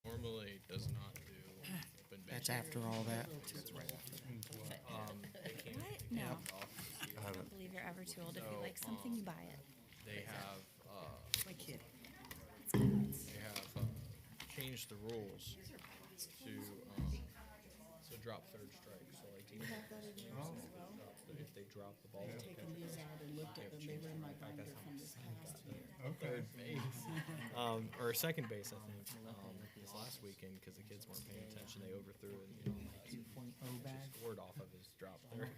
Normally does not do open That's basic. after all that. They can't What? they No. can't have offices here. I don't believe you're ever too old. If you So, like something, you buy it. They have My kid. changed the rules to drop third strike. So like teams if they drop the ball, Taken these out and looked at them, they were in my binder from this past year. third base or second base, I think. This last weekend because the kids weren't paying attention, they overthrew it. And, 2.0 bag. scored off of his drop there.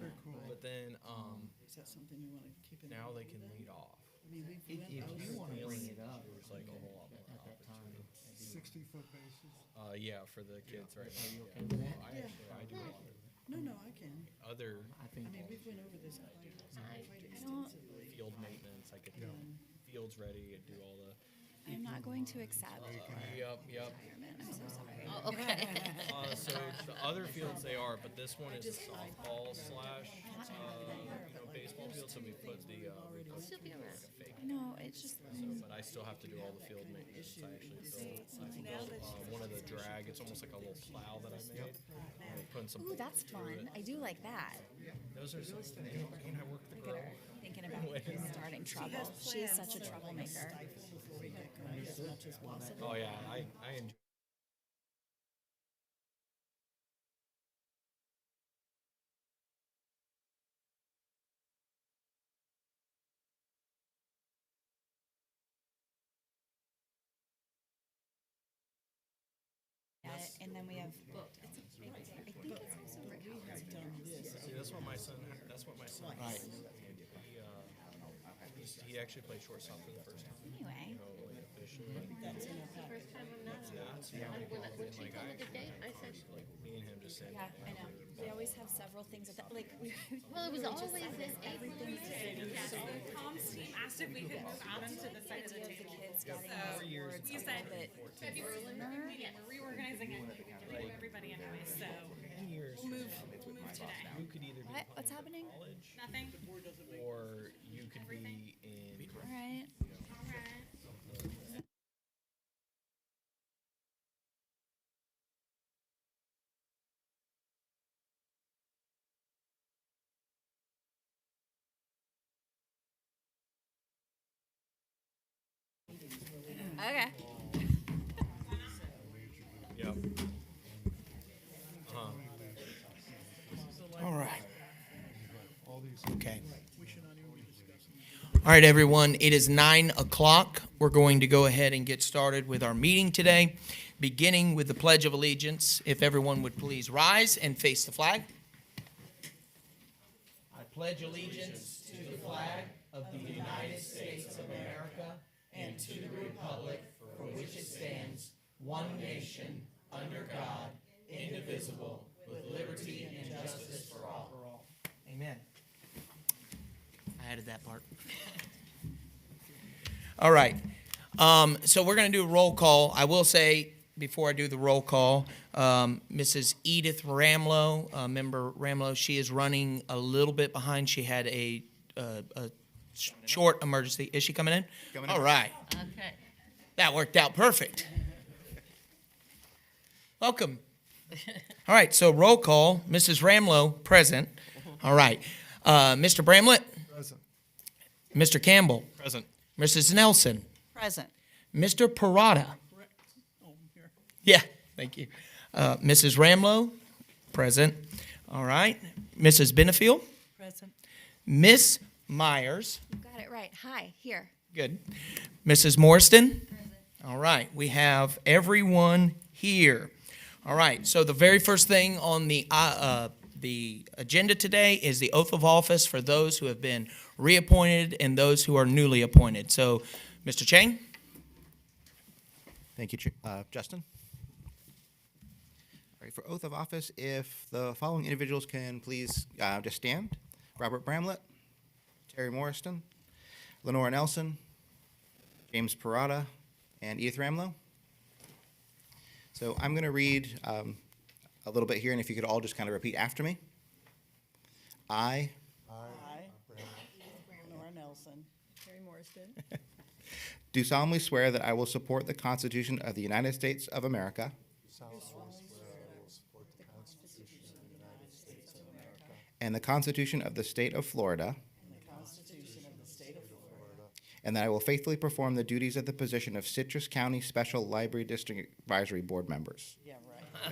Very cool. But then Is that something you want to keep in? now they can lead off. I mean, we've If went you over want to bring it up, There's like a whole lot more at that time. opportunity. 60-foot bases. Yeah, for the kids right now. you Yeah. okay with that? I do a lot of No, I can. other I think I mean, we've went over this quite extensively. field maintenance. I could do fields ready. I'd do all the. I'm not going to accept Yep. retirement. I'm so sorry. Okay. So the other fields they are, but this one is a softball slash baseball field. So we put the She'll be around. fake. No, it's just But I still have to do all the field maintenance. I actually built one of the drag. It's almost like a little plow that I made. Putting some ooh, that's fun. I do like that. Those are some, and I work the Look at grow. her thinking about starting trouble. She is such a troublemaker. Before we get going, as much as possible. Oh yeah, I enjoy. And then we have. I think it's also Rick Howard's. See, that's what my son. That's what my son. Right. He actually played shortstop for the first time. Anyway, Like officially. That's enough. First time I'm not. That's When she told me the date, I said, like me and him just saying. yeah, I know. We always have several things at that. Like we. well, it was always this Everything's Tom's team asked if we could move out onto the side of the idea of the table. kids getting So awards we a said little bit. February meeting, we're reorganizing it. We move everybody anyway, so Years. we'll move today. You could either be What? What's happening? college Nothing? or you could be in. All right. All right. Okay. Yep. All right. All these. Okay. All right, everyone. It is 9 o'clock. We're going to go ahead and get started with our meeting today, beginning with the Pledge of Allegiance. If everyone would please rise and face the flag. I pledge allegiance to the flag of the United States of America and to the republic for which it stands, one nation, under God, indivisible, with liberty and justice for all. Amen. I added that part. All right. So we're going to do a roll call. I will say, before I do the roll call, Mrs. Edith Ramlow, member Ramlow, she is running a little bit behind. She had a short emergency. Is she coming in? Coming in. All right. Okay. That worked out perfect. Welcome. All right, so roll call. Mrs. Ramlow, present. All right. Mr. Bramlett, Present. Mr. Campbell, Present. Mrs. Nelson, Present. Mr. Parada. Oh, here. Yeah, thank you. Mrs. Ramlow, present. All right. Mrs. Benefield, Present. Miss Myers, Got it right. Hi, here. good. Mrs. Morriston. All right, we have everyone here. All right, so the very first thing on the agenda today is the oath of office for those who have been reappointed and those who are newly appointed. So, Mr. Chang? Thank you, Justin. All right, for oath of office, if the following individuals can please just stand. Robert Bramlett, Terry Morriston, Lenora Nelson, James Parada, and Edith Ramlow. So I'm going to read a little bit here, and if you could all just kind of repeat after me. I I, Nora Nelson, Terry Morriston, do solemnly swear that I will support the Constitution of the United States of America and the Constitution of the State of Florida, and the Constitution of the State of Florida, and that I will faithfully perform the duties of the position of Citrus County Special Library District Advisory Board members. yeah,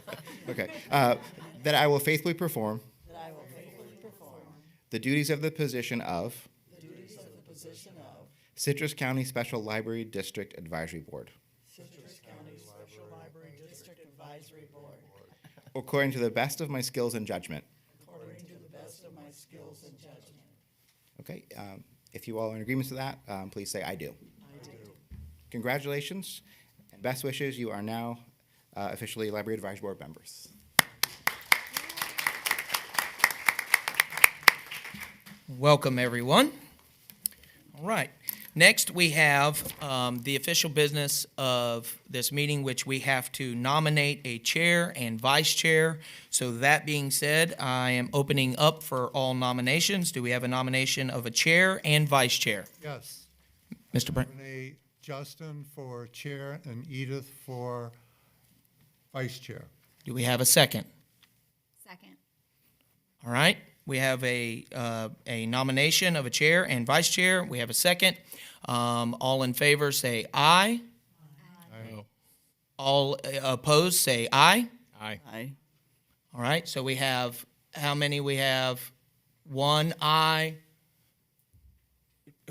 right, Okay. That I will faithfully perform that I will faithfully perform the duties of the position of the duties of the position of Citrus County Special Library District Advisory Board, Citrus County Special Library District Advisory Board, according to the best of my skills and judgment. according to the best of my skills and judgment. Okay. If you all are in agreement to that, please say I do. I do. Congratulations and best wishes. You are now officially Library Advisory Board members. Welcome, everyone. All right. Next, we have the official business of this meeting, which we have to nominate a chair and vice chair. So that being said, I am opening up for all nominations. Do we have a nomination of a chair and vice chair? Yes. Mr. Brent? Nominate Justin for chair and Edith for vice chair. Do we have a second? Second. All right. We have a nomination of a chair and vice chair. We have a second. All in favor say aye. No. All opposed say aye. Aye. Aye. All right, so we have, how many? We have one aye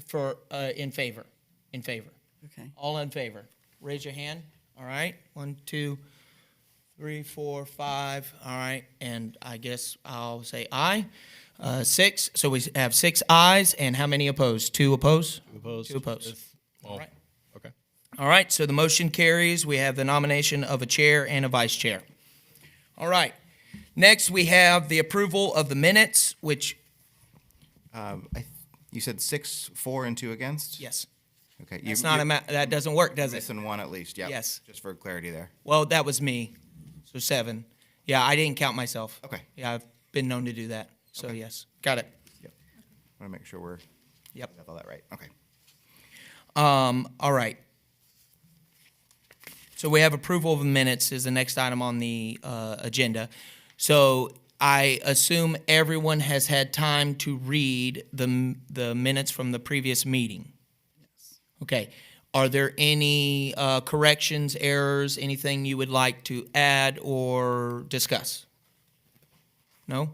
for, in favor, Okay. All in favor. Raise your hand. All right, 1, 2, 3, 4, 5. All right, and I guess I'll say aye. 6, so we have 6 ayes, and how many opposed? 2 opposed? Opposed? 2 opposed. Well, right. okay. All right, so the motion carries. We have the nomination of a chair and a vice chair. All right. Next, we have the approval of the minutes, which, You said 6, 4, and 2 against? yes, Okay. that's not that doesn't work, does it? Missing one at least, yeah. Yes. Just for clarity there. Well, that was me, so 7. Yeah, I didn't count myself. Okay. Yeah, I've been known to do that, so Okay. yes, got it. Want to make sure we're Yep. got all that right. Okay. All right. So we have approval of the minutes is the next item on the agenda. So I assume everyone has had time to read the minutes from the previous meeting. Yes. Okay. Are there any corrections, errors, anything you would like to add or discuss? No?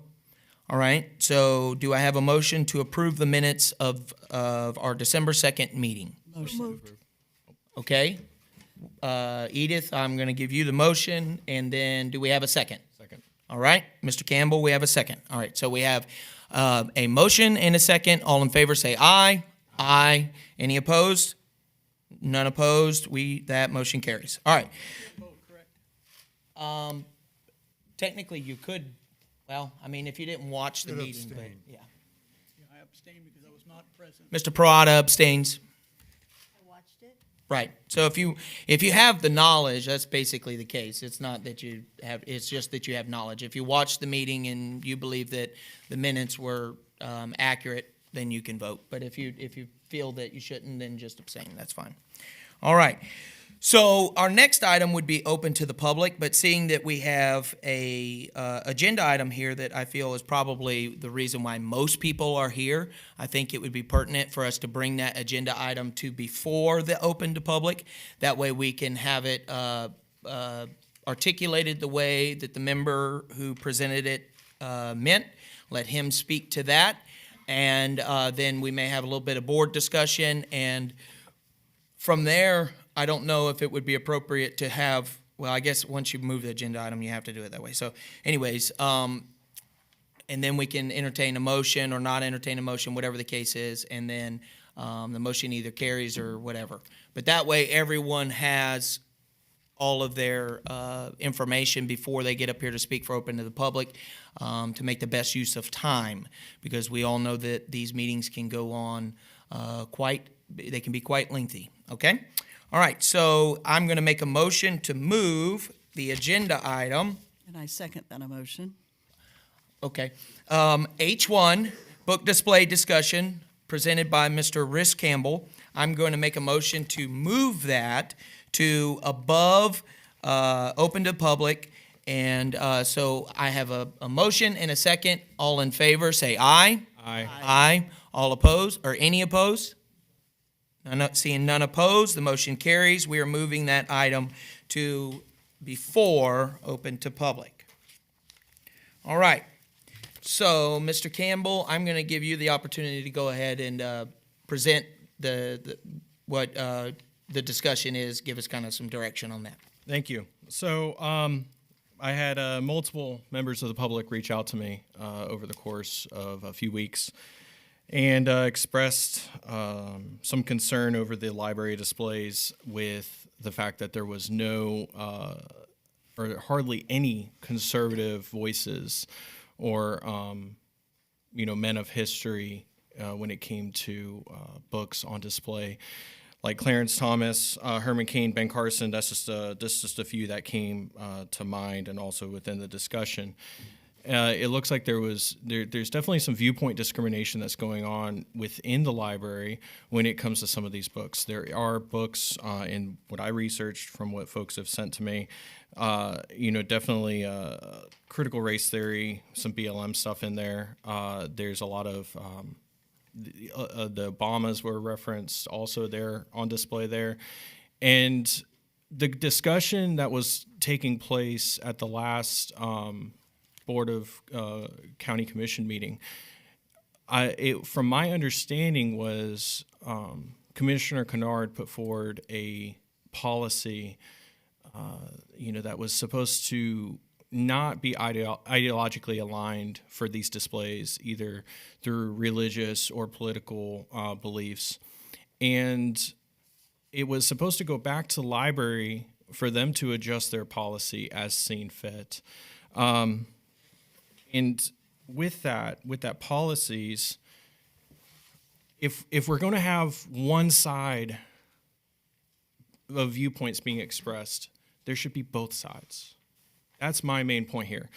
All right. So do I have a motion to approve the minutes of our December 2nd meeting? Motion. Okay. Edith, I'm going to give you the motion, and then do we have a second? Second. All right. Mr. Campbell, we have a second. All right. So we have a motion and a second. All in favor say aye. Aye. Any opposed? None opposed. That motion carries. All right. Technically, you could, well, I mean, if you didn't watch the Could meeting, but abstain. yeah. I abstained because I was not present. Mr. Parada abstains. I watched it. Right. So if you have the knowledge, that's basically the case. It's not that you have, it's just that you have knowledge. If you watched the meeting and you believe that the minutes were accurate, then you can vote. But if you feel that you shouldn't, then just abstain. That's fine. All right. So our next item would be open to the public, but seeing that we have a agenda item here that I feel is probably the reason why most people are here, I think it would be pertinent for us to bring that agenda item to before the open to public. That way we can have it articulated the way that the member who presented it meant. Let him speak to that, and then we may have a little bit of board discussion, and from there, I don't know if it would be appropriate to have, well, I guess once you move the agenda item, you have to do it that way. So anyways, and then we can entertain a motion or not entertain a motion, whatever the case is, and then the motion either carries or whatever. But that way, everyone has all of their information before they get up here to speak for open to the public, to make the best use of time, because we all know that these meetings can go on they can be quite lengthy, okay? All right, so I'm going to make a motion to move the agenda item. And I second that motion. Okay. H1, book display discussion presented by Mr. Riss Campbell. I'm going to make a motion to move that to above open to public. And so I have a motion and a second. All in favor, say aye. Aye. Aye. All opposed, or any opposed? Seeing none opposed, the motion carries. We are moving that item to before open to public. All right. So, Mr. Campbell, I'm going to give you the opportunity to go ahead and present what the discussion is. Give us kind of some direction on that. Thank you. So I had multiple members of the public reach out to me over the course of a few weeks and expressed some concern over the library displays with the fact that there was no or hardly any conservative voices or men of history when it came to books on display. Like Clarence Thomas, Herman Cain, Ben Carson, that's just a few that came to mind, and also within the discussion. It looks like there's definitely some viewpoint discrimination that's going on within the library when it comes to some of these books. There are books in what I researched from what folks have sent to me, definitely critical race theory, some BLM stuff in there. There's a lot of the Obamas were referenced also there on display there. And the discussion that was taking place at the last Board of County Commission meeting, from my understanding was Commissioner Kennard put forward a policy that was supposed to not be ideologically aligned for these displays, either through religious or political beliefs. And it was supposed to go back to the library for them to adjust their policy as seen fit. And with that policies, if we're going to have one side of viewpoints being expressed, there should be both sides. That's my main point here.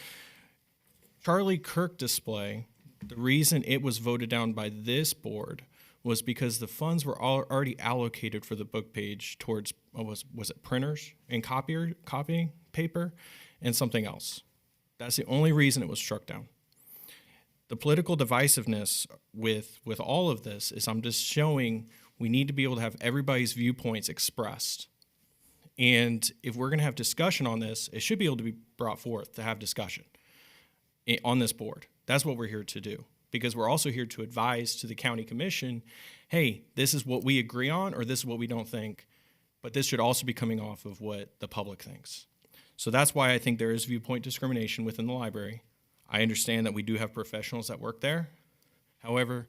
Charlie Kirk display, the reason it was voted down by this board was because the funds were already allocated for the book page towards, was it printers and copying paper and something else. That's the only reason it was struck down. The political divisiveness with all of this is I'm just showing we need to be able to have everybody's viewpoints expressed. And if we're going to have discussion on this, it should be able to be brought forth to have discussion on this board. That's what we're here to do, because we're also here to advise to the county commission, hey, this is what we agree on, or this is what we don't think, but this should also be coming off of what the public thinks. So that's why I think there is viewpoint discrimination within the library. I understand that we do have professionals that work there. However,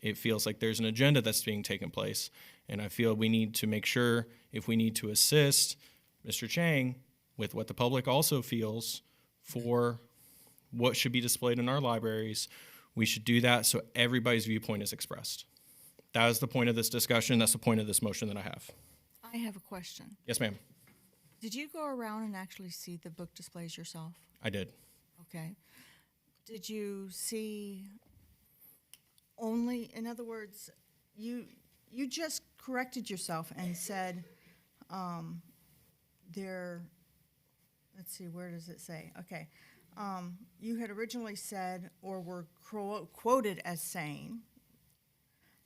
it feels like there's an agenda that's being taken place, and I feel we need to make sure if we need to assist Mr. Chang with what the public also feels for what should be displayed in our libraries, we should do that so everybody's viewpoint is expressed. That is the point of this discussion. That's the point of this motion that I have. I have a question. Yes, ma'am. Did you go around and actually see the book displays yourself? I did. Okay. Did you see Only, in other words, you just corrected yourself and said, there, let's see, where does it say? Okay. You had originally said, or were quoted as saying,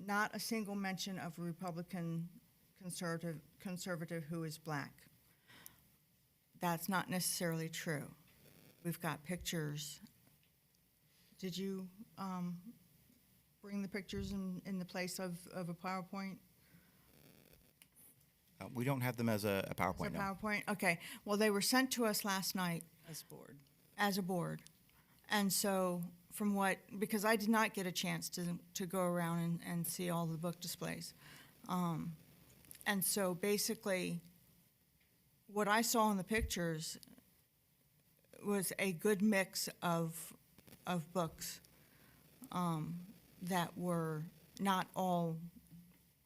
not a single mention of a Republican conservative who is black. That's not necessarily true. We've got pictures. Did you bring the pictures in the place of a PowerPoint? We don't have them as a PowerPoint. As a no. PowerPoint? Okay. Well, they were sent to us last night As board. as a board. And so because I did not get a chance to go around and see all the book displays. And so basically, what I saw in the pictures was a good mix of books that were not all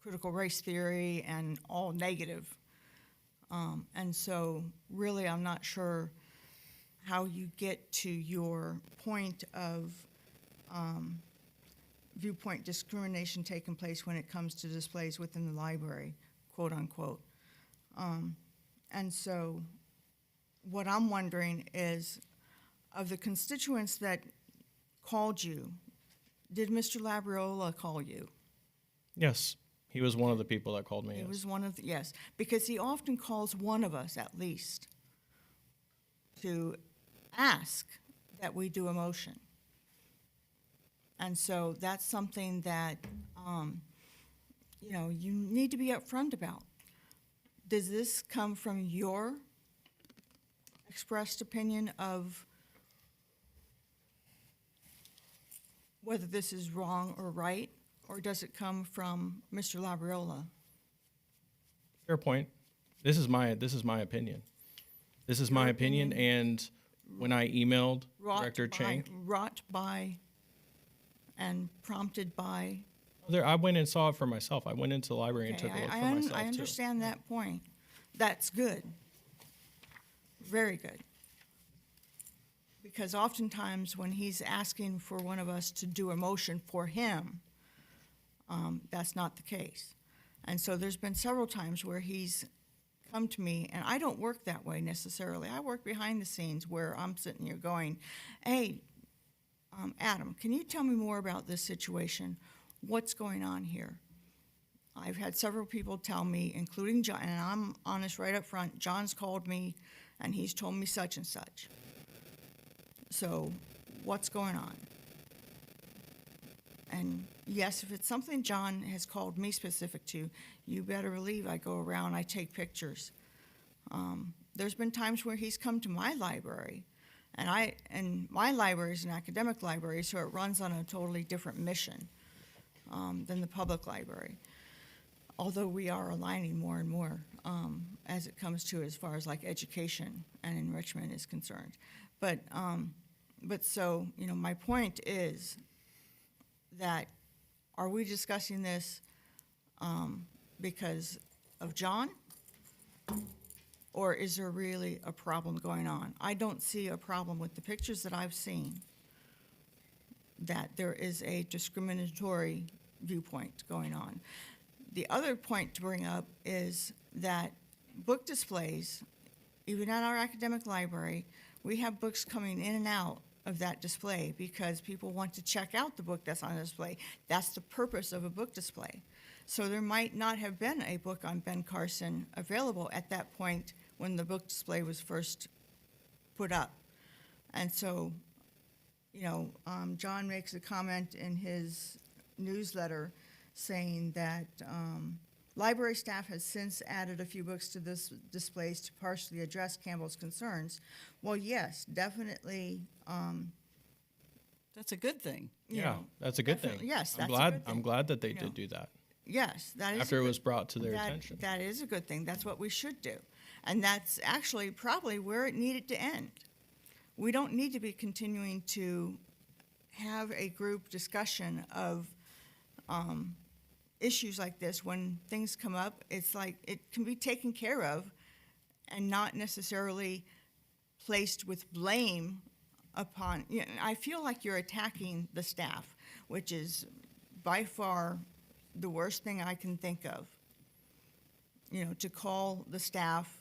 critical race theory and all negative. And so really, I'm not sure how you get to your point of viewpoint discrimination taking place when it comes to displays within the library, quote unquote. And so what I'm wondering is, of the constituents that called you, did Mr. Labriola call you? Yes, he was one of the people that called me. He Yes. was one of the, yes, because he often calls one of us at least to ask that we do a motion. And so that's something that, you need to be upfront about. Does this come from your expressed opinion of whether this is wrong or right, or does it come from Mr. Labriola? Fair point. This is my opinion. This is my opinion, and when I emailed Director Chang, Wrought by and prompted by. I went and saw it for myself. I went into the library and Okay, took a look I for myself I understand that point. That's good. Very good. Because oftentimes when he's asking for one of us to do a motion for him, that's not the case. And so there's been several times where he's come to me, and I don't work that way necessarily. I work behind the scenes where I'm sitting here going, hey, Adam, can you tell me more about this situation? What's going on here? I've had several people tell me, including John, and I'm honest right up front, John's called me and he's told me such and such. So what's going on? And yes, if it's something John has called me specific to, you better believe I go around, I take pictures. There's been times where he's come to my library, and my library is an academic library, so it runs on a totally different mission than the public library. Although we are aligning more and more as it comes to as far as like education and enrichment is concerned. But so, my point is that are we discussing this because of John? Or is there really a problem going on? I don't see a problem with the pictures that I've seen that there is a discriminatory viewpoint going on. The other point to bring up is that book displays, even at our academic library, we have books coming in and out of that display because people want to check out the book that's on display. That's the purpose of a book display. So there might not have been a book on Ben Carson available at that point when the book display was first put up. And so, John makes a comment in his newsletter saying that library staff has since added a few books to this displays to partially address Campbell's concerns. Well, yes, definitely. That's a good thing. Yeah, that's a good thing. Definitely, yes, I'm that's a glad. good thing. I'm glad that they Yeah. did do that Yes, that is. after a it good- was brought to their that- attention. That is a good thing. That's what we should do. And that's actually probably where it needed to end. We don't need to be continuing to have a group discussion of issues like this. When things come up, it's like it can be taken care of and not necessarily placed with blame upon. I feel like you're attacking the staff, which is by far the worst thing I can think of. You know, to call the staff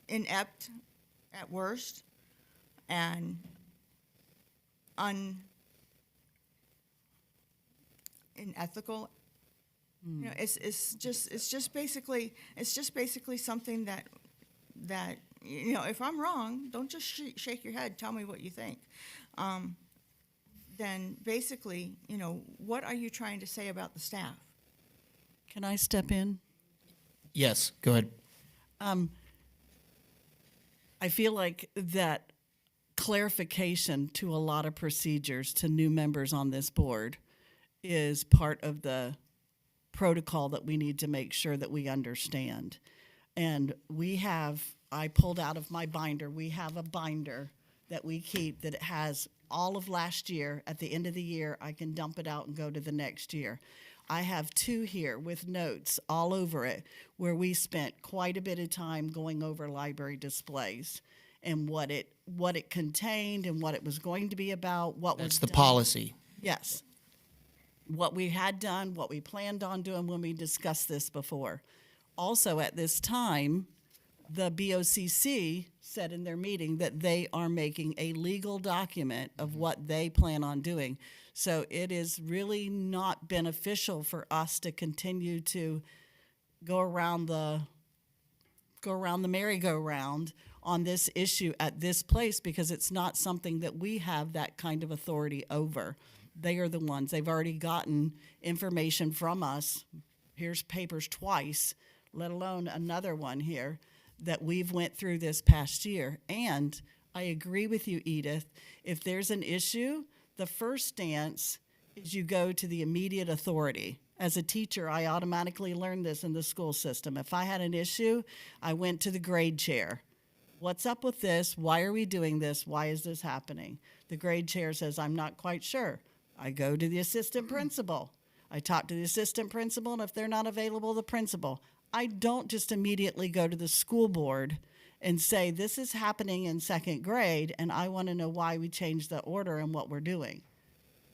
inept at worst and unethical. You know, it's just basically something that you know, if I'm wrong, don't just shake your head. Tell me what you think. Then basically, you know, what are you trying to say about the staff? Can I step in? Yes, go ahead. I feel like that clarification to a lot of procedures to new members on this board is part of the protocol that we need to make sure that we understand. And I pulled out of my binder, we have a binder that we keep that has all of last year. At the end of the year, I can dump it out and go to the next year. I have 2 here with notes all over it where we spent quite a bit of time going over library displays and what it contained and what it was going to be about, what was That's the done. policy. Yes. What we had done, what we planned on doing when we discussed this before. Also at this time, the BOCC said in their meeting that they are making a legal document of what they plan on doing. So it is really not beneficial for us to continue to go around the merry-go-round on this issue at this place because it's not something that we have that kind of authority over. They are the ones. They've already gotten information from us. Here's papers twice, let alone another one here that we've went through this past year. And I agree with you, Edith. If there's an issue, the first stance is you go to the immediate authority. As a teacher, I automatically learned this in the school system. If I had an issue, I went to the grade chair. What's up with this? Why are we doing this? Why is this happening? The grade chair says, I'm not quite sure. I go to the assistant principal. I talk to the assistant principal, and if they're not available, the principal. I don't just immediately go to the school board and say, this is happening in 2nd grade, and I want to know why we changed the order and what we're doing.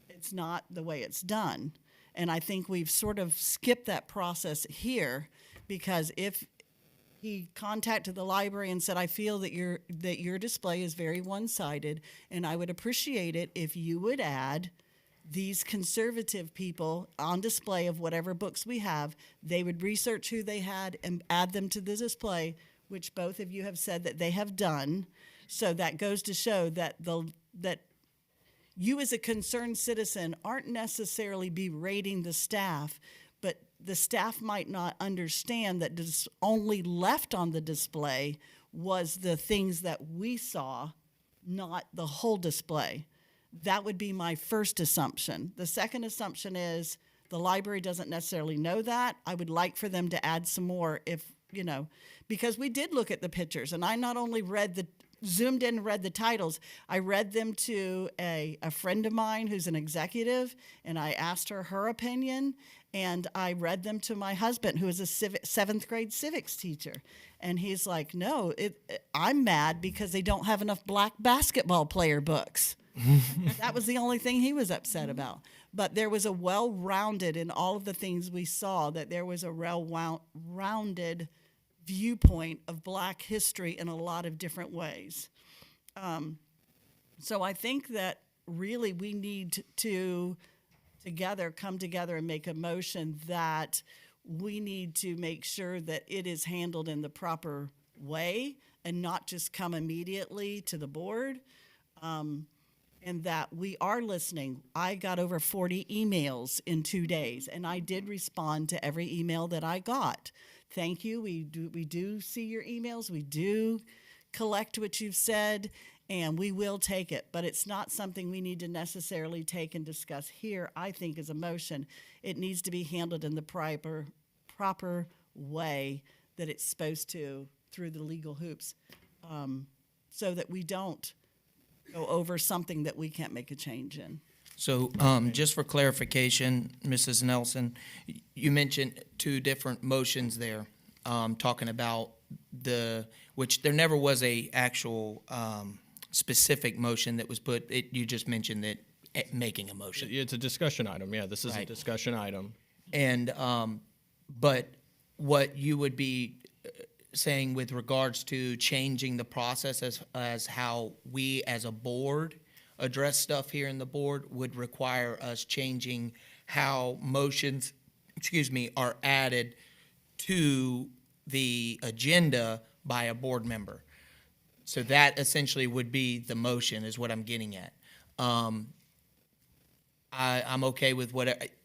It's not the way it's done. And I think we've sort of skipped that process here because if he contacted the library and said, I feel that your display is very one-sided, and I would appreciate it if you would add these conservative people on display of whatever books we have. They would research who they had and add them to the display, which both of you have said that they have done. So that goes to show that that you as a concerned citizen aren't necessarily berating the staff, but the staff might not understand that only left on the display was the things that we saw, not the whole display. That would be my first assumption. The second assumption is the library doesn't necessarily know that. I would like for them to add some more because we did look at the pictures, and I not only zoomed in and read the titles, I read them to a friend of mine who's an executive, and I asked her opinion, and I read them to my husband, who is a 7th grade civics teacher. And he's like, no, I'm mad because they don't have enough black basketball player books. That was the only thing he was upset about. But there was a well-rounded in all of the things we saw, that there was a well-rounded viewpoint of black history in a lot of different ways. So I think that really we need to come together and make a motion that we need to make sure that it is handled in the proper way and not just come immediately to the board. And that we are listening. I got over 40 emails in 2 days, and I did respond to every email that I got. Thank you. We do see your emails. We do collect what you've said, and we will take it. But it's not something we need to necessarily take and discuss here, I think, as a motion. It needs to be handled in the proper way that it's supposed to through the legal hoops, so that we don't go over something that we can't make a change in. So just for clarification, Mrs. Nelson, you mentioned 2 different motions there, talking about which there never was a actual specific motion that was put. You just mentioned that making a motion. It's a discussion item. Yeah, this is a Right. discussion item. And, but what you would be saying with regards to changing the process as how we as a board address stuff here in the board would require us changing how motions, are added to the agenda by a board member. So that essentially would be the motion, is what I'm getting at. I'm okay with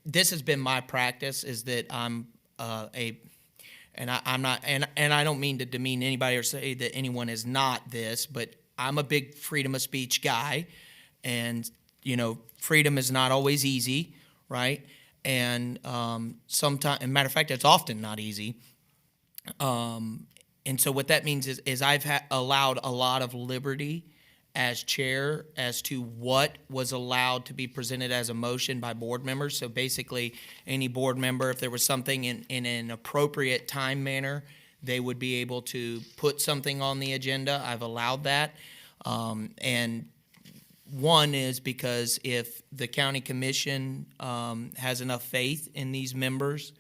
this has been my practice, is that I'm I'm not, and I don't mean to demean anybody or say that anyone is not this, but I'm a big freedom of speech guy, and freedom is not always easy, right? And sometimes, and matter of fact, it's often not easy. And so what that means is I've allowed a lot of liberty as chair as to what was allowed to be presented as a motion by board members. So basically, any board member, if there was something in an appropriate time manner, they would be able to put something on the agenda. I've allowed that. And one is because if the county commission has enough faith in these members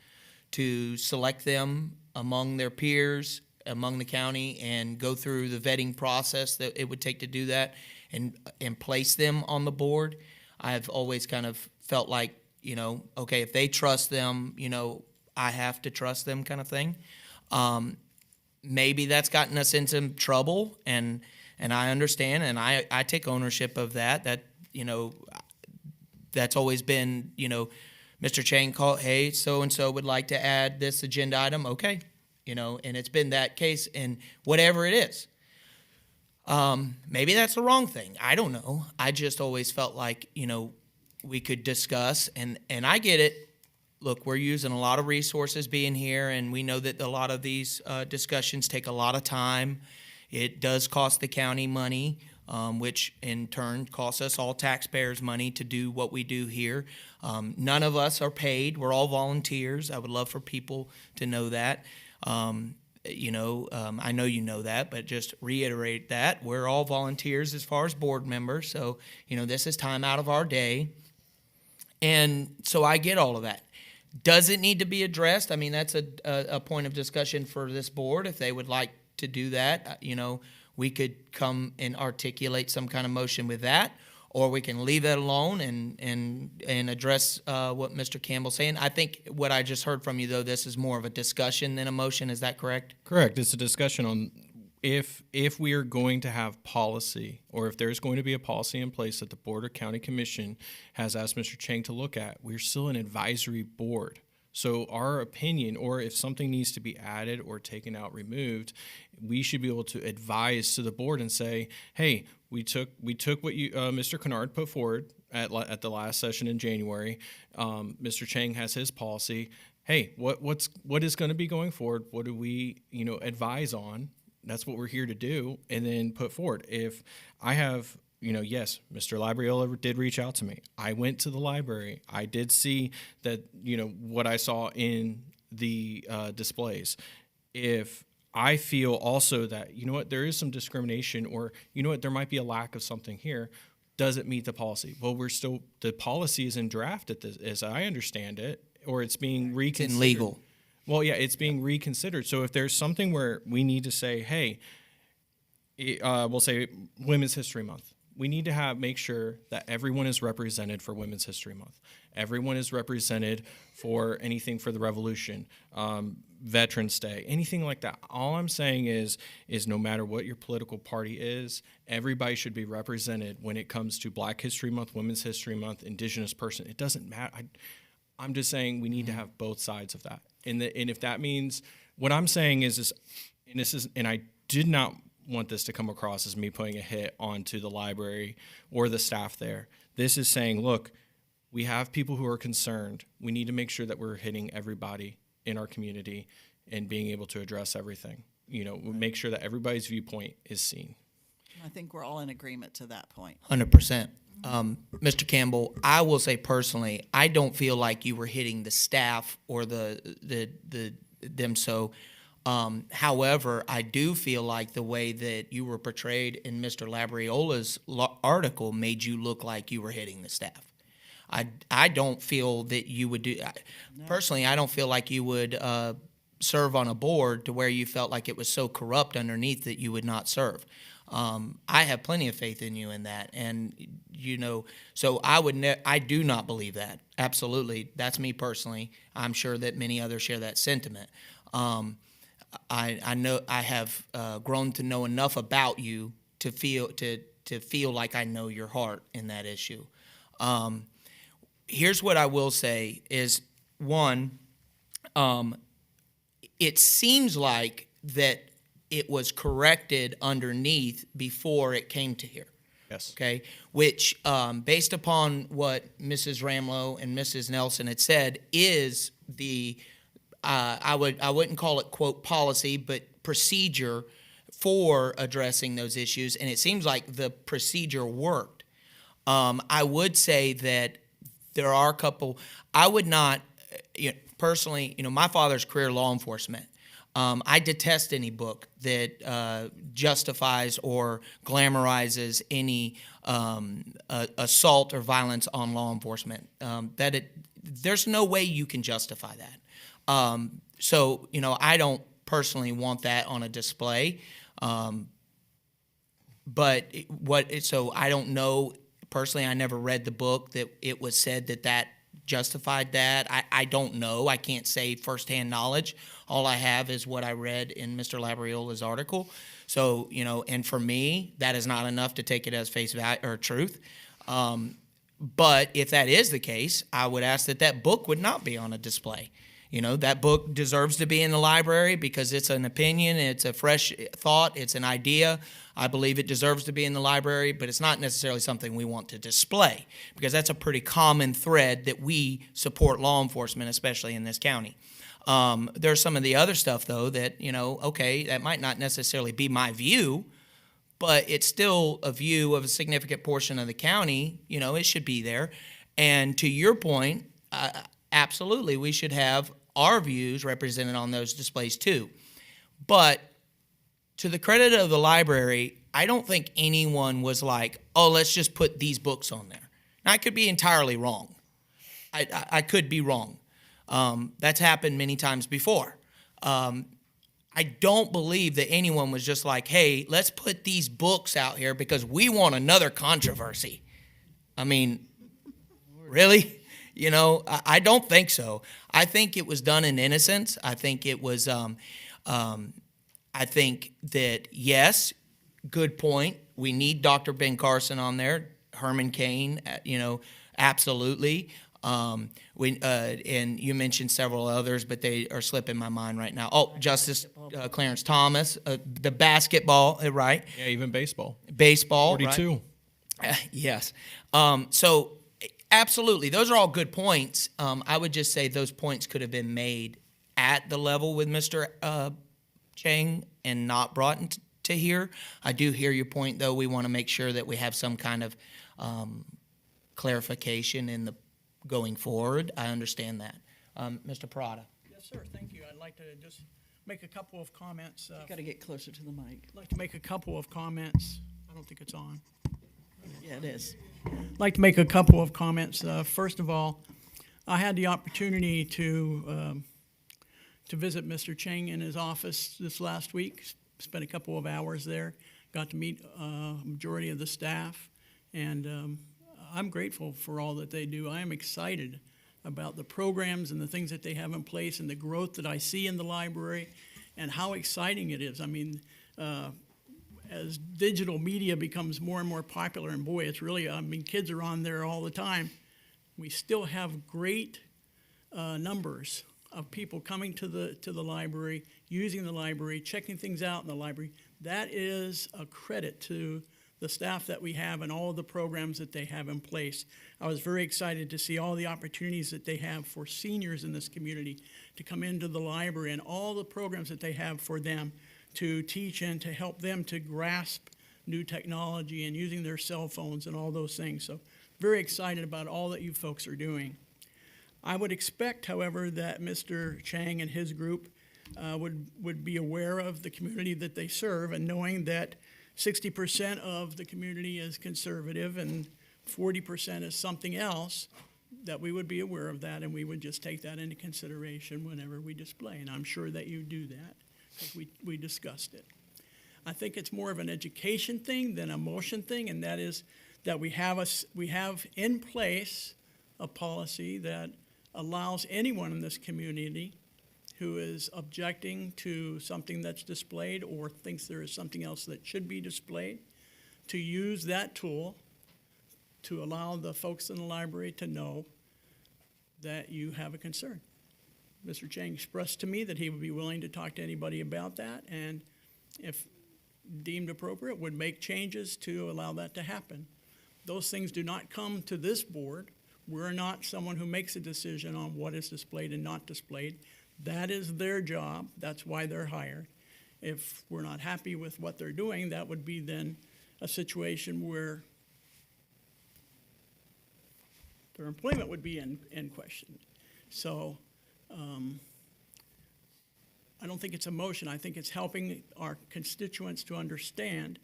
to select them among their peers, among the county, and go through the vetting process that it would take to do that and place them on the board, I've always kind of felt like, okay, if they trust them, I have to trust them, kind of thing. Maybe that's gotten us into trouble, and I understand, and I take ownership of that. That that's always been, Mr. Chang called, hey, so and so would like to add this agenda item. Okay, and it's been that case, and whatever it is. Maybe that's the wrong thing. I don't know. I just always felt like, we could discuss, and I get it. Look, we're using a lot of resources being here, and we know that a lot of these discussions take a lot of time. It does cost the county money, which in turn costs us all taxpayers money to do what we do here. None of us are paid. We're all volunteers. I would love for people to know that. I know you know that, but just reiterate that. We're all volunteers as far as board members, so, this is time out of our day. And so I get all of that. Does it need to be addressed? I mean, that's a point of discussion for this board. If they would like to do that, we could come and articulate some kind of motion with that, or we can leave it alone and address what Mr. Campbell's saying. I think what I just heard from you, though, this is more of a discussion than a motion. Is that correct? Correct. It's a discussion on if we are going to have policy, or if there's going to be a policy in place that the board or county commission has asked Mr. Chang to look at. We're still an advisory board. So our opinion, or if something needs to be added or taken out, removed, we should be able to advise to the board and say, hey, we took what you Mr. Kennard put forward at the last session in January. Mr. Chang has his policy. Hey, what is going to be going forward? What do we advise on? That's what we're here to do, and then put forward. If I have, yes, Mr. Labriola did reach out to me. I went to the library. I did see that, what I saw in the displays. If I feel also that, there is some discrimination, or, there might be a lack of something here, does it meet the policy? Well, the policy is in draft as I understand it, or it's being reconsidered. It's in legal. Well, yeah, it's being reconsidered. So if there's something where we need to say, hey, we'll say Women's History Month. We need to make sure that everyone is represented for Women's History Month. Everyone is represented for anything for the Revolution, Veterans Day, anything like that. All I'm saying is no matter what your political party is, everybody should be represented when it comes to Black History Month, Women's History Month, Indigenous person. It doesn't matter. I'm just saying we need to have both sides of that. And if that means, what I'm saying is, and I did not want this to come across as me putting a hit onto the library or the staff there. This is saying, look, we have people who are concerned. We need to make sure that we're hitting everybody in our community and being able to address everything. Make sure that everybody's viewpoint is seen. I think we're all in agreement to that point. 100%. Mr. Campbell, I will say personally, I don't feel like you were hitting the staff or them. So However, I do feel like the way that you were portrayed in Mr. Labriola's article made you look like you were hitting the staff. I don't feel that you would do. Personally, I don't feel like you would serve on a board to where you felt like it was so corrupt underneath that you would not serve. I have plenty of faith in you in that, and so I do not believe that. Absolutely, that's me personally. I'm sure that many others share that sentiment. I know I have grown to know enough about you to feel like I know your heart in that issue. Here's what I will say is, one, it seems like that it was corrected underneath before it came to here. Yes. Okay, which, based upon what Mrs. Ramlow and Mrs. Nelson had said, is the I wouldn't call it quote policy, but procedure for addressing those issues, and it seems like the procedure worked. I would say that there are a couple. I would not, personally. My father's career law enforcement. I detest any book that justifies or glamorizes any assault or violence on law enforcement. There's no way you can justify that. So I don't personally want that on a display. So I don't know personally. I never read the book that it was said that justified that. I don't know. I can't say firsthand knowledge. All I have is what I read in Mr. Labriola's article. So, and for me, that is not enough to take it as face value or truth. But if that is the case, I would ask that book would not be on a display. That book deserves to be in the library because it's an opinion, it's a fresh thought, it's an idea. I believe it deserves to be in the library, but it's not necessarily something we want to display because that's a pretty common thread that we support law enforcement, especially in this county. There's some of the other stuff, though, that, okay, that might not necessarily be my view, but it's still a view of a significant portion of the county. It should be there. And to your point, absolutely, we should have our views represented on those displays too. But to the credit of the library, I don't think anyone was like, oh, let's just put these books on there. Now, I could be entirely wrong. I could be wrong. That's happened many times before. I don't believe that anyone was just like, hey, let's put these books out here because we want another controversy. I mean, really? I don't think so. I think it was done in innocence. I think it was, I think that, yes, good point. We need Dr. Ben Carson on there, Herman Cain, absolutely. And you mentioned several others, but they are slipping my mind right now. Oh, Justice Clarence Thomas, the basketball, right? Yeah, even baseball. Baseball, 42. right? Yes. So absolutely, those are all good points. I would just say those points could have been made at the level with Mr. Chang and not brought to here. I do hear your point, though. We want to make sure that we have some kind of clarification in the going forward. I understand that. Mr. Parada. Yes, sir. Thank you. I'd like to just make a couple of comments. Got to get closer to the mic. I'd like to make a couple of comments. I don't think it's on. Yeah, it is. I'd like to make a couple of comments. First of all, I had the opportunity to visit Mr. Chang in his office this last week. Spent a couple of hours there. Got to meet a majority of the staff, and I'm grateful for all that they do. I am excited about the programs and the things that they have in place and the growth that I see in the library and how exciting it is. I mean, as digital media becomes more and more popular, and boy, it's really, kids are on there all the time. We still have great numbers of people coming to the library, using the library, checking things out in the library. That is a credit to the staff that we have and all of the programs that they have in place. I was very excited to see all the opportunities that they have for seniors in this community to come into the library and all the programs that they have for them to teach and to help them to grasp new technology and using their cell phones and all those things. So very excited about all that you folks are doing. I would expect, however, that Mr. Chang and his group would be aware of the community that they serve, and knowing that 60% of the community is conservative and 40% is something else, that we would be aware of that, and we would just take that into consideration whenever we display. And I'm sure that you do that, because we discussed it. I think it's more of an education thing than a motion thing, and that is that we have in place a policy that allows anyone in this community who is objecting to something that's displayed or thinks there is something else that should be displayed to use that tool to allow the folks in the library to know that you have a concern. Mr. Chang expressed to me that he would be willing to talk to anybody about that, and if deemed appropriate, would make changes to allow that to happen. Those things do not come to this board. We're not someone who makes a decision on what is displayed and not displayed. That is their job. That's why they're hired. If we're not happy with what they're doing, that would be then a situation where their employment would be in question. So I don't think it's a motion. I think it's helping our constituents to understand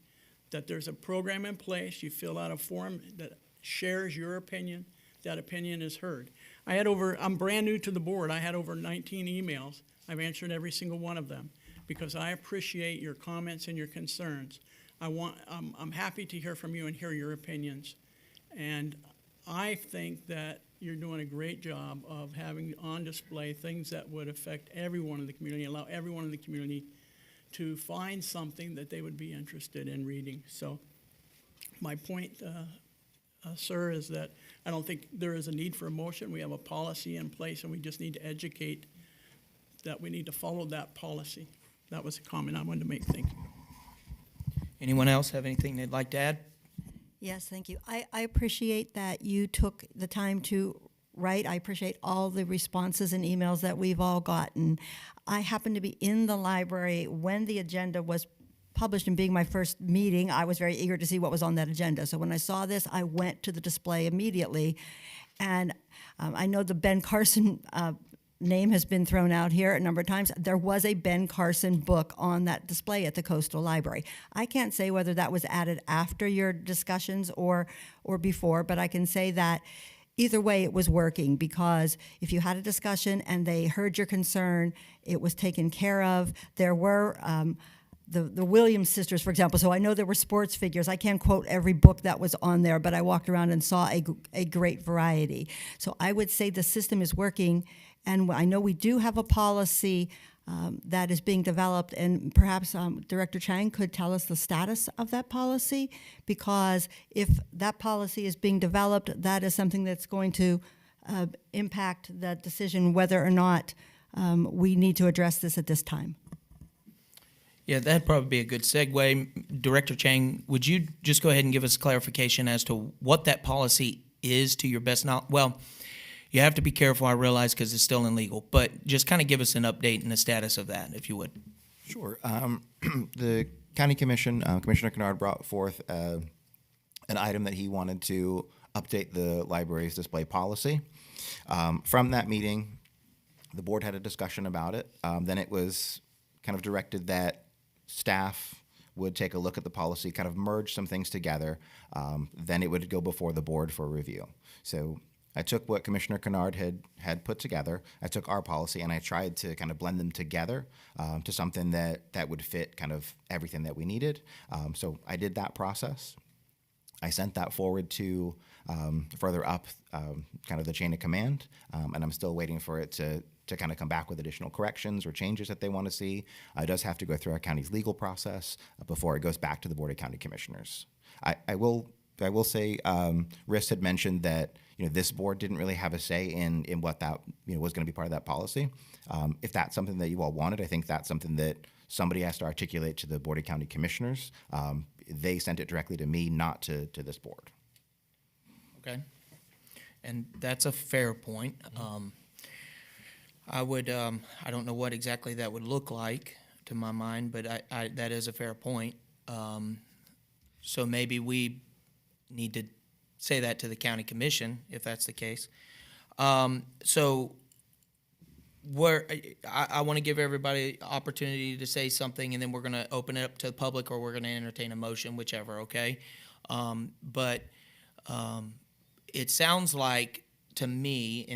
that there's a program in place. You fill out a form that shares your opinion. That opinion is heard. I'm brand new to the board. I had over 19 emails. I've answered every single one of them because I appreciate your comments and your concerns. I'm happy to hear from you and hear your opinions. And I think that you're doing a great job of having on display things that would affect everyone in the community, allow everyone in the community to find something that they would be interested in reading. So my point, sir, is that I don't think there is a need for a motion. We have a policy in place, and we just need to educate that we need to follow that policy. That was a comment I wanted to make. Thank you. Anyone else have anything they'd like to add? Yes, thank you. I appreciate that you took the time to write. I appreciate all the responses and emails that we've all gotten. I happened to be in the library when the agenda was published, and being my first meeting, I was very eager to see what was on that agenda. So when I saw this, I went to the display immediately. And I know the Ben Carson name has been thrown out here a number of times. There was a Ben Carson book on that display at the Coastal Library. I can't say whether that was added after your discussions or before, but I can say that either way it was working, because if you had a discussion and they heard your concern, it was taken care of. There were the Williams sisters, for example. So I know there were sports figures. I can't quote every book that was on there, but I walked around and saw a great variety. So I would say the system is working. And I know we do have a policy that is being developed, and perhaps Director Chang could tell us the status of that policy, because if that policy is being developed, that is something that's going to impact the decision whether or not we need to address this at this time. Yeah, that'd probably be a good segue. Director Chang, would you just go ahead and give us clarification as to what that policy is to your best knowledge? Well, you have to be careful, I realize, because it's still illegal, but just kind of give us an update and the status of that, if you would. Sure. The County Commission, Commissioner Kennard brought forth an item that he wanted to update the library's display policy. From that meeting, the board had a discussion about it. Then it was kind of directed that staff would take a look at the policy, kind of merge some things together. Then it would go before the board for review. So I took what Commissioner Kennard had put together, I took our policy, and I tried to kind of blend them together to something that would fit kind of everything that we needed. So I did that process. I sent that forward to further up kind of the chain of command, and I'm still waiting for it to kind of come back with additional corrections or changes that they want to see. It does have to go through our county's legal process before it goes back to the Board of County Commissioners. I will say, Riss had mentioned that this board didn't really have a say in what that was going to be part of that policy. If that's something that you all wanted, I think that's something that somebody has to articulate to the Board of County Commissioners. They sent it directly to me, not to this board. Okay. And that's a fair point. I don't know what exactly that would look like to my mind, but that is a fair point. So maybe we need to say that to the county commission, if that's the case. So I want to give everybody opportunity to say something, and then we're going to open it up to the public, or we're going to entertain a motion, whichever. Okay, but it sounds like to me,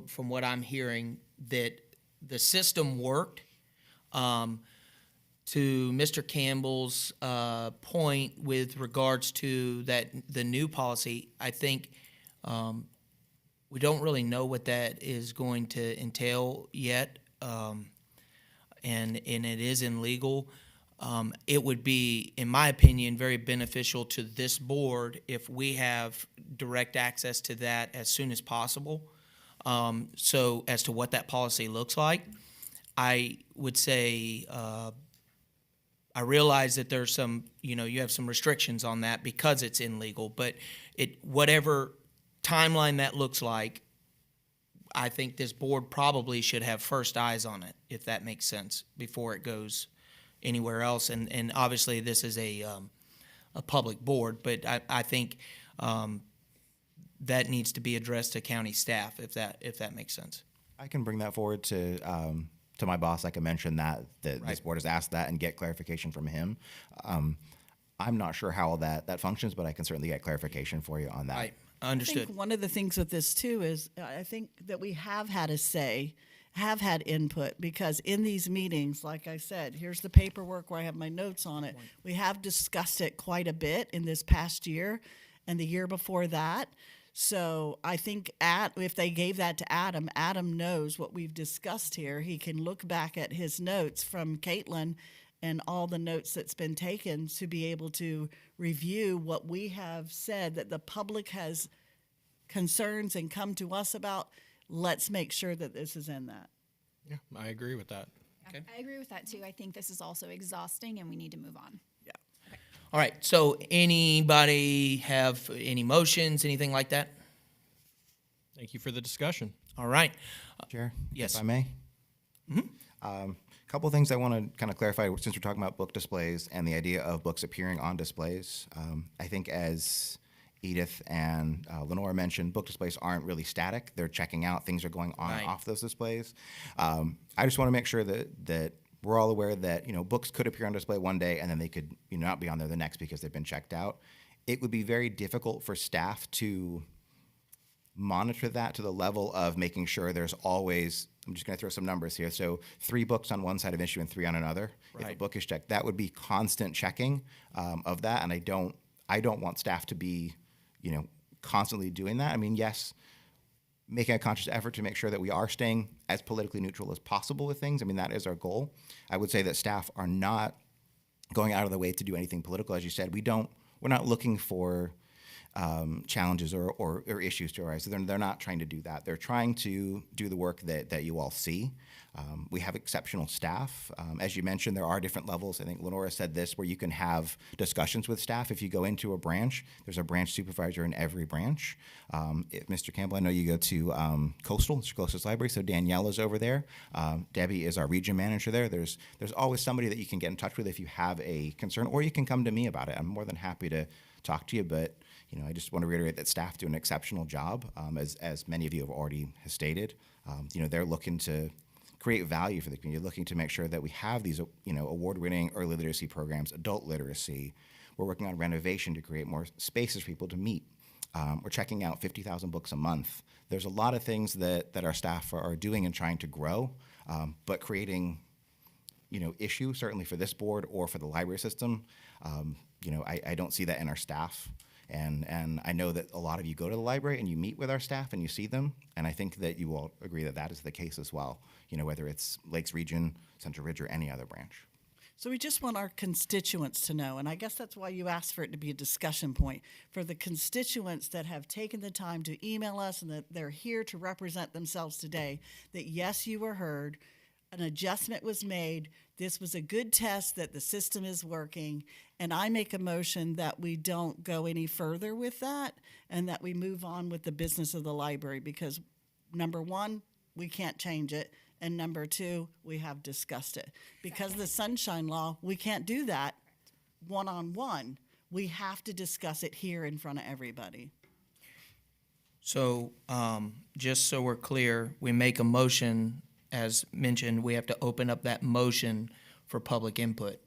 from what I'm hearing, that the system worked. To Mr. Campbell's point with regards to the new policy, I think we don't really know what that is going to entail yet, and it is illegal. It would be, in my opinion, very beneficial to this board if we have direct access to that as soon as possible. So as to what that policy looks like, I would say I realize that there's some, you have some restrictions on that because it's illegal, but whatever timeline that looks like, I think this board probably should have first eyes on it, if that makes sense, before it goes anywhere else. And obviously this is a public board, but I think that needs to be addressed to county staff, if that makes sense. I can bring that forward to my boss. I can mention that Right. this board has asked that and get clarification from him. I'm not sure how that functions, but I can certainly get clarification for you on that. Right, I understood. think one of the things with this too is I think that we have had a say, have had input, because in these meetings, like I said, here's the paperwork where I have my notes on it. We have discussed it quite a bit in this past year and the year before that. So I think if they gave that to Adam, Adam knows what we've discussed here. He can look back at his notes from Caitlin and all the notes that's been taken to be able to review what we have said that the public has concerns and come to us about. Let's make sure that this is in that. Yeah, I agree with that. Okay. I agree with that too. I think this is also exhausting and we need to move on. All right, so anybody have any motions, anything like that? Thank you for the discussion. All right. Chair? Yes. If I may? A couple of things I want to kind of clarify since we're talking about book displays and the idea of books appearing on displays. I think as Edith and Lenora mentioned, book displays aren't really static. They're checking out. Things are going on Right. and off those displays. I just want to make sure that we're all aware that books could appear on display one day and then they could not be on there the next because they've been checked out. It would be very difficult for staff to monitor that to the level of making sure there's always, I'm just going to throw some numbers here. So 3 books on one side of issue and 3 on another. If a Right. book is checked, that would be constant checking of that. And I don't want staff to be, constantly doing that. I mean, yes, making a conscious effort to make sure that we are staying as politically neutral as possible with things. I mean, that is our goal. I would say that staff are not going out of the way to do anything political. As you said, we're not looking for challenges or issues to arise. They're not trying to do that. They're trying to do the work that you all see. We have exceptional staff. As you mentioned, there are different levels. I think Lenora said this, where you can have discussions with staff. If you go into a branch, there's a branch supervisor in every branch. If Mr. Campbell, I know you go to Coastal, it's your closest library, so Danielle is over there. Debbie is our region manager there. There's always somebody that you can get in touch with if you have a concern, or you can come to me about it. I'm more than happy to talk to you, but I just want to reiterate that staff do an exceptional job, as many of you have already stated. They're looking to create value for the community, looking to make sure that we have these, award-winning early literacy programs, adult literacy. We're working on renovation to create more spaces for people to meet. We're checking out 50,000 books a month. There's a lot of things that our staff are doing and trying to grow, but creating, issue, certainly for this board or for the library system. I don't see that in our staff. And I know that a lot of you go to the library and you meet with our staff and you see them, and I think that you all agree that that is the case as well, whether it's Lakes Region, Central Ridge, or any other branch. So we just want our constituents to know, and I guess that's why you asked for it to be a discussion point, for the constituents that have taken the time to email us and that they're here to represent themselves today, that yes, you were heard, an adjustment was made, this was a good test that the system is working, and I make a motion that we don't go any further with that and that we move on with the business of the library, because number one, we can't change it, and number two, we have discussed it. Because of the Sunshine Law, we can't do that one-on-one. We have to discuss it here in front of everybody. So, just so we're clear, we make a motion, as mentioned, we have to open up that motion for public input.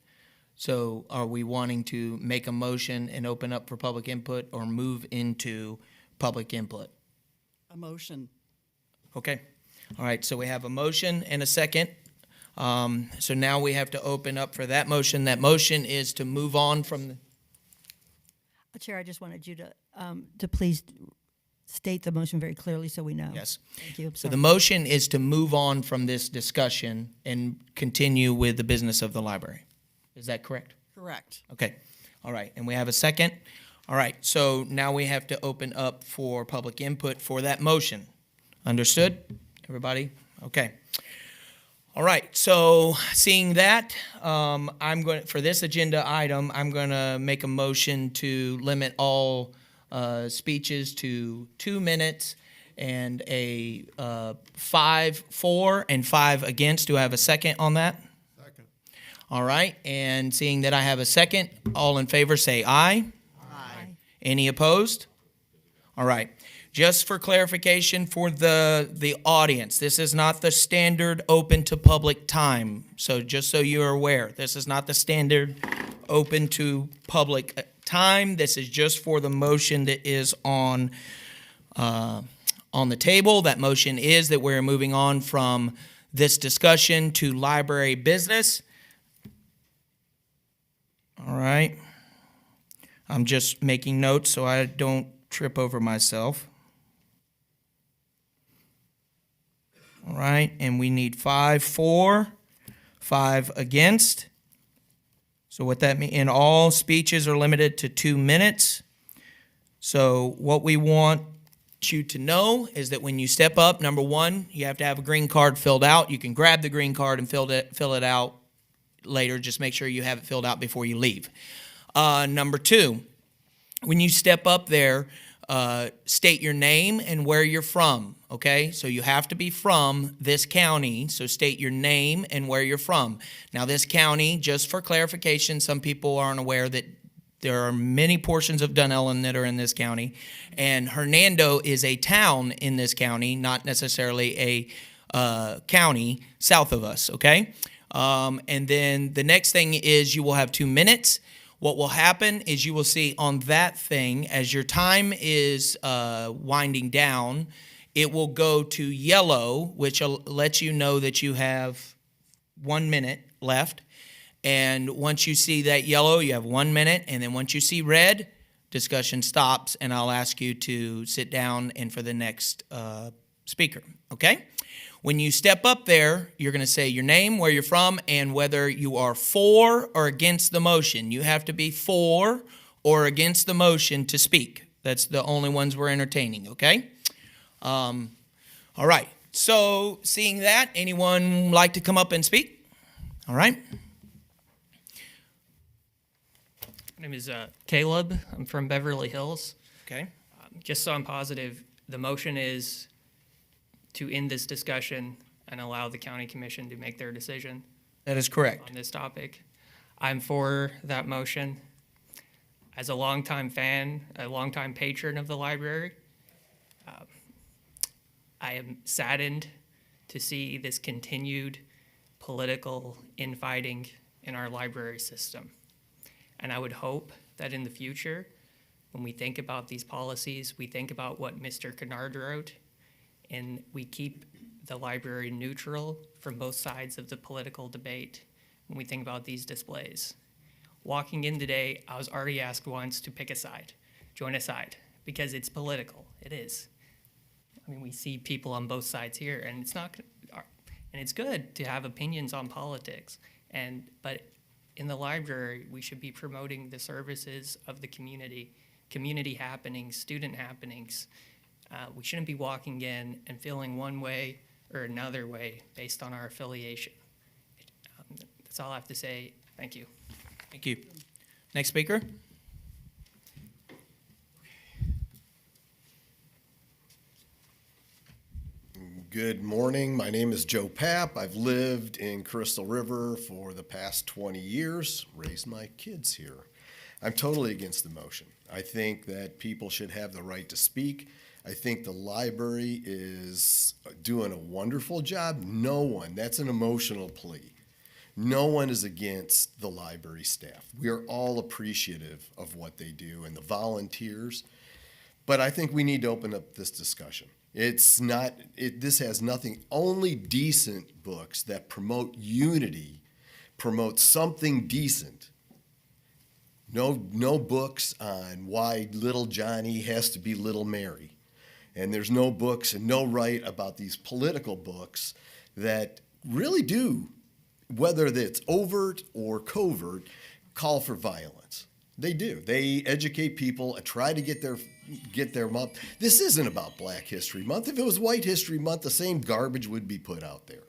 So are we wanting to make a motion and open up for public input or move into public input? A motion. Okay. All right, so we have a motion and a second. So now we have to open up for that motion. That motion is to move on from the, Chair, I just wanted you to please state the motion very clearly so we know. yes. Thank you. I'm So sorry. the motion is to move on from this discussion and continue with the business of the library. Is that correct? Correct. Okay. All right. And we have a second? All right. So now we have to open up for public input for that motion. Understood? Everybody? Okay. All right. So seeing that, I'm going for this agenda item, I'm going to make a motion to limit all speeches to 2 minutes and a 5 for and 5 against. Do I have a second on that? Second. All right, and seeing that I have a second, all in favor say aye. Aye. Any opposed? All right. Just for clarification for the audience, this is not the standard open to public time. So just so you're aware, this is not the standard open to public time. This is just for the motion that is on the table. That motion is that we're moving on from this discussion to library business. All right. I'm just making notes so I don't trip over myself. All right, and we need 5 for, 5 against. So what that means, and all speeches are limited to 2 minutes. So what we want you to know is that when you step up, number one, you have to have a green card filled out. You can grab the green card and fill it out later. Just make sure you have it filled out before you leave. Number two, when you step up there, state your name and where you're from, okay? So you have to be from this county, so state your name and where you're from. Now, this county, just for clarification, some people aren't aware that there are many portions of Dunellen that are in this county, and Hernando is a town in this county, not necessarily a county south of us, okay? And then the next thing is you will have 2 minutes. What will happen is you will see on that thing, as your time is winding down, it will go to yellow, which will let you know that you have 1 minute left. And once you see that yellow, you have 1 minute. And then once you see red, discussion stops, and I'll ask you to sit down and for the next speaker, okay? When you step up there, you're going to say your name, where you're from, and whether you are for or against the motion. You have to be for or against the motion to speak. That's the only ones we're entertaining, okay? All right. So seeing that, anyone like to come up and speak? All right. My name is Caleb. I'm from Beverly Hills. Okay. Just so I'm positive, the motion is to end this discussion and allow the county commission to make their decision That is correct. on this topic. I'm for that motion. As a longtime fan, a longtime patron of the library, I am saddened to see this continued political infighting in our library system. And I would hope that in the future, when we think about these policies, we think about what Mr. Kennard wrote, and we keep the library neutral from both sides of the political debate when we think about these displays. Walking in today, I was already asked once to pick a side, join a side, because it's political. It is. I mean, we see people on both sides here, and it's not, and it's good to have opinions on politics. But in the library, we should be promoting the services of the community happenings, student happenings. We shouldn't be walking in and feeling one way or another way based on our affiliation. That's all I have to say. Thank you. Thank you. Next speaker. Good morning. My name is Joe Papp. I've lived in Crystal River for the past 20 years, raised my kids here. I'm totally against the motion. I think that people should have the right to speak. I think the library is doing a wonderful job. That's an emotional plea. No one is against the library staff. We are all appreciative of what they do and the volunteers. But I think we need to open up this discussion. This has nothing, only decent books that promote unity, promote something decent. No books on why little Johnny has to be little Mary. And there's no books and no right about these political books that really do, whether it's overt or covert, call for violence. They do. They educate people and try to get their month. This isn't about Black History Month. If it was White History Month, the same garbage would be put out there.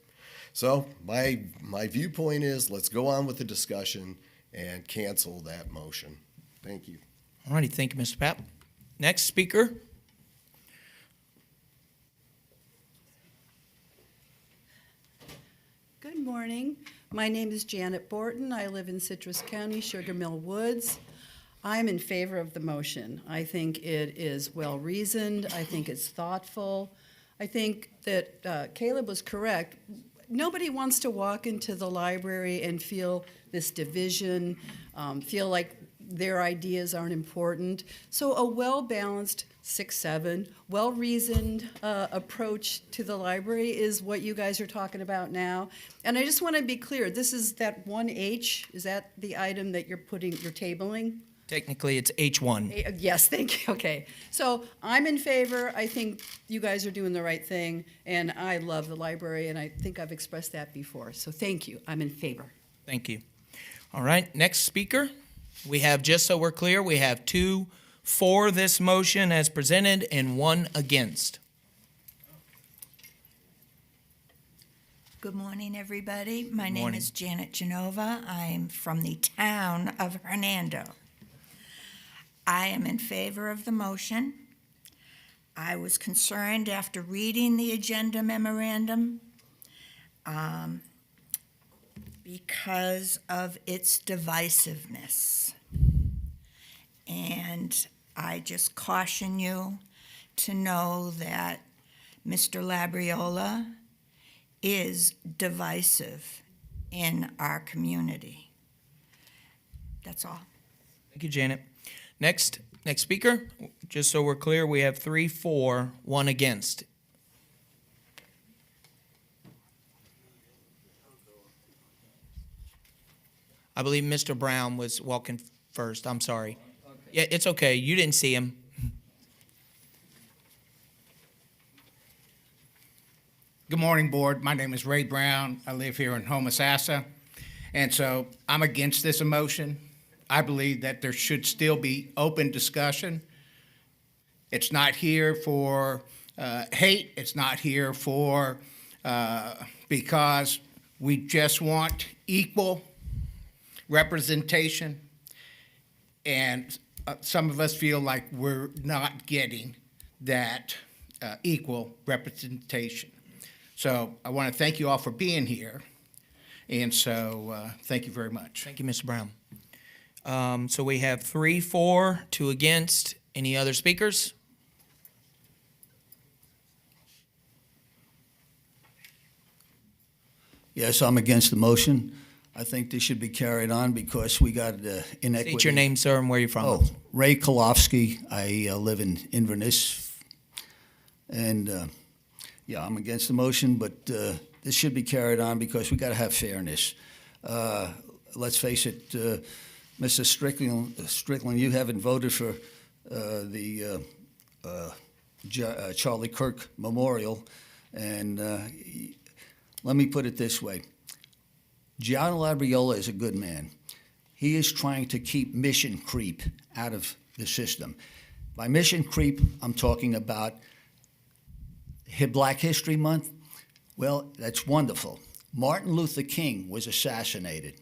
So my viewpoint is let's go on with the discussion and cancel that motion. Thank you. All righty, thank you, Mr. Papp. Next speaker. Good morning. My name is Janet Borton. I live in Citrus County, Sugar Mill Woods. I'm in favor of the motion. I think it is well-reasoned. I think it's thoughtful. I think that Caleb was correct. Nobody wants to walk into the library and feel this division, feel like their ideas aren't important. So a well-balanced 6-7, well-reasoned approach to the library is what you guys are talking about now. And I just want to be clear, this is that 1H, is that the item that you're tabling? Technically, it's H1. Yes, thank you. Okay. So I'm in favor. I think you guys are doing the right thing, and I love the library, and I think I've expressed that before. So thank you. I'm in favor. Thank you. All right, next speaker. We have, just so we're clear, we have 2 for this motion as presented and 1 against. Good morning, everybody. My name morning. is Janet Genova. I'm from the town of Hernando. I am in favor of the motion. I was concerned after reading the agenda memorandum because of its divisiveness. And I just caution you to know that Mr. Labriola is divisive in our community. That's all. Thank you, Janet. Next speaker. Just so we're clear, we have 3 for, 1 against. I believe Mr. Brown was walking first. I'm sorry. Yeah, it's okay. You didn't see him. Good morning, Board. My name is Ray Brown. I live here in Homosassa. And so I'm against this motion. I believe that there should still be open discussion. It's not here for hate. It's not here for because we just want equal representation. And some of us feel like we're not getting that equal representation. So I want to thank you all for being here. And so thank you very much. Thank you, Mr. Brown. So we have 3 for, 2 against. Any other speakers? Yes, I'm against the motion. I think this should be carried on because we got inequity. State your name, sir, and where you're from. Oh, Ray Kolofsky. I live in Inverness. And, yeah, I'm against the motion, but this should be carried on because we got to have fairness. Let's face it, Mr. Strickland, you haven't voted for the Charlie Kirk Memorial. And let me put it this way. Gianni Labriola is a good man. He is trying to keep mission creep out of the system. By mission creep, I'm talking about Black History Month. Well, that's wonderful. Martin Luther King was assassinated.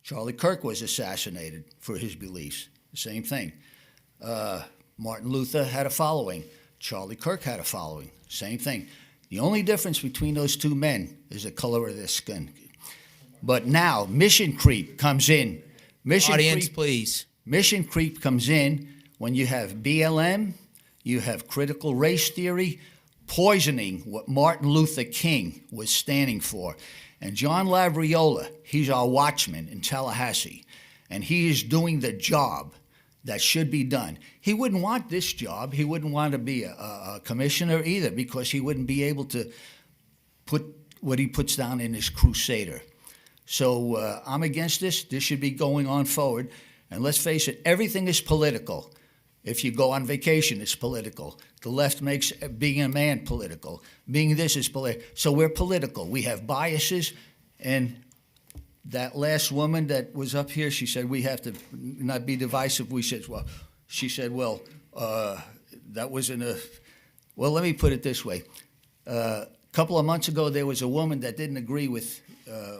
Charlie Kirk was assassinated for his beliefs. The same thing. Martin Luther had a following. Charlie Kirk had a following. Same thing. The only difference between those two men is the color of their skin. But now, mission creep comes in. Audience, please. Mission creep comes in when you have BLM, You have critical race theory poisoning what Martin Luther King was standing for. And John Labriola, he's our watchman in Tallahassee, and he is doing the job that should be done. He wouldn't want this job. He wouldn't want to be a commissioner either, because he wouldn't be able to put what he puts down in his Crusader. So I'm against this. This should be going on forward. And let's face it, everything is political. If you go on vacation, it's political. The left makes being a man political. Being this is political. So we're political. We have biases. And that last woman that was up here, she said we have to not be divisive. We said, well, she said, well, that wasn't a, well, let me put it this way. A couple of months ago, there was a woman that didn't agree with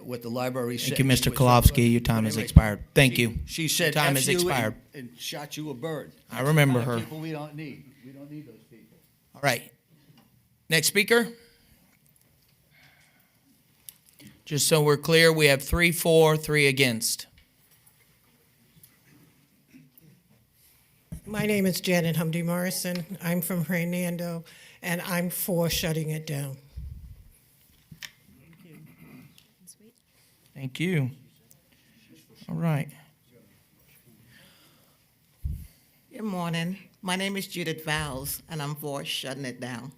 what the library said. Thank you, Mr. Kolofsky. Your time has expired. Thank you. She said, Your time F has you expired. and shot you a bird. I remember That's the kind her. of people we don't need. We don't need those people. All right. Next speaker. Just so we're clear, we have 3 for, 3 against. My name is Janet Humdy Morrison. I'm from Hernando, and I'm for shutting it down. Thank you. All right. Good morning. My name is Judith Vowles, and I'm for shutting it down.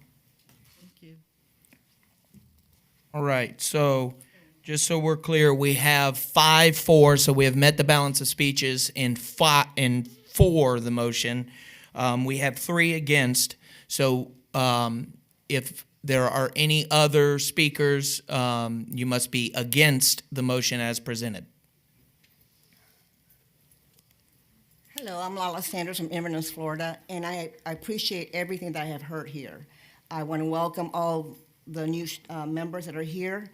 All right. So just so we're clear, we have 5 for, so we have met the balance of speeches in 4 the motion. We have 3 against. So if there are any other speakers, you must be against the motion as presented. Hello, I'm Lala Sanders from Inverness, Florida, and I appreciate everything that I have heard here. I want to welcome all the new members that are here.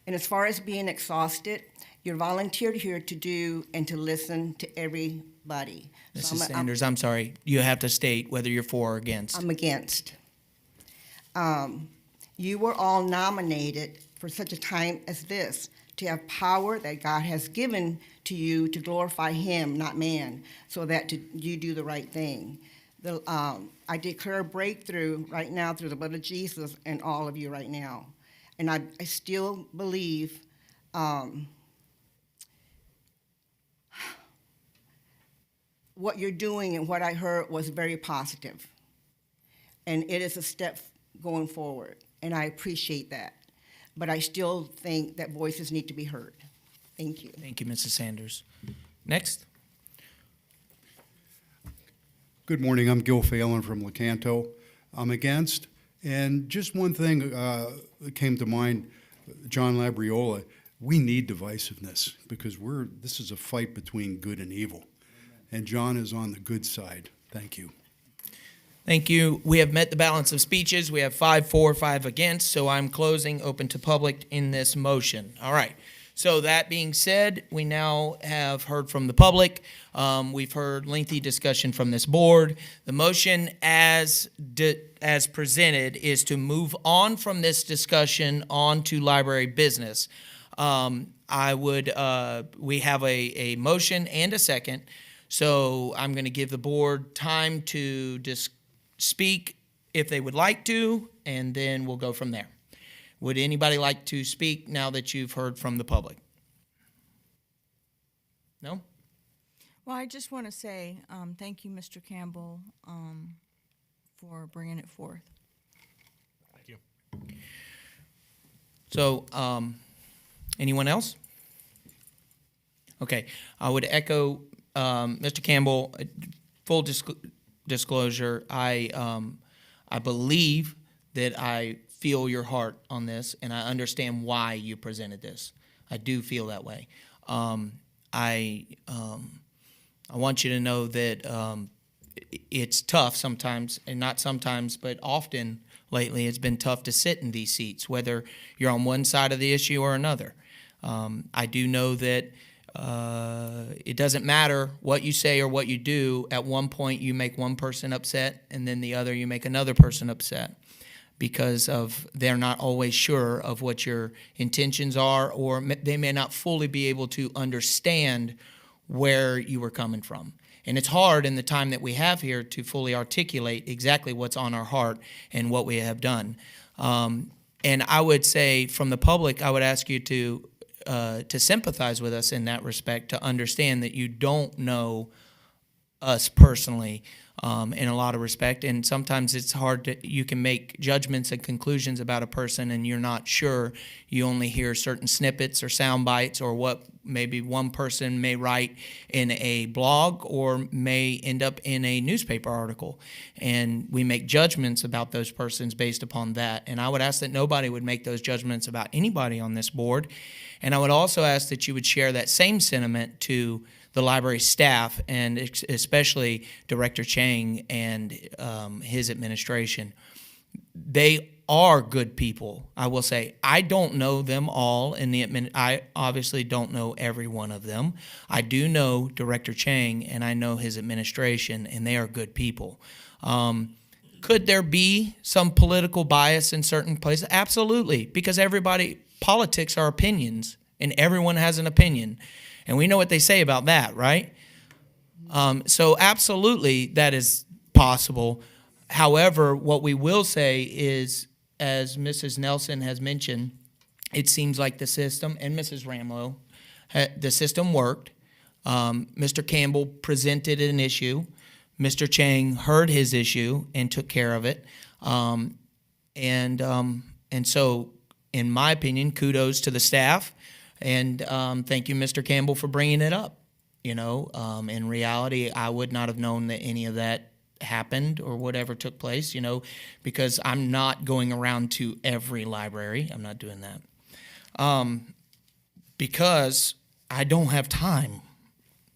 And as far as being exhausted, you're volunteered here to do and to listen to everybody. Mrs. Sanders, I'm sorry. You have to state whether you're for or against. I'm against. You were all nominated for such a time as this to have power that God has given to you to glorify Him, not man, so that you do the right thing. I declare a breakthrough right now through the blood of Jesus and all of you right now. And I still believe what you're doing and what I heard was very positive. And it is a step going forward, and I appreciate that. But I still think that voices need to be heard. Thank you. Thank you, Mrs. Sanders. Next. Good morning. I'm Gil Phelan from Lecanto. I'm against. And just one thing that came to mind, John Labriola, we need divisiveness because this is a fight between good and evil. And John is on the good side. Thank you. Thank you. We have met the balance of speeches. We have 5 for, 5 against, so I'm closing open to public in this motion. All right. So that being said, we now have heard from the public. We've heard lengthy discussion from this board. The motion as presented is to move on from this discussion on to library business. We have a motion and a second, so I'm going to give the board time to speak if they would like to, and then we'll go from there. Would anybody like to speak now that you've heard from the public? No? Well, I just want to say thank you, Mr. Campbell, for bringing it forth. Thank you. So, anyone else? Okay, I would echo Mr. Campbell. Full disclosure, I believe that I feel your heart on this, and I understand why you presented this. I do feel that way. I want you to know that it's tough sometimes, and not sometimes, but often lately it's been tough to sit in these seats, whether you're on one side of the issue or another. I do know that it doesn't matter what you say or what you do. At one point, you make one person upset, and then the other, you make another person upset because of they're not always sure of what your intentions are, or they may not fully be able to understand where you were coming from. And it's hard in the time that we have here to fully articulate exactly what's on our heart and what we have done. And I would say from the public, I would ask you to sympathize with us in that respect, to understand that you don't know us personally in a lot of respect, and sometimes it's hard to, you can make judgments and conclusions about a person and you're not sure. You only hear certain snippets or sound bites or what maybe one person may write in a blog or may end up in a newspaper article, and we make judgments about those persons based upon that. And I would ask that nobody would make those judgments about anybody on this board, and I would also ask that you would share that same sentiment to the library staff, and especially Director Chang and his administration. They are good people, I will say. I don't know them all in the I obviously don't know every one of them. I do know Director Chang, and I know his administration, and they are good people. Could there be some political bias in certain places? Absolutely, because politics are opinions, and everyone has an opinion. And we know what they say about that, right? So absolutely that is possible. However, what we will say is, as Mrs. Nelson has mentioned, it seems like the system, and Mrs. Ramlow, the system worked. Mr. Campbell presented an issue. Mr. Chang heard his issue and took care of it. And so, in my opinion, kudos to the staff. And thank you, Mr. Campbell, for bringing it up. You know, in reality, I would not have known that any of that happened or whatever took place, you know, because I'm not going around to every library. I'm not doing that. Because I don't have time,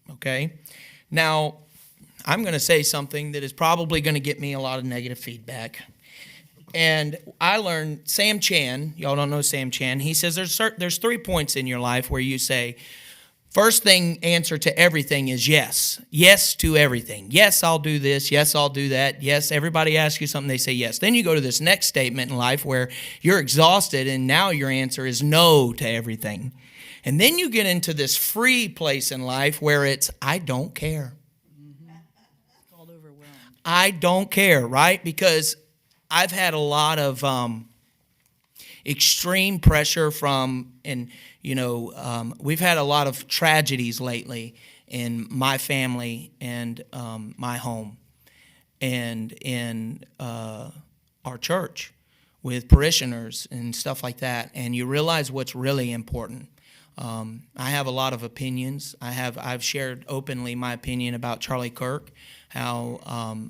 okay? Now, I'm going to say something that is probably going to get me a lot of negative feedback. And I learned, Sam Chan, y'all don't know Sam Chan, he says there's 3 points in your life where you say, first thing, answer to everything is yes. Yes to everything. Yes, I'll do this. Yes, I'll do that. Yes, everybody asks you something, they say yes. Then you go to this next statement in life where you're exhausted and now your answer is no to everything. And then you get into this free place in life where it's, I don't care. I don't care, right? Because I've had a lot of extreme pressure from, and you know, we've had a lot of tragedies lately in my family and my home and in our church with parishioners and stuff like that. And you realize what's really important. I have a lot of opinions. I've shared openly my opinion about Charlie Kirk, how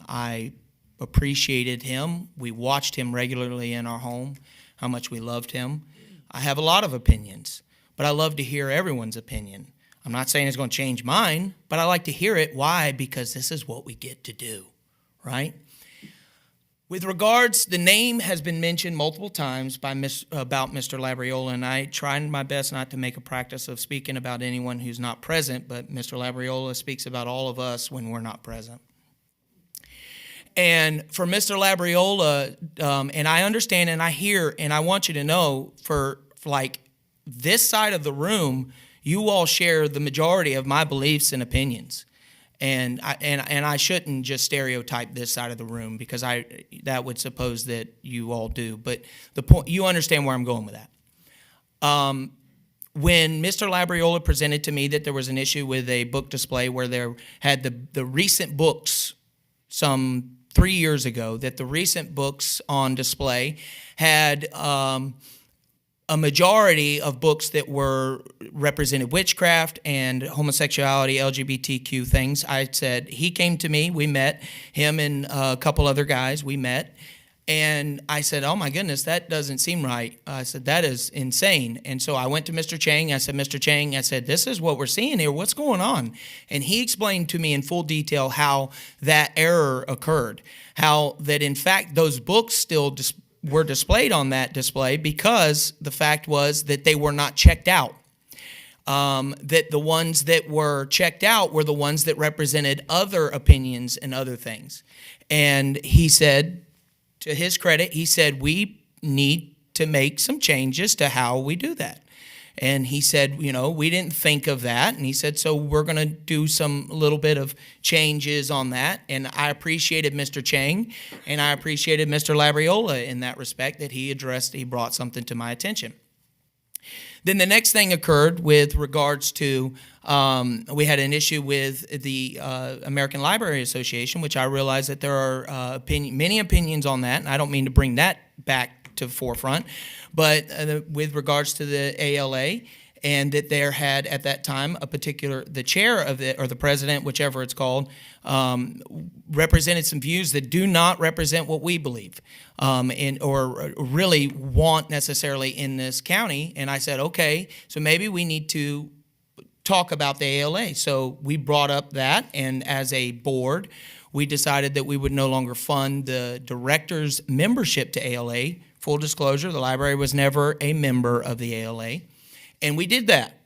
I appreciated him. We watched him regularly in our home, how much we loved him. I have a lot of opinions, but I love to hear everyone's opinion. I'm not saying it's going to change mine, but I like to hear it. Why? Because this is what we get to do, right? With regards, the name has been mentioned multiple times about Mr. Labriola, and I try my best not to make a practice of speaking about anyone who's not present, but Mr. Labriola speaks about all of us when we're not present. And for Mr. Labriola, and I understand and I hear, and I want you to know, for like this side of the room, you all share the majority of my beliefs and opinions. And I shouldn't just stereotype this side of the room because that would suppose that you all do. But the point, you understand where I'm going with that. When Mr. Labriola presented to me that there was an issue with a book display where there had the recent books some 3 years ago, that the recent books on display had a majority of books that were represented witchcraft and homosexuality, LGBTQ things. I said, he came to me, we met, him and a couple other guys, we met, and I said, oh my goodness, that doesn't seem right. I said, that is insane. And so I went to Mr. Chang, I said, Mr. Chang, I said, this is what we're seeing here, what's going on? And he explained to me in full detail how that error occurred, how that in fact those books still were displayed on that display because the fact was that they were not checked out. That the ones that were checked out were the ones that represented other opinions and other things. And he said, to his credit, he said, we need to make some changes to how we do that. And he said, we didn't think of that. And he said, so we're going to do some little bit of changes on that. And I appreciated Mr. Chang, and I appreciated Mr. Labriola in that respect, that he brought something to my attention. Then the next thing occurred with regards to, we had an issue with the American Library Association, which I realize that there are many opinions on that, and I don't mean to bring that back to the forefront, but with regards to the ALA, and that there had at that time the chair of it, or the president, whichever it's called, represented some views that do not represent what we believe or really want necessarily in this county. And I said, okay, so maybe we need to talk about the ALA. So we brought up that, and as a board, we decided that we would no longer fund the director's membership to ALA. Full disclosure, the library was never a member of the ALA, and we did that.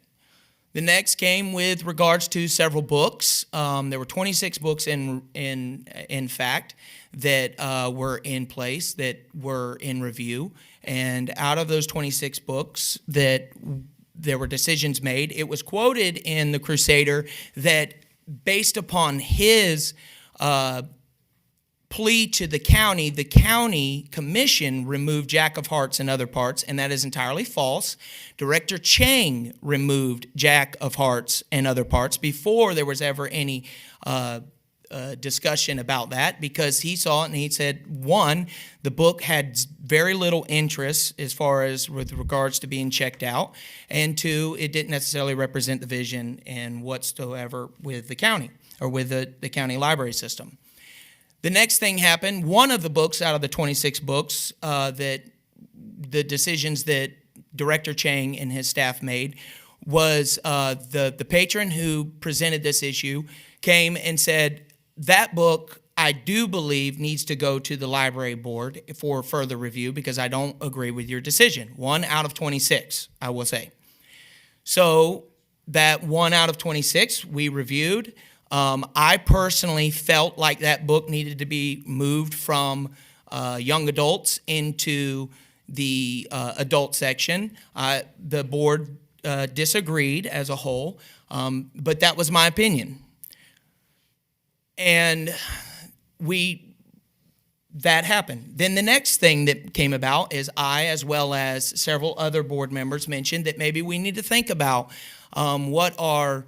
The next came with regards to several books. There were 26 books in fact that were in place, that were in review, and out of those 26 books that there were decisions made, it was quoted in the Crusader that based upon his plea to the county commission removed Jack of Hearts and Other Parts, and that is entirely false. Director Chang removed Jack of Hearts and Other Parts before there was ever any discussion about that, because he saw it and he said, one, the book had very little interest as far as with regards to being checked out, and two, it didn't necessarily represent the vision and whatsoever with the county or with the county library system. The next thing happened, one of the books out of the 26 books that the decisions that Director Chang and his staff made was the patron who presented this issue came and said, that book, I do believe, needs to go to the library board for further review because I don't agree with your decision. 1 out of 26, I will say. So that 1 out of 26 we reviewed. I personally felt like that book needed to be moved from young adults into the adult section. The board disagreed as a whole, but that was my opinion. And that happened. Then the next thing that came about is I, as well as several other board members, mentioned that maybe we need to think about what our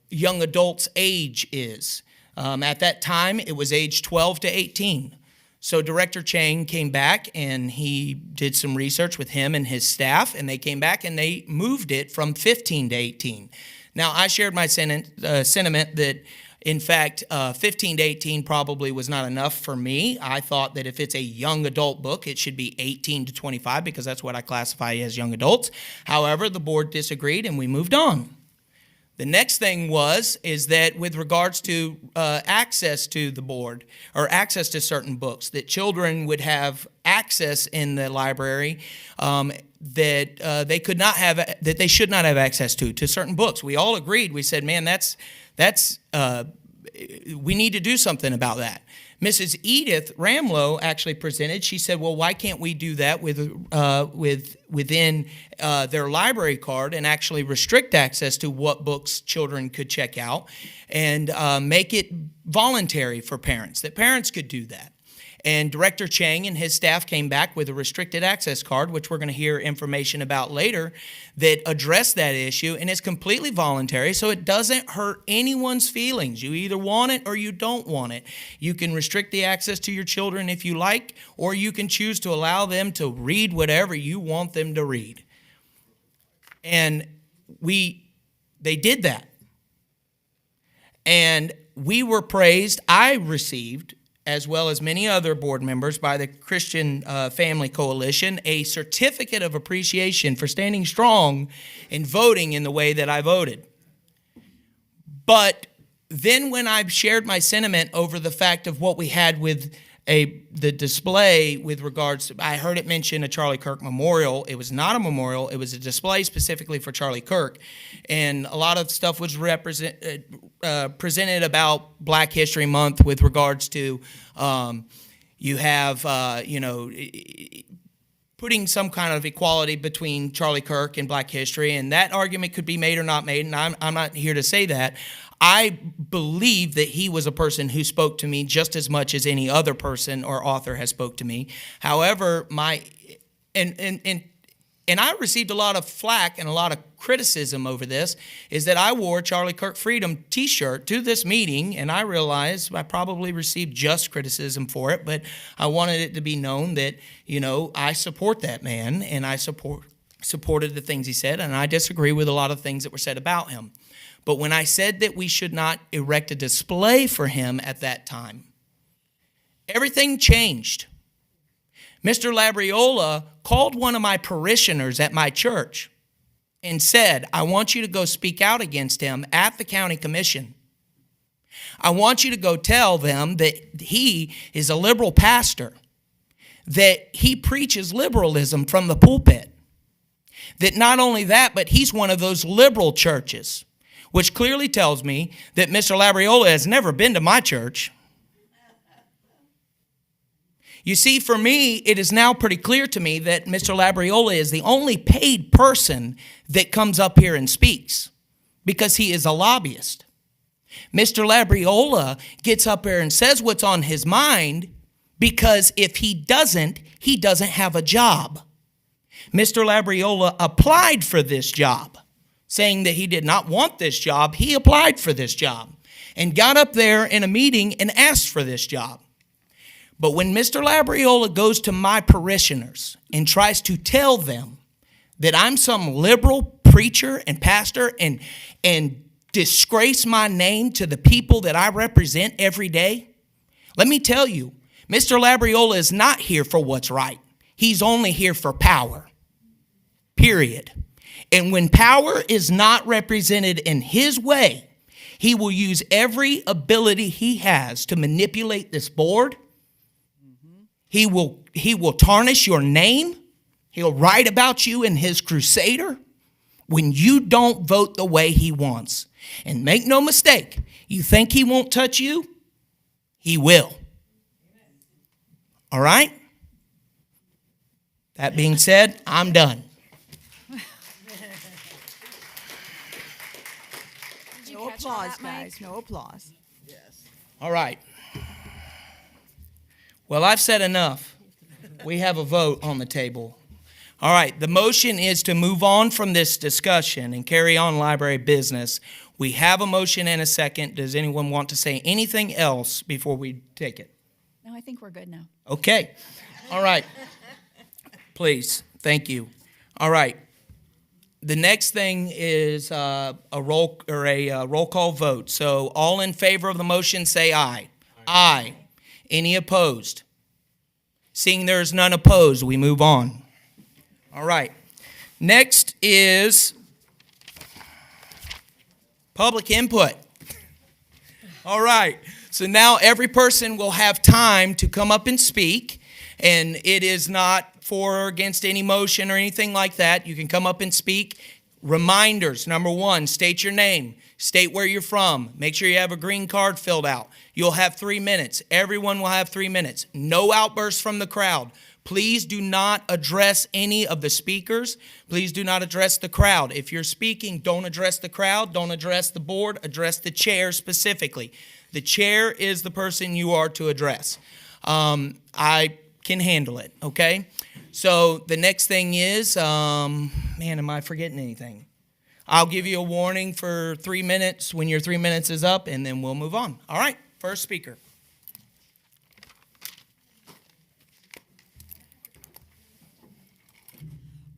young adults' age is. At that time, it was age 12 to 18. So Director Chang came back and he did some research with him and his staff, and they came back and they moved it from 15 to 18. Now, I shared my sentiment that, in fact, 15 to 18 probably was not enough for me. I thought that if it's a young adult book, it should be 18 to 25 because that's what I classify as young adults. However, the board disagreed and we moved on. The next thing is that with regards to access to the board or access to certain books, that children would have access in the library that they could not have, that they should not have access to certain books. We all agreed. We said, man, that's we need to do something about that. Mrs. Edith Ramlow actually presented. She said, well, why can't we do that within their library card and actually restrict access to what books children could check out and make it voluntary for parents, that parents could do that. And Director Chang and his staff came back with a restricted access card, which we're going to hear information about later, that addressed that issue, and it's completely voluntary, so it doesn't hurt anyone's feelings. You either want it or you don't want it. You can restrict the access to your children if you like, or you can choose to allow them to read whatever you want them to read. And they did that. And we were praised. I received, as well as many other board members, by the Christian Family Coalition, a certificate of appreciation for standing strong in voting in the way that I voted. But then when I shared my sentiment over the fact of what we had with the display with regards to, I heard it mention a Charlie Kirk memorial. It was not a memorial. It was a display specifically for Charlie Kirk. And a lot of stuff was presented about Black History Month with regards to, you have, putting some kind of equality between Charlie Kirk and Black history, and that argument could be made or not made, and I'm not here to say that. I believe that he was a person who spoke to me just as much as any other person or author has spoke to me. However, and I received a lot of flack and a lot of criticism over this, is that I wore Charlie Kirk Freedom t-shirt to this meeting, and I realized I probably received just criticism for it, but I wanted it to be known that, I support that man, and I supported the things he said, and I disagree with a lot of things that were said about him. But when I said that we should not erect a display for him at that time, everything changed. Mr. Labriola called one of my parishioners at my church and said, I want you to go speak out against him at the county commission. I want you to go tell them that he is a liberal pastor, that he preaches liberalism from the pulpit, that not only that, but he's one of those liberal churches, which clearly tells me that Mr. Labriola has never been to my church. You see, for me, it is now pretty clear to me that Mr. Labriola is the only paid person that comes up here and speaks because he is a lobbyist. Mr. Labriola gets up here and says what's on his mind because if he doesn't have a job. Mr. Labriola applied for this job, saying that he did not want this job. He applied for this job and got up there in a meeting and asked for this job. But when Mr. Labriola goes to my parishioners and tries to tell them that I'm some liberal preacher and pastor and disgrace my name to the people that I represent every day, let me tell you, Mr. Labriola is not here for what's right. He's only here for power, period. And when power is not represented in his way, he will use every ability he has to manipulate this board. He will tarnish your name. He'll write about you in his Crusader when you don't vote the way he wants. And make no mistake, you think he won't touch you? He will. All right? That being said, I'm done. No applause, guys, no applause. All right. Well, I've said enough. We have a vote on the table. All right, the motion is to move on from this discussion and carry on library business. We have a motion and a second. Does anyone want to say anything else before we take it? No, I think we're good now. Okay. All right. Please. Thank you. All right. The next thing is a roll call vote. So all in favor of the motion, say aye. Aye. Any opposed? Seeing there is none opposed, we move on. All right. Next is public input. All right. So now every person will have time to come up and speak, and it is not for or against any motion or anything like that. You can come up and speak. Reminders, number one, state your name. State where you're from. Make sure you have a green card filled out. You'll have 3 minutes. Everyone will have 3 minutes. No outbursts from the crowd. Please do not address any of the speakers. Please do not address the crowd. If you're speaking, don't address the crowd. Don't address the board. Address the chair specifically. The chair is the person you are to address. I can handle it, okay? So the next thing is, man, am I forgetting anything? I'll give you a warning for 3 minutes when your 3 minutes is up, and then we'll move on. All right, first speaker.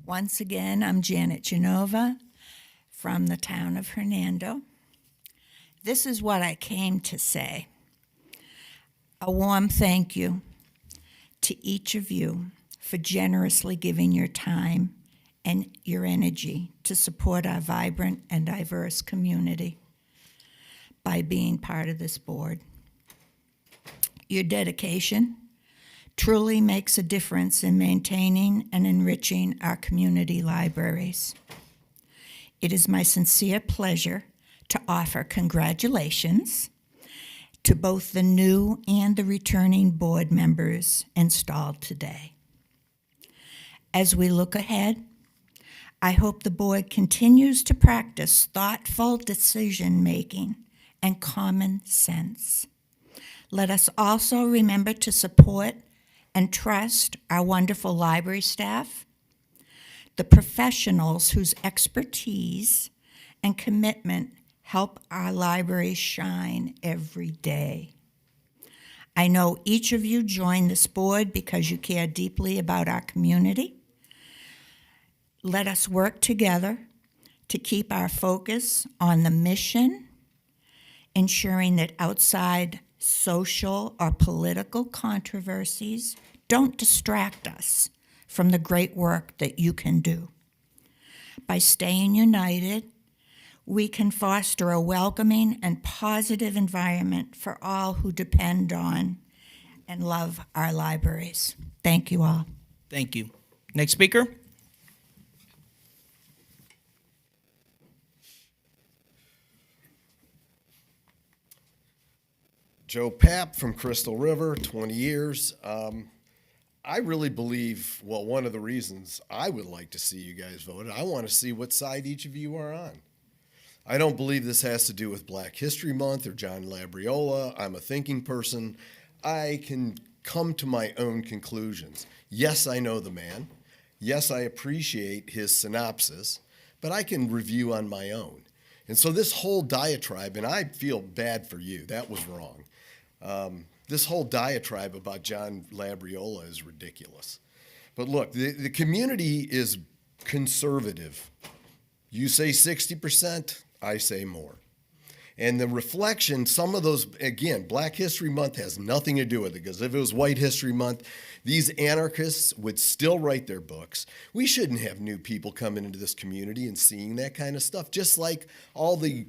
Once again, I'm Janet Genova from the town of Hernando. This is what I came to say. A warm thank you to each of you for generously giving your time and your energy to support our vibrant and diverse community by being part of this board. Your dedication truly makes a difference in maintaining and enriching our community libraries. It is my sincere pleasure to offer congratulations to both the new and the returning board members installed today. As we look ahead, I hope the board continues to practice thoughtful decision-making and common sense. Let us also remember to support and trust our wonderful library staff, the professionals whose expertise and commitment help our library shine every day. I know each of you joined this board because you care deeply about our community. Let us work together to keep our focus on the mission, ensuring that outside social or political controversies don't distract us from the great work that you can do. By staying united, we can foster a welcoming and positive environment for all who depend on and love our libraries. Thank you all. Thank you. Next speaker. Joe Papp from Crystal River, 20 years. I really believe, well, one of the reasons I would like to see you guys vote, I want to see what side each of you are on. I don't believe this has to do with Black History Month or John Labriola. I'm a thinking person. I can come to my own conclusions. Yes, I know the man. Yes, I appreciate his synopsis, but I can review on my own. And so this whole diatribe, and I feel bad for you, that was wrong. This whole diatribe about John Labriola is ridiculous. But look, the community is conservative. You say 60%, I say more. And the reflection, some of those, again, Black History Month has nothing to do with it, because if it was White History Month, these anarchists would still write their books. We shouldn't have new people coming into this community and seeing that kind of stuff, just like all the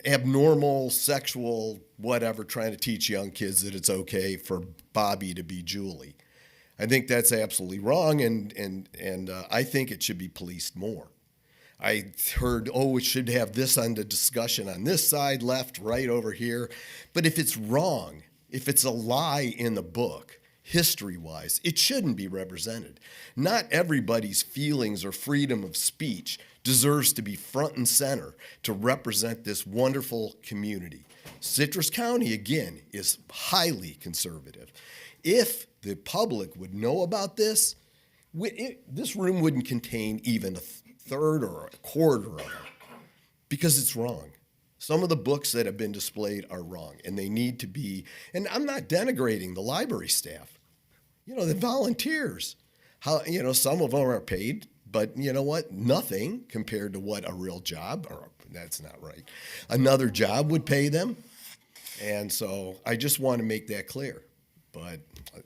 abnormal, sexual, whatever, trying to teach young kids that it's okay for Bobby to be Julie. I think that's absolutely wrong, and I think it should be policed more. I heard, oh, it should have this on the discussion on this side, left, right, over here. But if it's wrong, if it's a lie in the book, history-wise, it shouldn't be represented. Not everybody's feelings or freedom of speech deserves to be front and center to represent this wonderful community. Citrus County, again, is highly conservative. If the public would know about this, this room wouldn't contain even a third or a quarter of it, because it's wrong. Some of the books that have been displayed are wrong, and they need to be, and I'm not denigrating the library staff. You know, the volunteers, some of them are paid, but you know what? Nothing compared to what a real job, or that's not right, another job would pay them. And so I just want to make that clear. But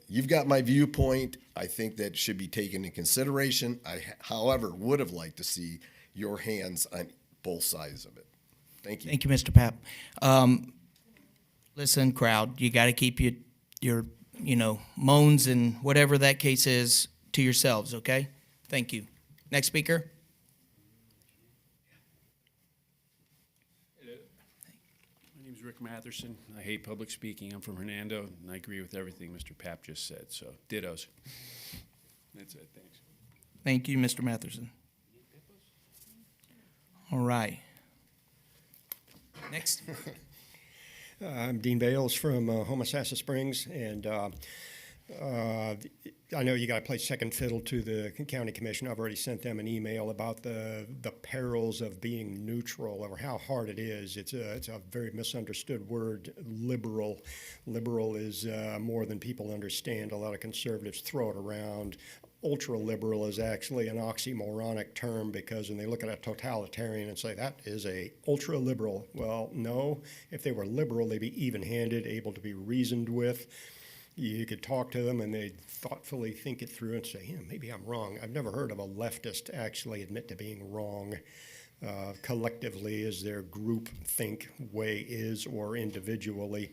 you've got my viewpoint. I think that should be taken into consideration. I, however, would have liked to see your hands on both sides of it. Thank you. Thank you, Mr. Papp. Listen, crowd, you got to keep your moans and whatever that case is to yourselves, okay? Thank you. Next speaker. My name is Rick Matherson. I hate public speaking. I'm from Hernando, and I agree with everything Mr. Papp just said, so dittos. That's it, thanks. Thank you, Mr. Matherson. All right. Next. I'm Dean Bales from Homosassa Springs, and I know you got to play second fiddle to the county commission. I've already sent them an email about the perils of being neutral, or how hard it is. It's a very misunderstood word, liberal. Liberal is more than people understand. A lot of conservatives throw it around. Ultra-liberal is actually an oxymoronic term, because when they look at a totalitarian and say, that is a ultra-liberal, well, no. If they were liberal, they'd be even-handed, able to be reasoned with. You could talk to them and they'd thoughtfully think it through and say, yeah, maybe I'm wrong. I've never heard of a leftist actually admit to being wrong collectively, as their group think way is, or individually.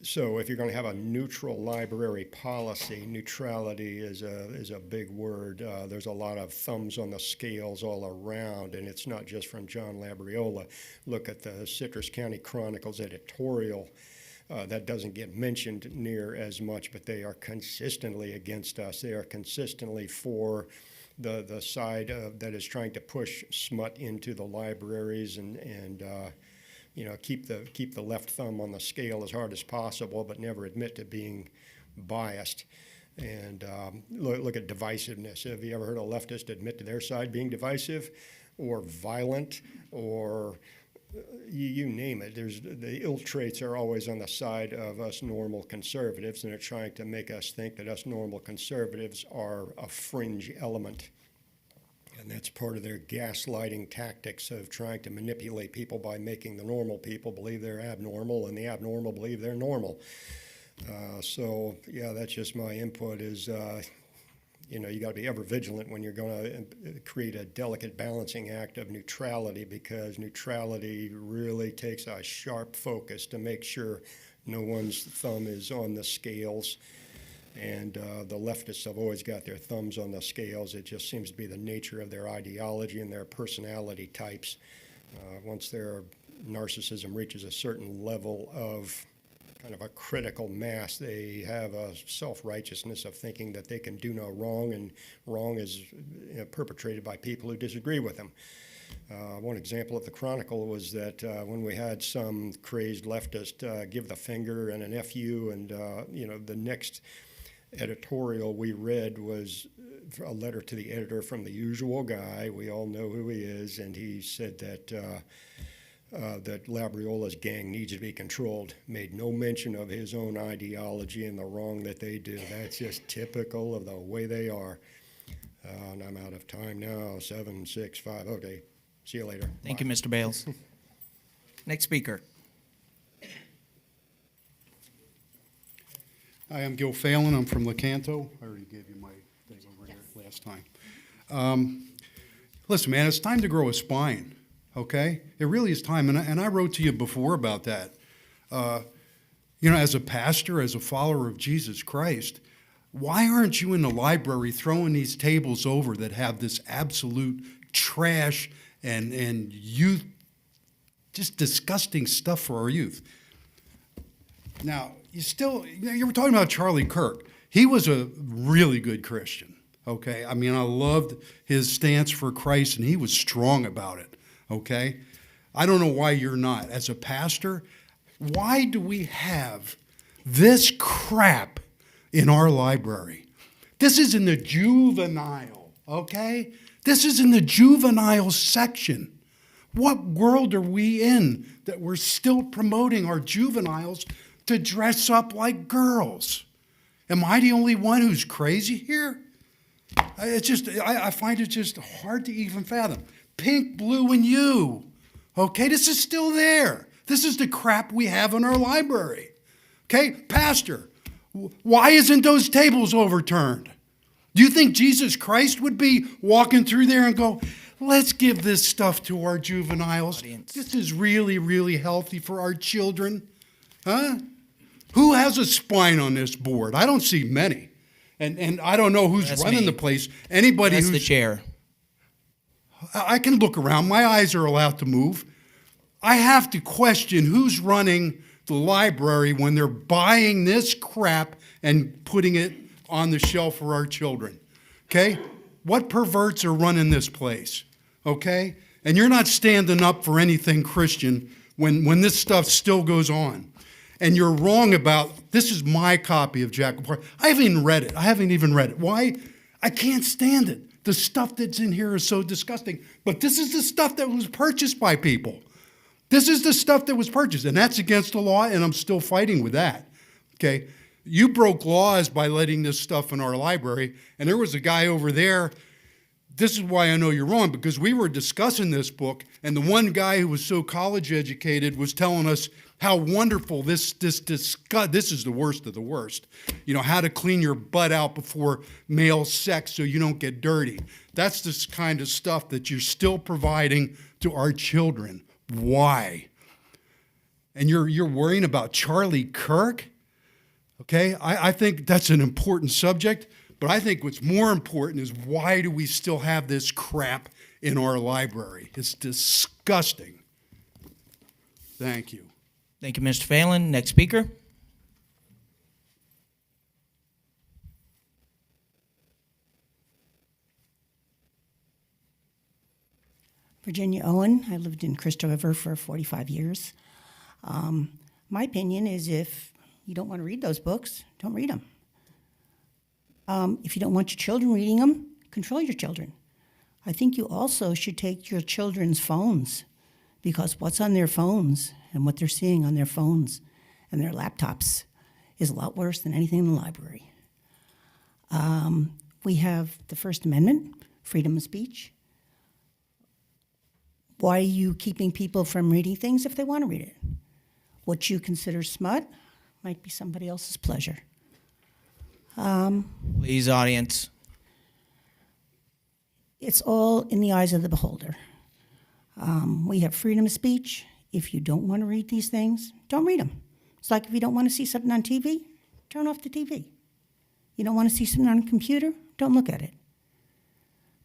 So if you're going to have a neutral library policy, neutrality is a big word. There's a lot of thumbs on the scales all around, and it's not just from John Labriola. Look at the Citrus County Chronicle's editorial That doesn't get mentioned near as much, but they are consistently against us. They are consistently for the side that is trying to push smut into the libraries and keep the left thumb on the scale as hard as possible, but never admit to being biased. And look at divisiveness. Have you ever heard a leftist admit to their side being divisive or violent or you name it? The ill traits are always on the side of us normal conservatives, and they're trying to make us think that us normal conservatives are a fringe element. And that's part of their gaslighting tactics of trying to manipulate people by making the normal people believe they're abnormal and the abnormal believe they're normal. So, yeah, that's just my input is, you got to be ever vigilant when you're going to create a delicate balancing act of neutrality, because neutrality really takes a sharp focus to make sure no one's thumb is on the scales. And the leftists have always got their thumbs on the scales. It just seems to be the nature of their ideology and their personality types. Once their narcissism reaches a certain level of kind of a critical mass, they have a self-righteousness of thinking that they can do no wrong, and wrong is perpetrated by people who disagree with them. One example of the Chronicle was that when we had some crazed leftist give the finger and an FU, and the next editorial we read was a letter to the editor from the usual guy. We all know who he is, and he said that that Labriola's gang needs to be controlled. Made no mention of his own ideology and the wrong that they do. That's just typical of the way they are. And I'm out of time now. 7, 6, 5. Okay. See you later. Thank you, Mr. Bales. Next speaker. Hi, I'm Gil Phelan. I'm from Lecanto. I already gave you my thing over here last time. Listen, man, it's time to grow a spine, okay? It really is time. And I wrote to you before about that. As a pastor, as a follower of Jesus Christ, why aren't you in the library throwing these tables over that have this absolute trash and youth, just disgusting stuff for our youth? Now, you were talking about Charlie Kirk. He was a really good Christian, okay? I mean, I loved his stance for Christ, and he was strong about it, okay? I don't know why you're not. As a pastor, why do we have this crap in our library? This is in the juvenile, okay? This is in the juvenile section. What world are we in that we're still promoting our juveniles to dress up like girls? Am I the only one who's crazy here? I find it just hard to even fathom. Pink, blue, and you. Okay, this is still there. This is the crap we have in our library. Okay, Pastor, why isn't those tables overturned? Do you think Jesus Christ would be walking through there and go, let's give this stuff to our juveniles? This is really, really healthy for our children. Huh? Who has a spine on this board? I don't see many. And I don't know who's running the place. Anybody That's who's the chair. I can look around. My eyes are allowed to move. I have to question who's running the library when they're buying this crap and putting it on the shelf for our children. Okay? What perverts are running this place? Okay? And you're not standing up for anything Christian when this stuff still goes on. And you're wrong about, this is my copy of Jack of Hearts. I haven't even read it. Why? I can't stand it. The stuff that's in here is so disgusting. But this is the stuff that was purchased by people. This is the stuff that was purchased. And that's against the law, and I'm still fighting with that. Okay? You broke laws by letting this stuff in our library. And there was a guy over there. This is why I know you're wrong, because we were discussing this book, and the one guy who was so college educated was telling us how wonderful this is the worst of the worst. You know, how to clean your butt out before male sex so you don't get dirty. That's the kind of stuff that you're still providing to our children. Why? And you're worrying about Charlie Kirk? Okay, I think that's an important subject, but I think what's more important is why do we still have this crap in our library? It's disgusting. Thank you. Thank you, Mr. Phelan. Next speaker. Virginia Owen. I lived in Crystal River for 45 years. My opinion is if you don't want to read those books, don't read them. If you don't want your children reading them, control your children. I think you also should take your children's phones, because what's on their phones and what they're seeing on their phones and their laptops is a lot worse than anything in the library. We have the First Amendment, freedom of speech. Why are you keeping people from reading things if they want to read it? What you consider smut might be somebody else's pleasure. Please, audience. It's all in the eyes of the beholder. We have freedom of speech. If you don't want to read these things, don't read them. It's like if you don't want to see something on TV, turn off the TV. You don't want to see something on a computer, don't look at it.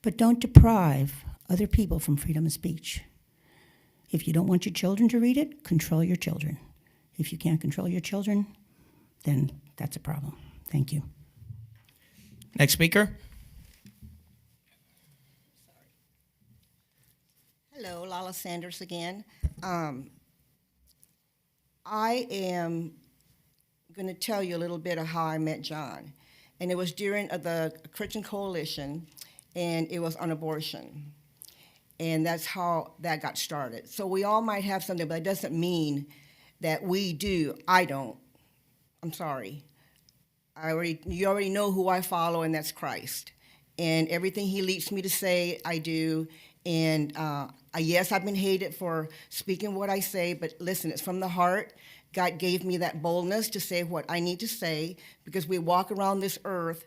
But don't deprive other people from freedom of speech. If you don't want your children to read it, control your children. If you can't control your children, then that's a problem. Thank you. Next speaker. Hello, Lala Sanders again. I am going to tell you a little bit of how I met John. And it was during the Christian Coalition, and it was on abortion. And that's how that got started. So we all might have something, but it doesn't mean that we do. I don't. I'm sorry. You already know who I follow, and that's Christ. And everything he leads me to say, I do. And yes, I've been hated for speaking what I say, but listen, it's from the heart. God gave me that boldness to say what I need to say, because we walk around this earth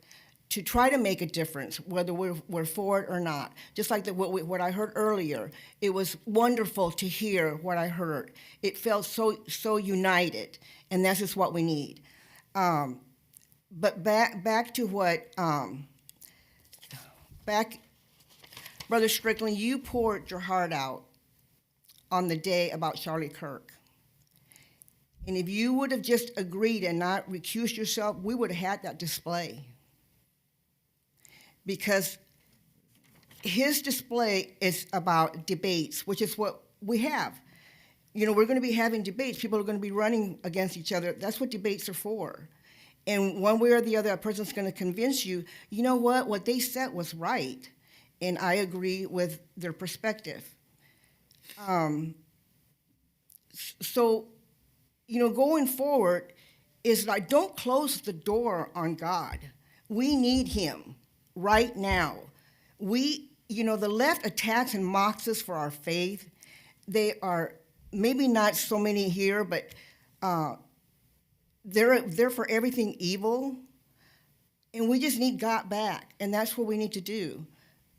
to try to make a difference, whether we're for it or not. Just like what I heard earlier, it was wonderful to hear what I heard. It felt so united, and that's just what we need. But back to what, Brother Strickland, you poured your heart out on the day about Charlie Kirk. And if you would have just agreed and not recused yourself, we would have had that display. Because his display is about debates, which is what we have. You know, we're going to be having debates. People are going to be running against each other. That's what debates are for. And one way or the other, a person's going to convince you, you know what they said was right. And I agree with their perspective. So, you know, going forward is like, don't close the door on God. We need him right now. The left attacks and mocks us for our faith. They are maybe not so many here, but they're for everything evil. And we just need God back, and that's what we need to do.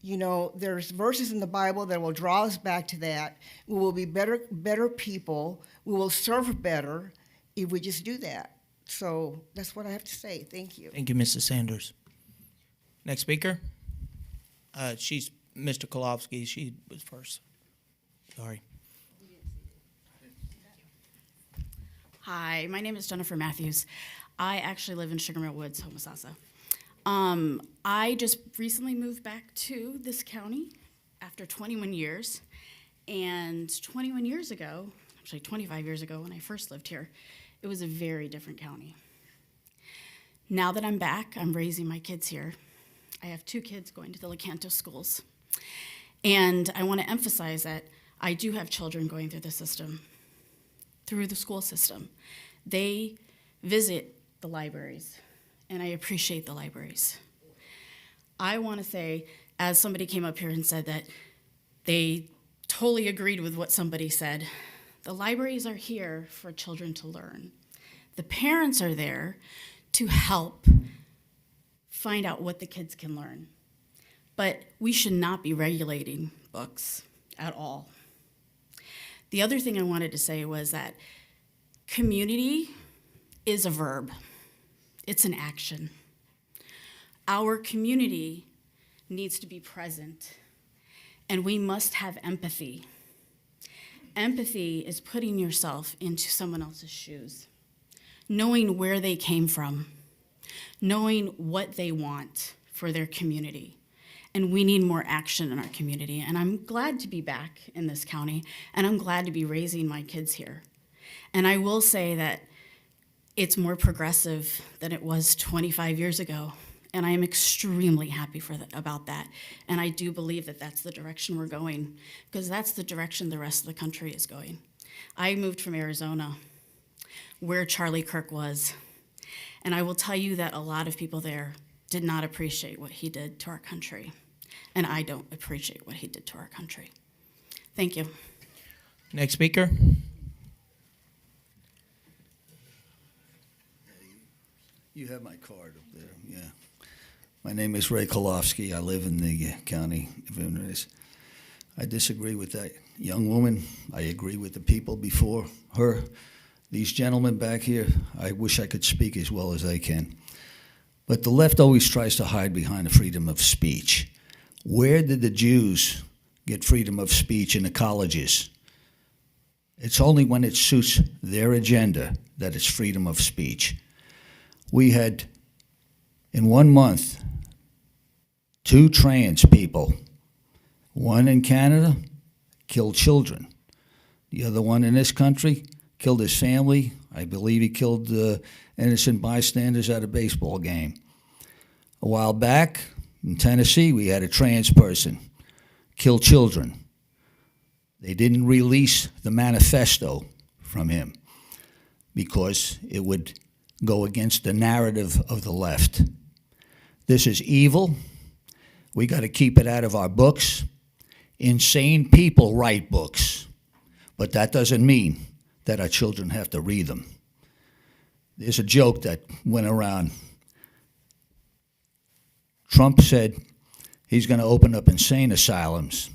You know, there's verses in the Bible that will draw us back to that. We will be better people. We will serve better if we just do that. So that's what I have to say. Thank you. Thank you, Mrs. Sanders. Next speaker. She's Mr. Kolofsky. She was first. Sorry. Hi, my name is Jennifer Matthews. I actually live in Sugar Mill Woods, Homosassa. I just recently moved back to this county after 21 years. And 21 years ago, actually 25 years ago when I first lived here, it was a very different county. Now that I'm back, I'm raising my kids here. I have 2 kids going to the Lecanto schools. And I want to emphasize that I do have children going through the system, through the school system. They visit the libraries, and I appreciate the libraries. I want to say, as somebody came up here and said that they totally agreed with what somebody said, the libraries are here for children to learn. The parents are there to help find out what the kids can learn. But we should not be regulating books at all. The other thing I wanted to say was that community is a verb. It's an action. Our community needs to be present, and we must have empathy. Empathy is putting yourself into someone else's shoes, knowing where they came from, knowing what they want for their community. And we need more action in our community. And I'm glad to be back in this county, and I'm glad to be raising my kids here. And I will say that it's more progressive than it was 25 years ago. And I am extremely happy about that. And I do believe that that's the direction we're going, because that's the direction the rest of the country is going. I moved from Arizona, where Charlie Kirk was. And I will tell you that a lot of people there did not appreciate what he did to our country. And I don't appreciate what he did to our country. Thank you. Next speaker. You have my card up there, yeah. My name is Ray Kolofsky. I live in the county of Inverness. I disagree with that young woman. I agree with the people before her. These gentlemen back here, I wish I could speak as well as they can. But the left always tries to hide behind the freedom of speech. Where did the Jews get freedom of speech in the colleges? It's only when it suits their agenda that it's freedom of speech. We had, in 1 month, 2 trans people. One in Canada killed children. The other one in this country killed his family. I believe he killed innocent bystanders at a baseball game. A while back in Tennessee, we had a trans person kill children. They didn't release the manifesto from him because it would go against the narrative of the left. This is evil. We got to keep it out of our books. Insane people write books, but that doesn't mean that our children have to read them. There's a joke that went around. Trump said he's going to open up insane asylums.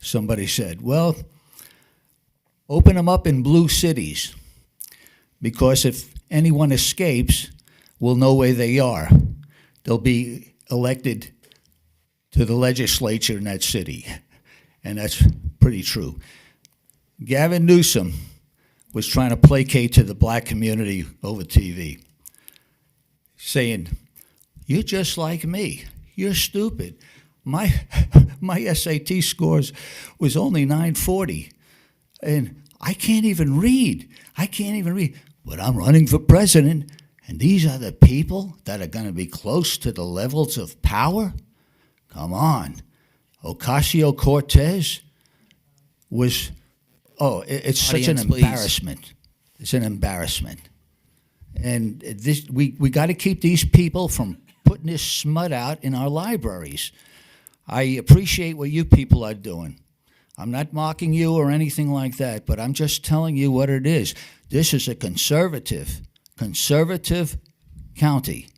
Somebody said, well, open them up in blue cities, because if anyone escapes, we'll know where they are. They'll be elected to the legislature in that city. And that's pretty true. Gavin Newsom was trying to placate to the black community over TV, saying, you're just like me. You're stupid. My SAT scores was only 940, and I can't even read. But I'm running for president, and these are the people that are going to be close to the levels of power? Come on. Ocasio-Cortez was, it's such an embarrassment. It's an embarrassment. And this, we got to keep these people from putting this smut out in our libraries. I appreciate what you people are doing. I'm not mocking you or anything like that, but I'm just telling you what it is. This is a conservative county,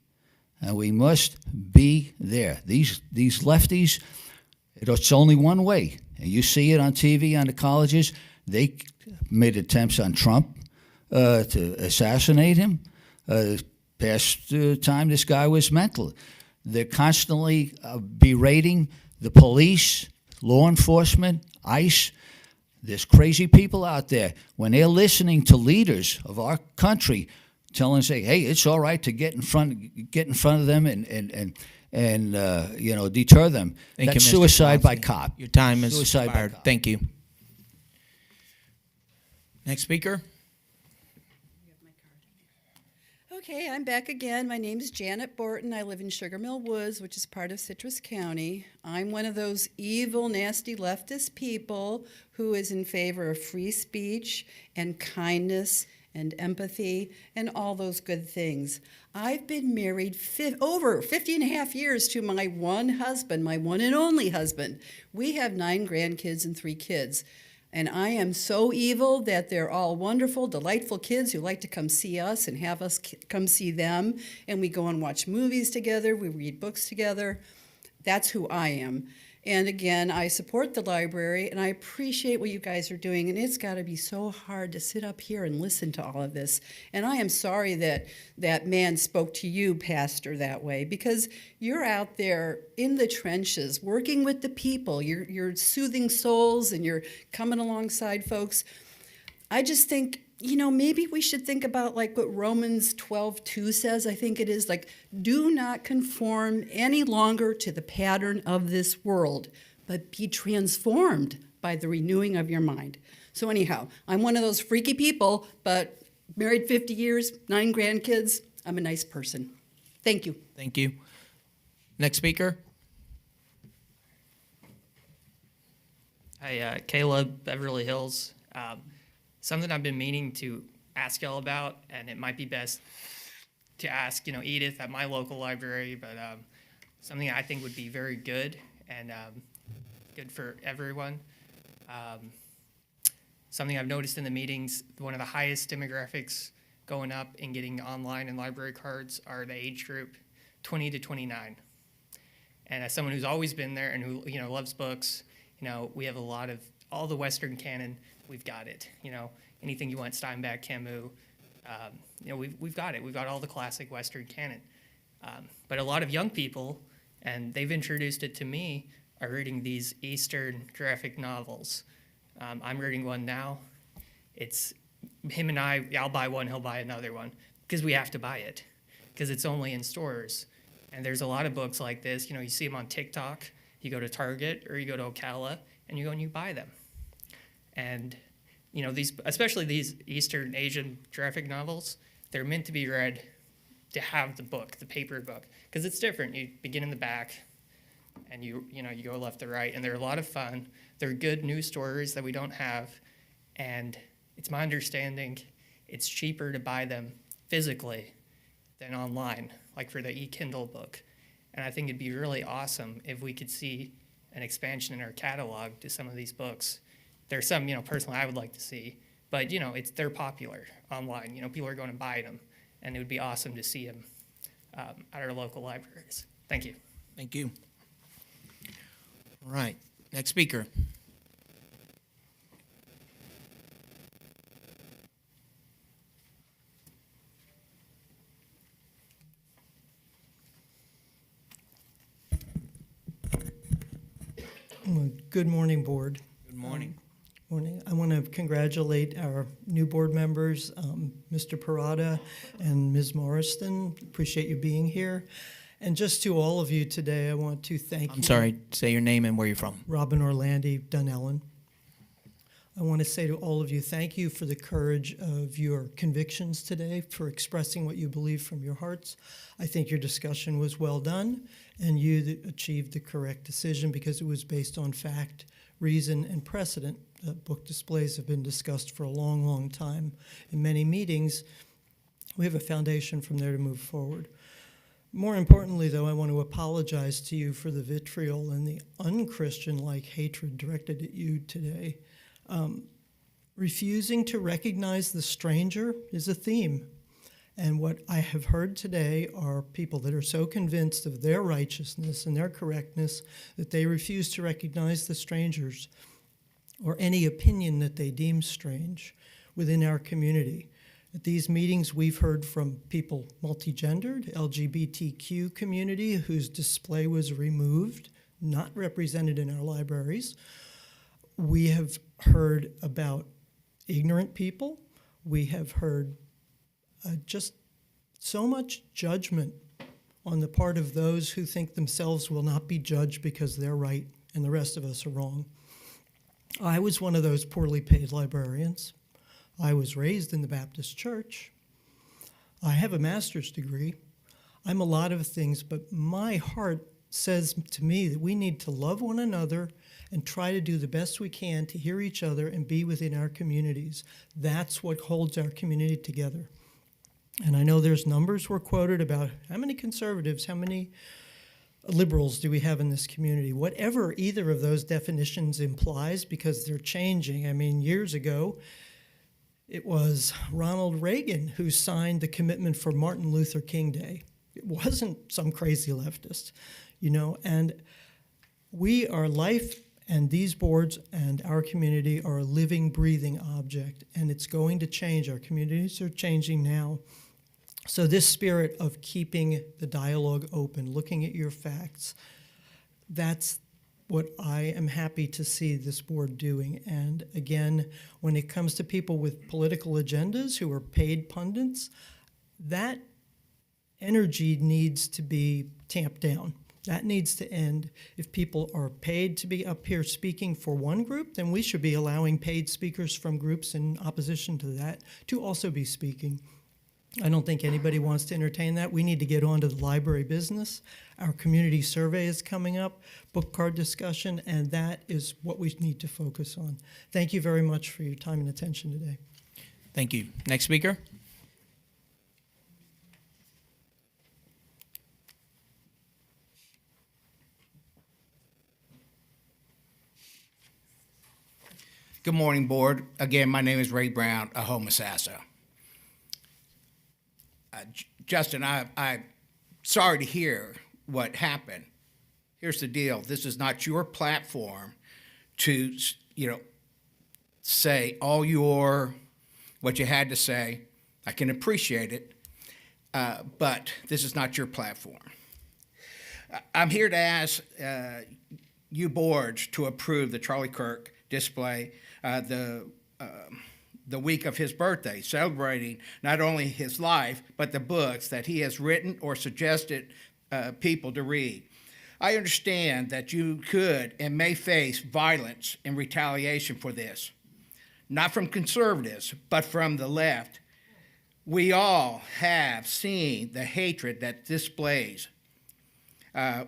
and we must be there. These lefties, it's only one way. And you see it on TV, on the colleges. They made attempts on Trump to assassinate him. Past time, this guy was mental. They're constantly berating the police, law enforcement, ICE. There's crazy people out there. When they're listening to leaders of our country telling, say, hey, it's all right to get in front of them and deter them. Thank That's you, Mr. suicide by Kolofsky. cop. Your time is Suicide by expired. cop. Thank you. Next speaker. Okay, I'm back again. My name is Janet Borton. I live in Sugar Mill Woods, which is part of Citrus County. I'm one of those evil, nasty leftist people who is in favor of free speech and kindness and empathy and all those good things. I've been married over 50 and a half years to my one husband, my one and only husband. We have 9 grandkids and 3 kids. And I am so evil that they're all wonderful, delightful kids who like to come see us and have us come see them. And we go and watch movies together. We read books together. That's who I am. And again, I support the library and I appreciate what you guys are doing. And it's got to be so hard to sit up here and listen to all of this. And I am sorry that that man spoke to you, Pastor, that way, because you're out there in the trenches working with the people. You're soothing souls and you're coming alongside folks. I just think, you know, maybe we should think about like what Romans 12:2 says, I think it is, like, do not conform any longer to the pattern of this world, but be transformed by the renewing of your mind. So anyhow, I'm one of those freaky people, but married 50 years, 9 grandkids, I'm a nice person. Thank you. Thank you. Next speaker. Hi, Caleb, Beverly Hills. Something I've been meaning to ask y'all about, and it might be best to ask, Edith at my local library, but something I think would be very good and good for everyone. Something I've noticed in the meetings, one of the highest demographics going up in getting online and library cards are the age group 20 to 29. And as someone who's always been there and who loves books, we have a lot of all the Western canon. We've got it. Anything you want, Steinbeck, Camus. We've got it. We've got all the classic Western canon. But a lot of young people, and they've introduced it to me, are reading these Eastern graphic novels. I'm reading one now. It's him and I'll buy one, he'll buy another one, because we have to buy it, because it's only in stores. And there's a lot of books like this. You see them on TikTok. You go to Target or you go to Ocala, and you go and you buy them. And especially these Eastern Asian graphic novels, they're meant to be read to have the book, the paper book, because it's different. You begin in the back, and you go left to right, and they're a lot of fun. They're good news stories that we don't have, and it's my understanding it's cheaper to buy them physically than online, like for the e-Kindle book. And I think it'd be really awesome if we could see an expansion in our catalog to some of these books. There's some, personally I would like to see, but they're popular online. People are going to buy them, and it would be awesome to see them at our local libraries. Thank you. Thank you. All right. Next speaker. Good morning, Board. Good morning. Morning. I want to congratulate our new board members, Mr. Parada and Ms. Morrison. Appreciate you being here. And just to all of you today, I want to thank you. I'm sorry, say your name and where you're from. Robin Orlandi, Dunellen. I want to say to all of you, thank you for the courage of your convictions today, for expressing what you believe from your hearts. I think your discussion was well done, and you achieved the correct decision because it was based on fact, reason, and precedent. Book displays have been discussed for a long, long time in many meetings. We have a foundation from there to move forward. More importantly, though, I want to apologize to you for the vitriol and the unchristian-like hatred directed at you today. Refusing to recognize the stranger is a theme. And what I have heard today are people that are so convinced of their righteousness and their correctness that they refuse to recognize the strangers or any opinion that they deem strange within our community. At these meetings, we've heard from people multi-gendered, LGBTQ community whose display was removed, not represented in our libraries. We have heard about ignorant people. We have heard just so much judgment on the part of those who think themselves will not be judged because they're right and the rest of us are wrong. I was one of those poorly paid librarians. I was raised in the Baptist church. I have a master's degree. I'm a lot of things, but my heart says to me that we need to love one another and try to do the best we can to hear each other and be within our communities. That's what holds our community together. And I know there's numbers were quoted about how many conservatives, how many liberals do we have in this community? Whatever either of those definitions implies, because they're changing. I mean, years ago, it was Ronald Reagan who signed the commitment for Martin Luther King Day. It wasn't some crazy leftist, and We are life, and these boards and our community are a living, breathing object, and it's going to change. Our communities are changing now. So this spirit of keeping the dialogue open, looking at your facts, that's what I am happy to see this board doing. And again, when it comes to people with political agendas who are paid pundits, that energy needs to be tamped down. That needs to end. If people are paid to be up here speaking for one group, then we should be allowing paid speakers from groups in opposition to that to also be speaking. I don't think anybody wants to entertain that. We need to get on to the library business. Our community survey is coming up, book card discussion, and that is what we need to focus on. Thank you very much for your time and attention today. Thank you. Next speaker. Good morning, board. Again, my name is Ray Brown, a Homosassa. Justin, I'm sorry to hear what happened. Here's the deal. This is not your platform to, say all what you had to say. I can appreciate it, but this is not your platform. I'm here to ask you boards to approve the Charlie Kirk display the week of his birthday, celebrating not only his life, but the books that he has written or suggested people to read. I understand that you could and may face violence and retaliation for this, not from conservatives, but from the left. We all have seen the hatred that displays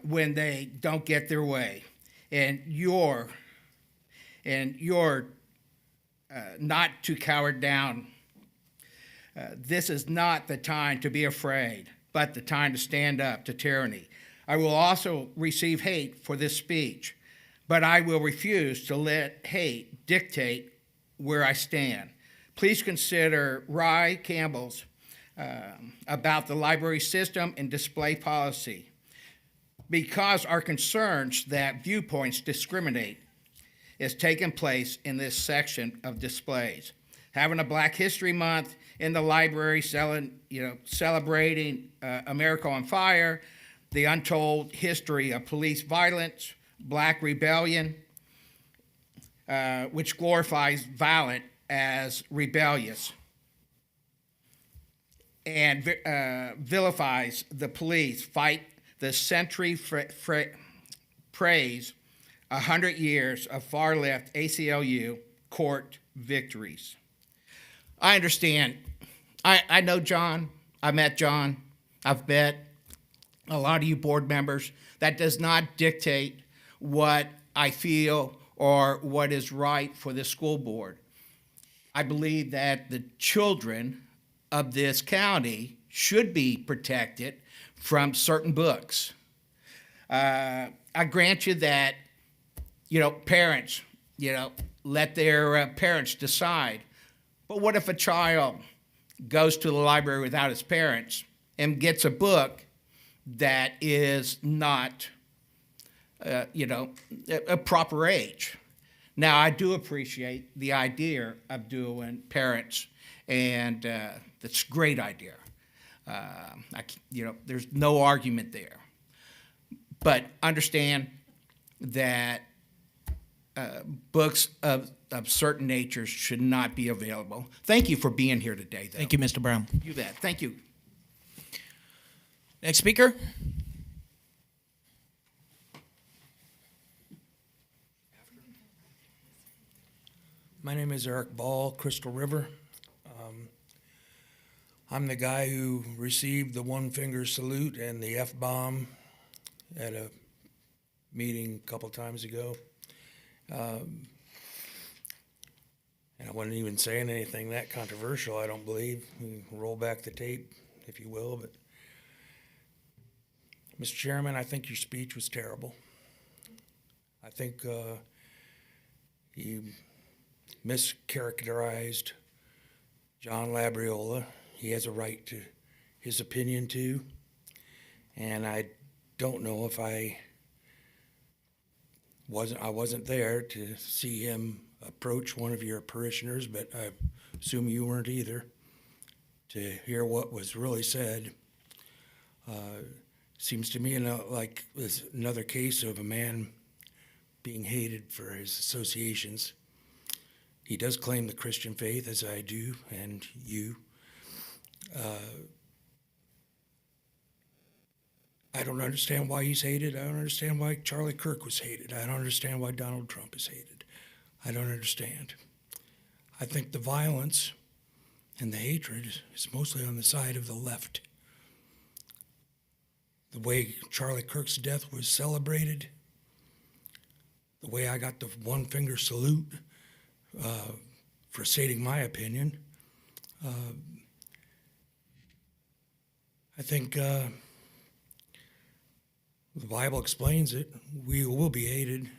when they don't get their way, and you're not to cower down. This is not the time to be afraid, but the time to stand up to tyranny. I will also receive hate for this speech, but I will refuse to let hate dictate where I stand. Please consider Rye Campbell's about the library system and display policy, because our concerns that viewpoints discriminate is taking place in this section of displays. Having a Black History Month in the library, celebrating America on Fire, the untold history of police violence, Black rebellion, which glorifies violent as rebellious, and vilifies the police, fight the century praise 100 years of far-left ACLU court victories. I understand. I know John. I met John. I've met a lot of you board members. That does not dictate what I feel or what is right for the school board. I believe that the children of this county should be protected from certain books. I grant you that, parents, let their parents decide. But what if a child goes to the library without his parents and gets a book that is not, a proper age? Now, I do appreciate the idea of doing parents, and that's a great idea. There's no argument there. But understand that books of certain natures should not be available. Thank you for being here today, though. Thank you, Mr. Brown. You bet. Thank you. Next speaker. My name is Eric Ball, Crystal River. I'm the guy who received the one-finger salute and the F-bomb at a meeting a couple times ago. And I wasn't even saying anything that controversial, I don't believe. You can roll back the tape, if you will. But, Mr. Chairman, I think your speech was terrible. I think you mischaracterized John Labriola. He has a right to his opinion, too. And I don't know if I I wasn't there to see him approach one of your parishioners, but I assume you weren't either, to hear what was really said. Seems to me like it's another case of a man being hated for his associations. He does claim the Christian faith, as I do, and you. I don't understand why he's hated. I don't understand why Charlie Kirk was hated. I don't understand why Donald Trump is hated. I don't understand. I think the violence and the hatred is mostly on the side of the left. The way Charlie Kirk's death was celebrated, the way I got the one finger salute for stating my opinion, I think the Bible explains it. We will be hated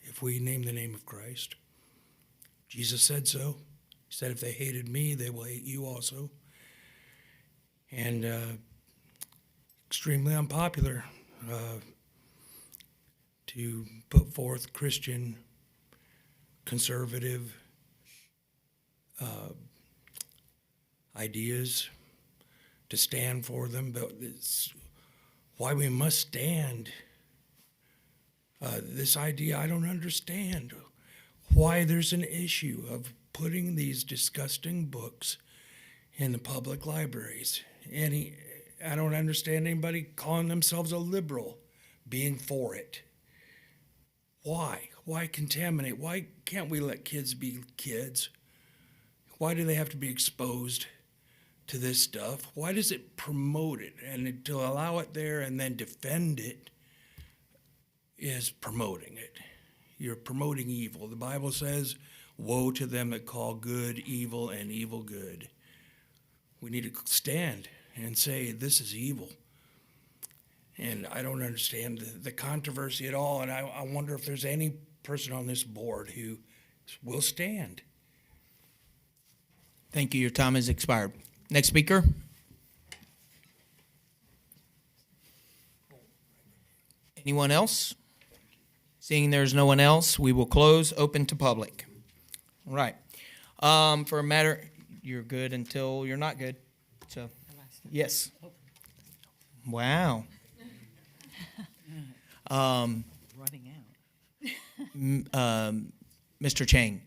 if we name the name of Christ. Jesus said so. He said, if they hated me, they will hate you also. And extremely unpopular to put forth Christian, conservative ideas, to stand for them, but it's why we must stand. This idea, I don't understand why there's an issue of putting these disgusting books in the public libraries. I don't understand anybody calling themselves a liberal being for it. Why? Why contaminate? Why can't we let kids be kids? Why do they have to be exposed to this stuff? Why does it promote it? And to allow it there and then defend it is promoting it. You're promoting evil. The Bible says, woe to them that call good evil and evil good. We need to stand and say, this is evil. And I don't understand the controversy at all, and I wonder if there's any person on this board who will stand. Thank you. Your time has expired. Next speaker. Anyone else? Seeing there's no one else, we will close open to public. All right. For a matter, you're good until you're not good. So, yes. Wow. Running out. Mr. Chang,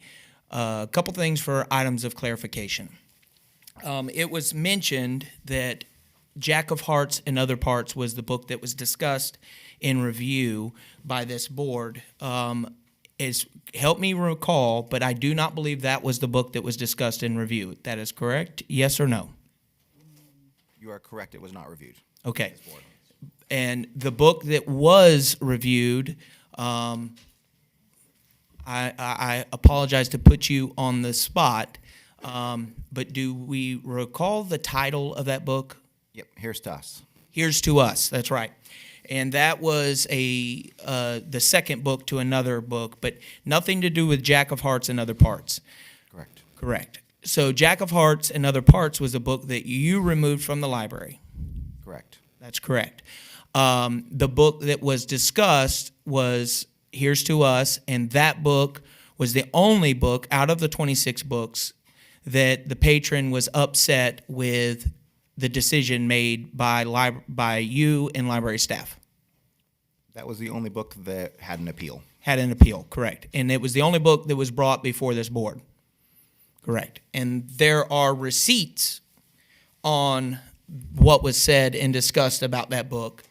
a couple things for items of clarification. It was mentioned that Jack of Hearts and Other Parts was the book that was discussed in review by this board. Help me recall, but I do not believe that was the book that was discussed in review. That is correct? Yes or no? You are correct. It was not reviewed. Okay. And the book that was reviewed, I apologize to put you on the spot, but do we recall the title of that book? Yep, Here's to Us. Here's to Us, that's right. And that was the second book to another book, but nothing to do with Jack of Hearts and Other Parts. Correct. Correct. So Jack of Hearts and Other Parts was a book that you removed from the library. Correct. That's correct. The book that was discussed was Here's to Us, and that book was the only book out of the 26 books that the patron was upset with the decision made by you and library staff. That was the only book that had an appeal. Had an appeal, correct. And it was the only book that was brought before this board. Correct. And there are receipts on what was said and discussed about that book.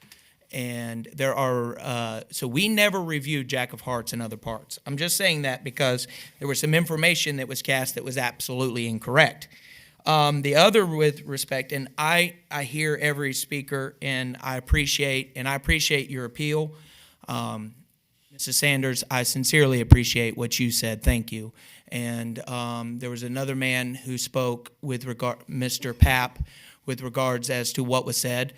And there are, so we never reviewed Jack of Hearts and Other Parts. I'm just saying that because there was some information that was cast that was absolutely incorrect. The other, with respect, and I hear every speaker, and I appreciate your appeal. Mrs. Sanders, I sincerely appreciate what you said. Thank you. And there was another man who spoke with regard, Mr. Papp, with regards as to what was said.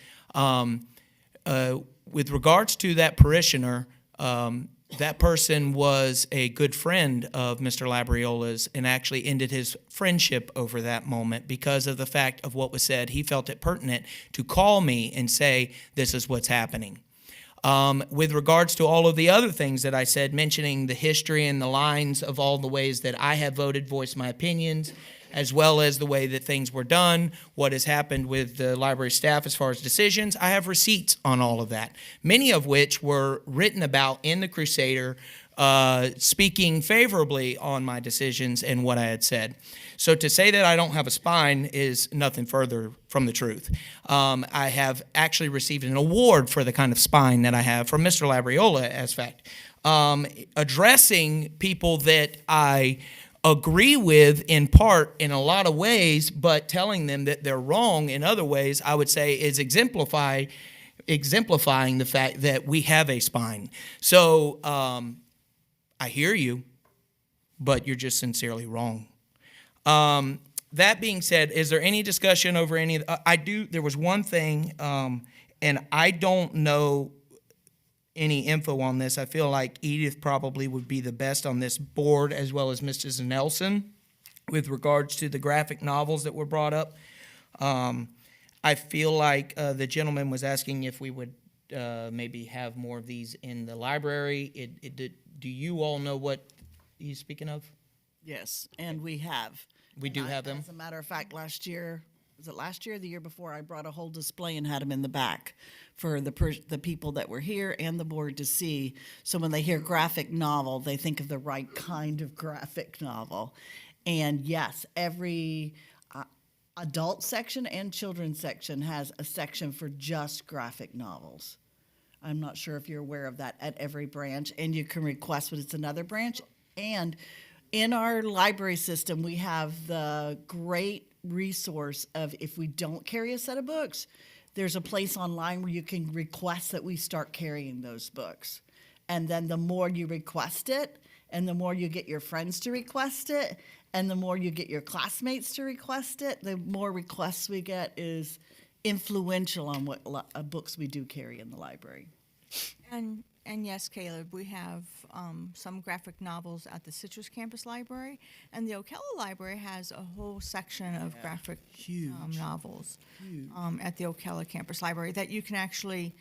With regards to that parishioner, that person was a good friend of Mr. Labriola's and actually ended his friendship over that moment because of the fact of what was said. He felt it pertinent to call me and say, this is what's happening. With regards to all of the other things that I said, mentioning the history and the lines of all the ways that I have voted, voiced my opinions, as well as the way that things were done, what has happened with the library staff as far as decisions, I have receipts on all of that, many of which were written about in the Crusader, speaking favorably on my decisions and what I had said. So to say that I don't have a spine is nothing further from the truth. I have actually received an award for the kind of spine that I have from Mr. Labriola, as fact. Addressing people that I agree with in part in a lot of ways, but telling them that they're wrong in other ways, I would say is exemplifying the fact that we have a spine. So I hear you, but you're just sincerely wrong. That being said, is there any discussion over any of there was one thing, and I don't know any info on this. I feel like Edith probably would be the best on this board, as well as Mrs. Nelson, with regards to the graphic novels that were brought up. I feel like the gentleman was asking if we would maybe have more of these in the library. Do you all know what he's speaking of? Yes, and we have. We do have them? As a matter of fact, last year, was it last year or the year before, I brought a whole display and had them in the back for the people that were here and the board to see. So when they hear graphic novel, they think of the right kind of graphic novel. And yes, every adult section and children's section has a section for just graphic novels. I'm not sure if you're aware of that at every branch, and you can request when it's another branch. And in our library system, we have the great resource of if we don't carry a set of books, there's a place online where you can request that we start carrying those books. And then the more you request it, and the more you get your friends to request it, and the more you get your classmates to request it, the more requests we get is influential on what books we do carry in the library. And yes, Caleb, we have some graphic novels at the Citrus Campus Library, and the Ocala Library has a whole section of graphic novels at the Ocala Campus Library that you can actually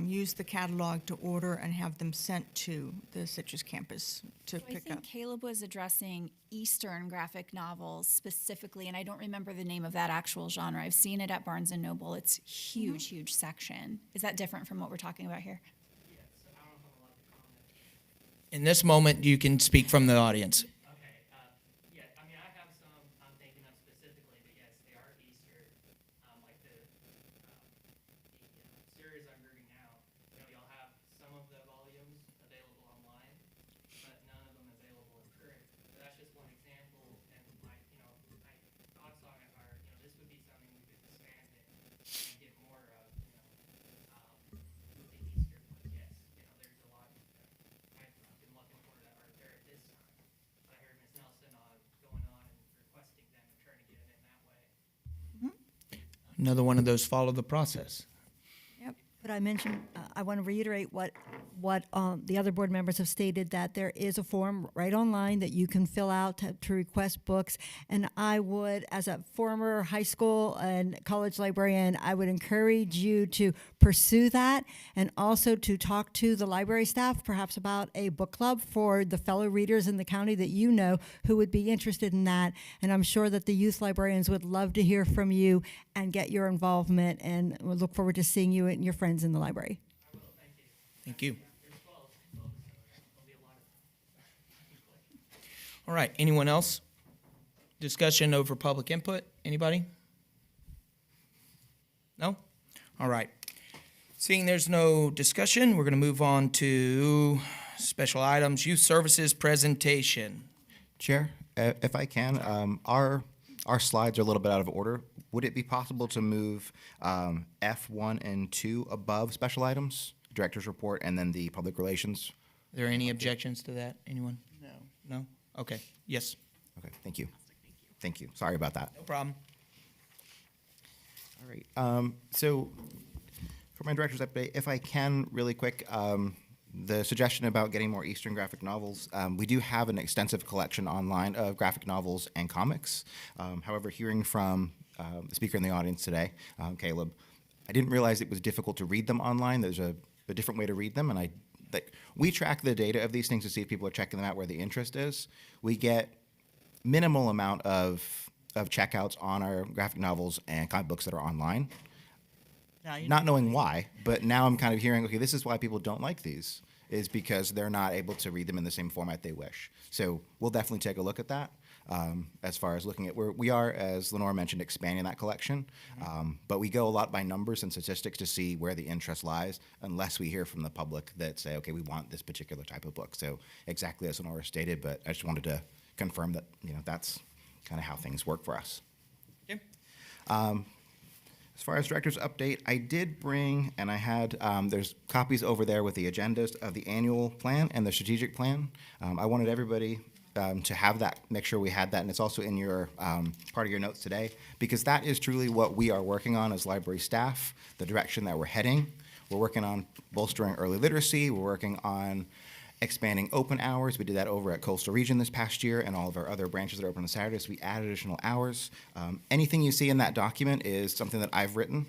use the catalog to order and have them sent to the Citrus Campus to pick I up. think Caleb was addressing Eastern graphic novels specifically, and I don't remember the name of that actual genre. I've seen it at Barnes & Noble. It's huge, huge section. Is that different from what we're talking about here? In this moment, you can speak from the audience. Yeah, I mean, I have some I'm thinking of specifically, but yes, they are Easter. Like the series I'm reading now, you'll have some of the volumes available online, but none of them available in print. So that's just one example, and my thoughts on it are, this would be something we could expand and get more of, with the Easter one. Yes, there's a lot. I've been looking for that art there at this time. But I heard Ms. Nelson going on and requesting them and trying to get it in that way. Another one of those follow the process. Yep. But I mentioned, I want to reiterate what the other board members have stated, that there is a form right online that you can fill out to request books. And I would, as a former high school and college librarian, I would encourage you to pursue that, and also to talk to the library staff, perhaps about a book club for the fellow readers in the county that you know who would be interested in that. And I'm sure that the youth librarians would love to hear from you and get your involvement, and we'll look forward to seeing you and your friends in the library. Thank you. All right, anyone else? Discussion over public input? Anybody? No? All right. Seeing there's no discussion, we're going to move on to special items, youth services presentation. Chair, if I can, our slides are a little bit out of order. Would it be possible to move F1 and 2 above special items, director's report, and then the public relations? Are there any objections to that? Anyone? No. No? Okay. Yes. Okay, thank you. Thank you. Sorry about that. No problem. All right. So for my director's update, if I can really quick, the suggestion about getting more Eastern graphic novels, we do have an extensive collection online of graphic novels and comics. However, hearing from the speaker in the audience today, Caleb, I didn't realize it was difficult to read them online. There's a a different way to read them, and we track the data of these things to see if people are checking them out where the interest is. We get minimal amount of checkouts on our graphic novels and comic books that are online. Not knowing why, but now I'm kind of hearing, okay, this is why people don't like these, is because they're not able to read them in the same format they wish. So we'll definitely take a look at that. As far as looking at where we are, as Lenore mentioned, expanding that collection. But we go a lot by numbers and statistics to see where the interest lies, unless we hear from the public that say, okay, we want this particular type of book. So exactly as Lenore stated, but I just wanted to confirm that, that's kind of how things work for us. Okay. As far as director's update, I did bring, and I had, there's copies over there with the agendas of the annual plan and the strategic plan. I wanted everybody to have that, make sure we had that, and it's also in your part of your notes today, because that is truly what we are working on as library staff, the direction that we're heading. We're working on bolstering early literacy. We're working on expanding open hours. We did that over at Coastal Region this past year, and all of our other branches that are open on Saturdays. We added additional hours. Anything you see in that document is something that I've written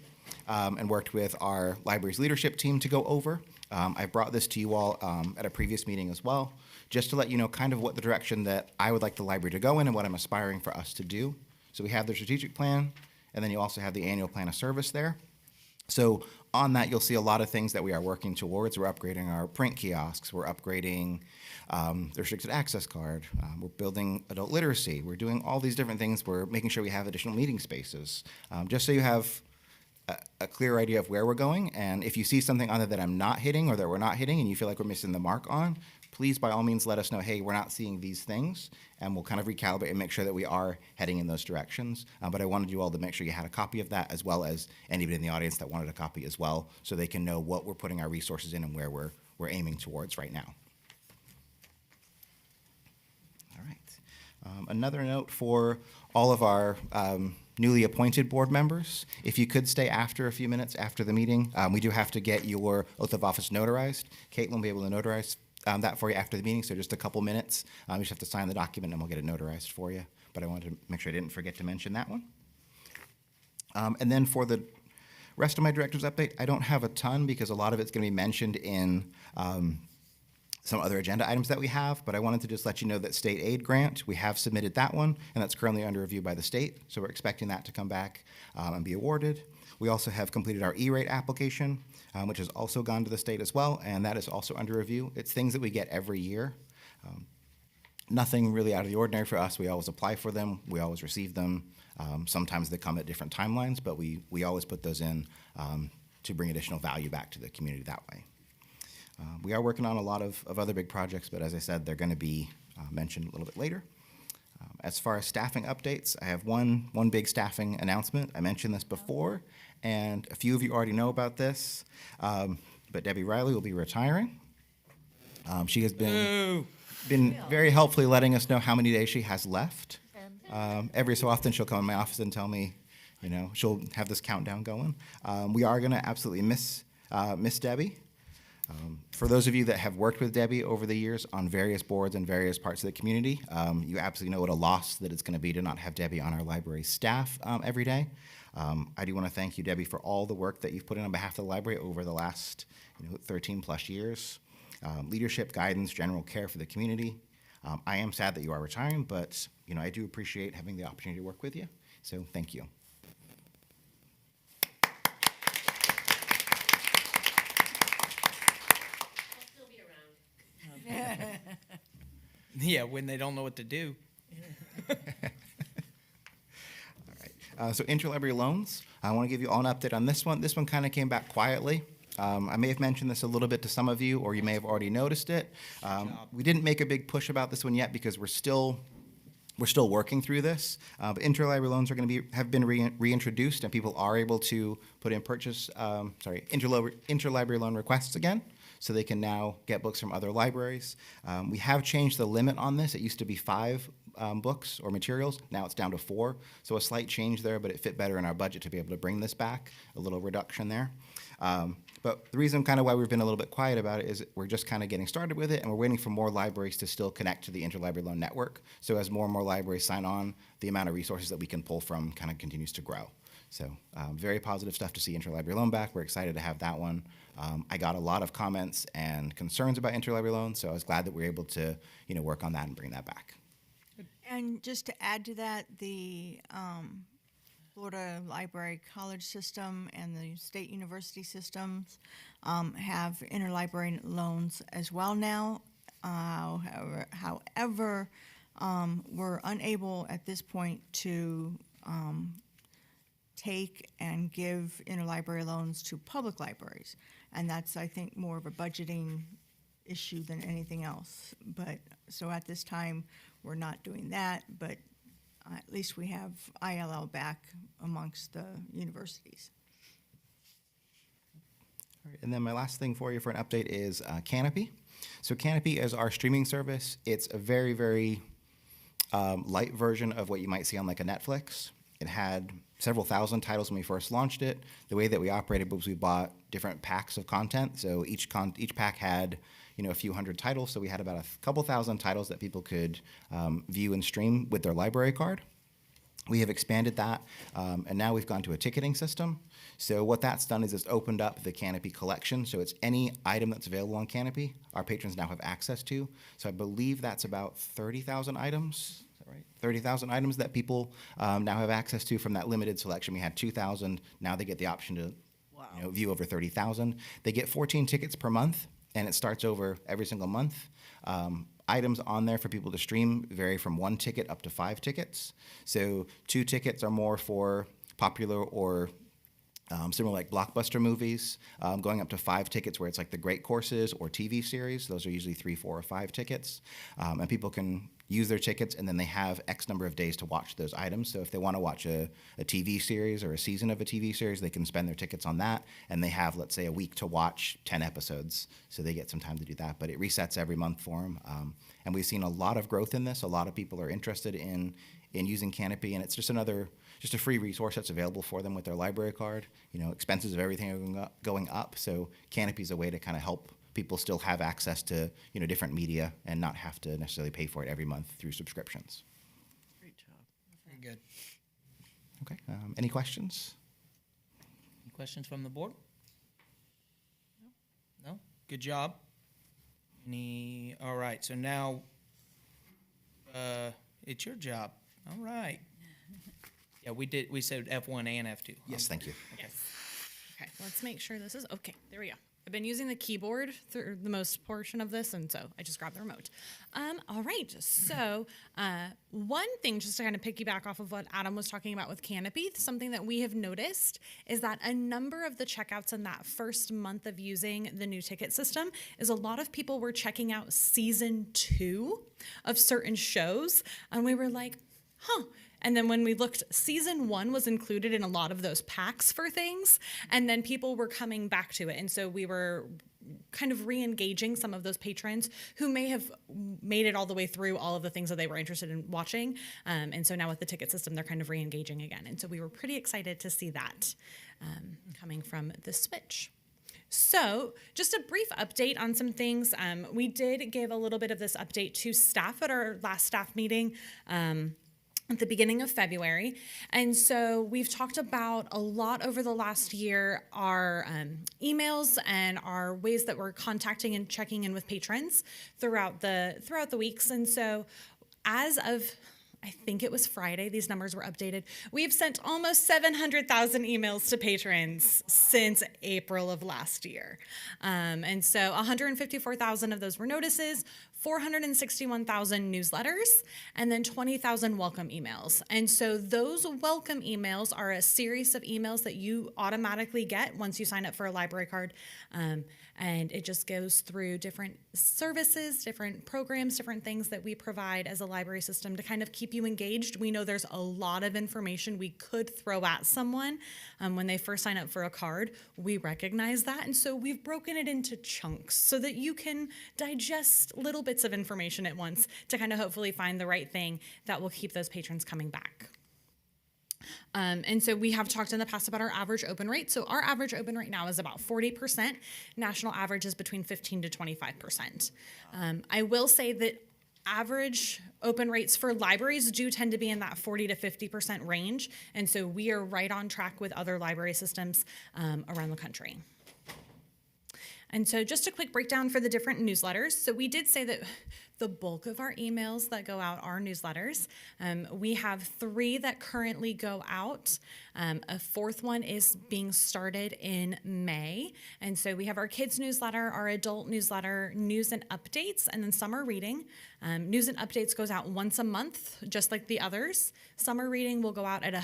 and worked with our library's leadership team to go over. I brought this to you all at a previous meeting as well, just to let you know kind of what the direction that I would like the library to go in and what I'm aspiring for us to do. So we have the strategic plan, and then you also have the annual plan of service there. So on that, you'll see a lot of things that we are working towards. We're upgrading our print kiosks. We're upgrading the restricted access card. We're building adult literacy. We're doing all these different things. We're making sure we have additional meeting spaces, just so you have a clear idea of where we're going. And if you see something on there that I'm not hitting or that we're not hitting and you feel like we're missing the mark on, please, by all means, let us know, hey, we're not seeing these things, and we'll kind of recalibrate and make sure that we are heading in those directions. But I wanted you all to make sure you had a copy of that, as well as anybody in the audience that wanted a copy as well, so they can know what we're putting our resources in and where we're aiming towards right now. All right. Another note for all of our newly appointed board members, if you could stay after a few minutes after the meeting, we do have to get your oath of office notarized. Caitlin will be able to notarize that for you after the meeting, so just a couple minutes. You just have to sign the document and we'll get it notarized for you. But I wanted to make sure I didn't forget to mention that one. And then for the rest of my director's update, I don't have a ton because a lot of it's going to be mentioned in some other agenda items that we have, but I wanted to just let you know that state aid grant, we have submitted that one, and that's currently under review by the state, so we're expecting that to come back and be awarded. We also have completed our E-rate application, which has also gone to the state as well, and that is also under review. It's things that we get every year. Nothing really out of the ordinary for us. We always apply for them. We always receive them. Sometimes they come at different timelines, but we always put those in to bring additional value back to the community that way. We are working on a lot of other big projects, but as I said, they're going to be mentioned a little bit later. As far as staffing updates, I have one big staffing announcement. I mentioned this before, and a few of you already know about this, but Debbie Riley will be retiring. She has been very helpfully letting us know how many days she has left. Every so often she'll come in my office and tell me, she'll have this countdown going. We are going to absolutely miss Debbie. For those of you that have worked with Debbie over the years on various boards and various parts of the community, you absolutely know what a loss that it's going to be to not have Debbie on our library staff every day. I do want to thank you, Debbie, for all the work that you've put in on behalf of the library over the last 13 plus years. Leadership, guidance, general care for the community. I am sad that you are retiring, but I do appreciate having the opportunity to work with you. So thank you. Yeah, when they don't know what to do. All right. So interlibrary loans. I want to give you all an update on this one. This one kind of came back quietly. I may have mentioned this a little bit to some of you, or you may have already noticed it. We didn't make a big push about this one yet because we're still working through this. But interlibrary loans are going to have been reintroduced, and people are able to put in interlibrary loan requests again. So they can now get books from other libraries. We have changed the limit on this. It used to be 5 books or materials. Now it's down to 4. So a slight change there, but it fit better in our budget to be able to bring this back, a little reduction there. But the reason kind of why we've been a little bit quiet about it is we're just kind of getting started with it, and we're waiting for more libraries to still connect to the Interlibrary Loan Network. So as more and more libraries sign on, the amount of resources that we can pull from kind of continues to grow. So very positive stuff to see Interlibrary Loan back. We're excited to have that one. I got a lot of comments and concerns about interlibrary loans, so I was glad that we were able to, work on that and bring that back. And just to add to that, the Florida Library College system and the state university systems have interlibrary loans as well now. However, we're unable at this point to take and give interlibrary loans to public libraries. And that's, I think, more of a budgeting issue than anything else. But so at this time, we're not doing that, but at least we have ILL back amongst the universities. All right, and then my last thing for you for an update is Canopy. So Canopy is our streaming service. It's a very, very light version of what you might see on like a Netflix. It had several thousand titles when we first launched it. The way that we operated was we bought different packs of content. So each pack had a few hundred titles. So we had about a couple thousand titles that people could view and stream with their library card. We have expanded that, and now we've gone to a ticketing system. So what that's done is it's opened up the Canopy collection. So it's any item that's available on Canopy, our patrons now have access to. So I believe that's about 30,000 items. Right? 30,000 items that people now have access to from that limited selection. We had 2,000. Now they get the option to view over 30,000. They get 14 tickets per month, and it starts over every single month. Items on there for people to stream vary from 1 ticket up to 5 tickets. So 2 tickets are more for popular or similar like blockbuster movies, going up to 5 tickets where it's like the great courses or TV series. Those are usually 3, 4, or 5 tickets. And people can use their tickets, and then they have X number of days to watch those items. So if they want to watch a TV series or a season of a TV series, they can spend their tickets on that, and they have, let's say, a week to watch 10 episodes. So they get some time to do that, but it resets every month for them. And we've seen a lot of growth in this. A lot of people are interested in using Canopy, and it's just a free resource that's available for them with their library card. Expenses of everything are going up, so Canopy is a way to kind of help people still have access to different media and not have to necessarily pay for it every month through subscriptions. Great job. Very good. Okay. Any questions? Any questions from the board? No? Good job. All right, so now it's your job. All right. Yeah, we said F1 and F2. Yes, thank you. Okay. Okay, let's make sure this is, okay, there we go. I've been using the keyboard through the most portion of this, and so I just grabbed the remote. All right, so one thing, just to kind of piggyback off of what Adam was talking about with Canopy, something that we have noticed is that a number of the checkouts in that first month of using the new ticket system is a lot of people were checking out season 2 of certain shows, and we were like, huh. And then when we looked, season 1 was included in a lot of those packs for things, and then people were coming back to it. And so we were kind of re-engaging some of those patrons who may have made it all the way through all of the things that they were interested in watching. And so now with the ticket system, they're kind of re-engaging again. And so we were pretty excited to see that coming from the Switch. So just a brief update on some things. We did give a little bit of this update to staff at our last staff meeting at the beginning of February. And so we've talked about a lot over the last year, our emails and our ways that we're contacting and checking in with patrons throughout the weeks. And so as of, I think it was Friday, these numbers were updated. We've sent almost 700,000 emails to patrons since April of last year. And so 154,000 of those were notices, 461,000 newsletters, and then 20,000 welcome emails. And so those welcome emails are a series of emails that you automatically get once you sign up for a library card. And it just goes through different services, different programs, different things that we provide as a library system to kind of keep you engaged. We know there's a lot of information we could throw at someone when they first sign up for a card. We recognize that, and so we've broken it into chunks so that you can digest little bits of information at once to kind of hopefully find the right thing that will keep those patrons coming back. And so we have talked in the past about our average open rate. So our average open rate now is about 40%. National average is between 15 to 25%. I will say that average open rates for libraries do tend to be in that 40 to 50% range. And so we are right on track with other library systems around the country. And so just a quick breakdown for the different newsletters. So we did say that the bulk of our emails that go out are newsletters. We have 3 that currently go out. A 4th one is being started in May. And so we have our kids newsletter, our adult newsletter, news and updates, and then summer reading. News and updates goes out once a month, just like the others. Summer reading will go out at a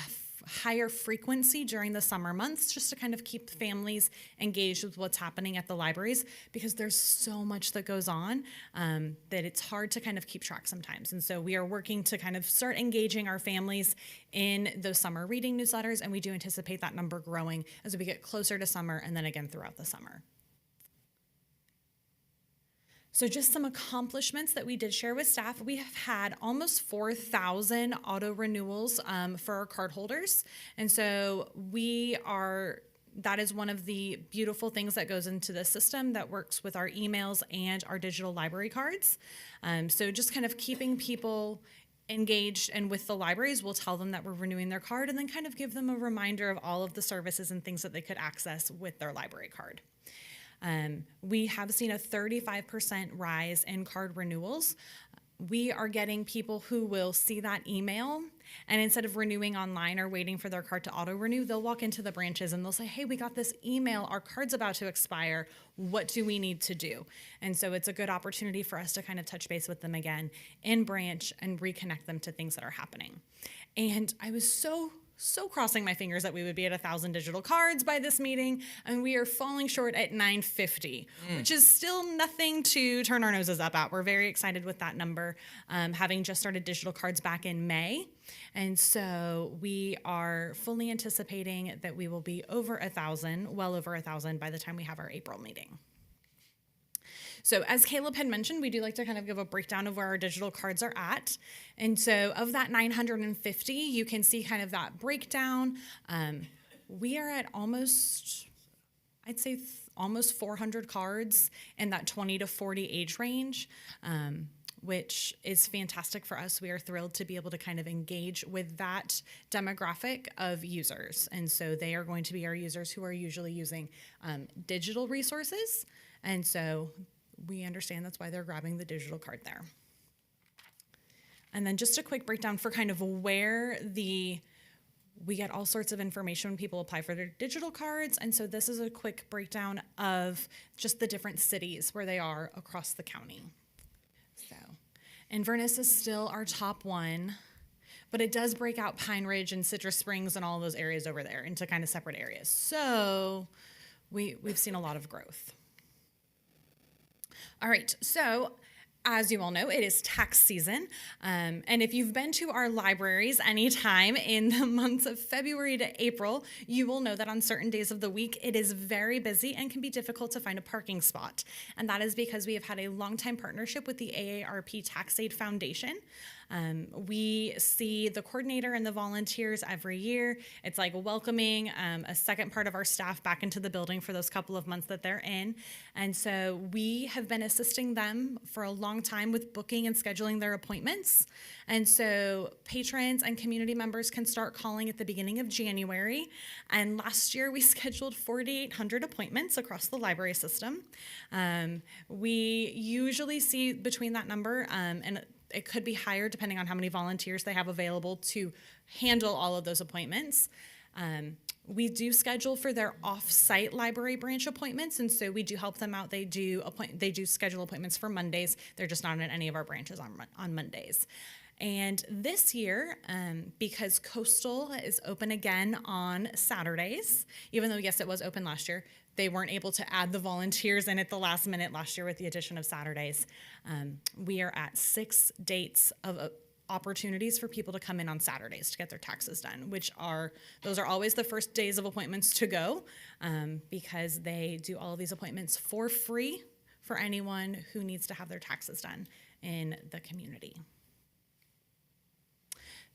higher frequency during the summer months, just to kind of keep families engaged with what's happening at the libraries, because there's so much that goes on that it's hard to kind of keep track sometimes. And so we are working to kind of start engaging our families in those summer reading newsletters, and we do anticipate that number growing as we get closer to summer and then again throughout the summer. So just some accomplishments that we did share with staff. We have had almost 4,000 auto renewals for our cardholders. And so that is one of the beautiful things that goes into the system that works with our emails and our digital library cards. So just kind of keeping people engaged and with the libraries, we'll tell them that we're renewing their card and then kind of give them a reminder of all of the services and things that they could access with their library card. We have seen a 35% rise in card renewals. We are getting people who will see that email, and instead of renewing online or waiting for their card to auto-renew, they'll walk into the branches and they'll say, hey, we got this email, our card's about to expire, what do we need to do? And so it's a good opportunity for us to kind of touch base with them again in branch and reconnect them to things that are happening. And I was so crossing my fingers that we would be at 1,000 digital cards by this meeting, and we are falling short at 950, which is still nothing to turn our noses up at. We're very excited with that number, having just started digital cards back in May. And so we are fully anticipating that we will be over 1,000, well over 1,000 by the time we have our April meeting. So as Caleb had mentioned, we do like to kind of give a breakdown of where our digital cards are at. And so of that 950, you can see kind of that breakdown. We are at almost, I'd say almost 400 cards in that 20 to 40 age range, which is fantastic for us. We are thrilled to be able to kind of engage with that demographic of users. And so they are going to be our users who are usually using digital resources. And so we understand that's why they're grabbing the digital card there. And then just a quick breakdown for kind of where we get all sorts of information when people apply for their digital cards. And so this is a quick breakdown of just the different cities where they are across the county. So Inverness is still our top one, but it does break out Pine Ridge and Citrus Springs and all those areas over there into kind of separate areas. So we've seen a lot of growth. All right, so as you all know, it is tax season. And if you've been to our libraries anytime in the months of February to April, you will know that on certain days of the week, it is very busy and can be difficult to find a parking spot. And that is because we have had a long-time partnership with the AARP Tax Aid Foundation. We see the coordinator and the volunteers every year. It's like welcoming a second part of our staff back into the building for those couple of months that they're in. And so we have been assisting them for a long time with booking and scheduling their appointments. And so patrons and community members can start calling at the beginning of January. And last year we scheduled 4,800 appointments across the library system. We usually see between that number and it could be higher depending on how many volunteers they have available to handle all of those appointments. We do schedule for their off-site library branch appointments, and so we do help them out. They do schedule appointments for Mondays. They're just not at any of our branches on Mondays. And this year, because Coastal is open again on Saturdays, even though, yes, it was open last year, they weren't able to add the volunteers in at the last minute last year with the addition of Saturdays. We are at 6 dates of opportunities for people to come in on Saturdays to get their taxes done, those are always the first days of appointments to go because they do all of these appointments for free for anyone who needs to have their taxes done in the community.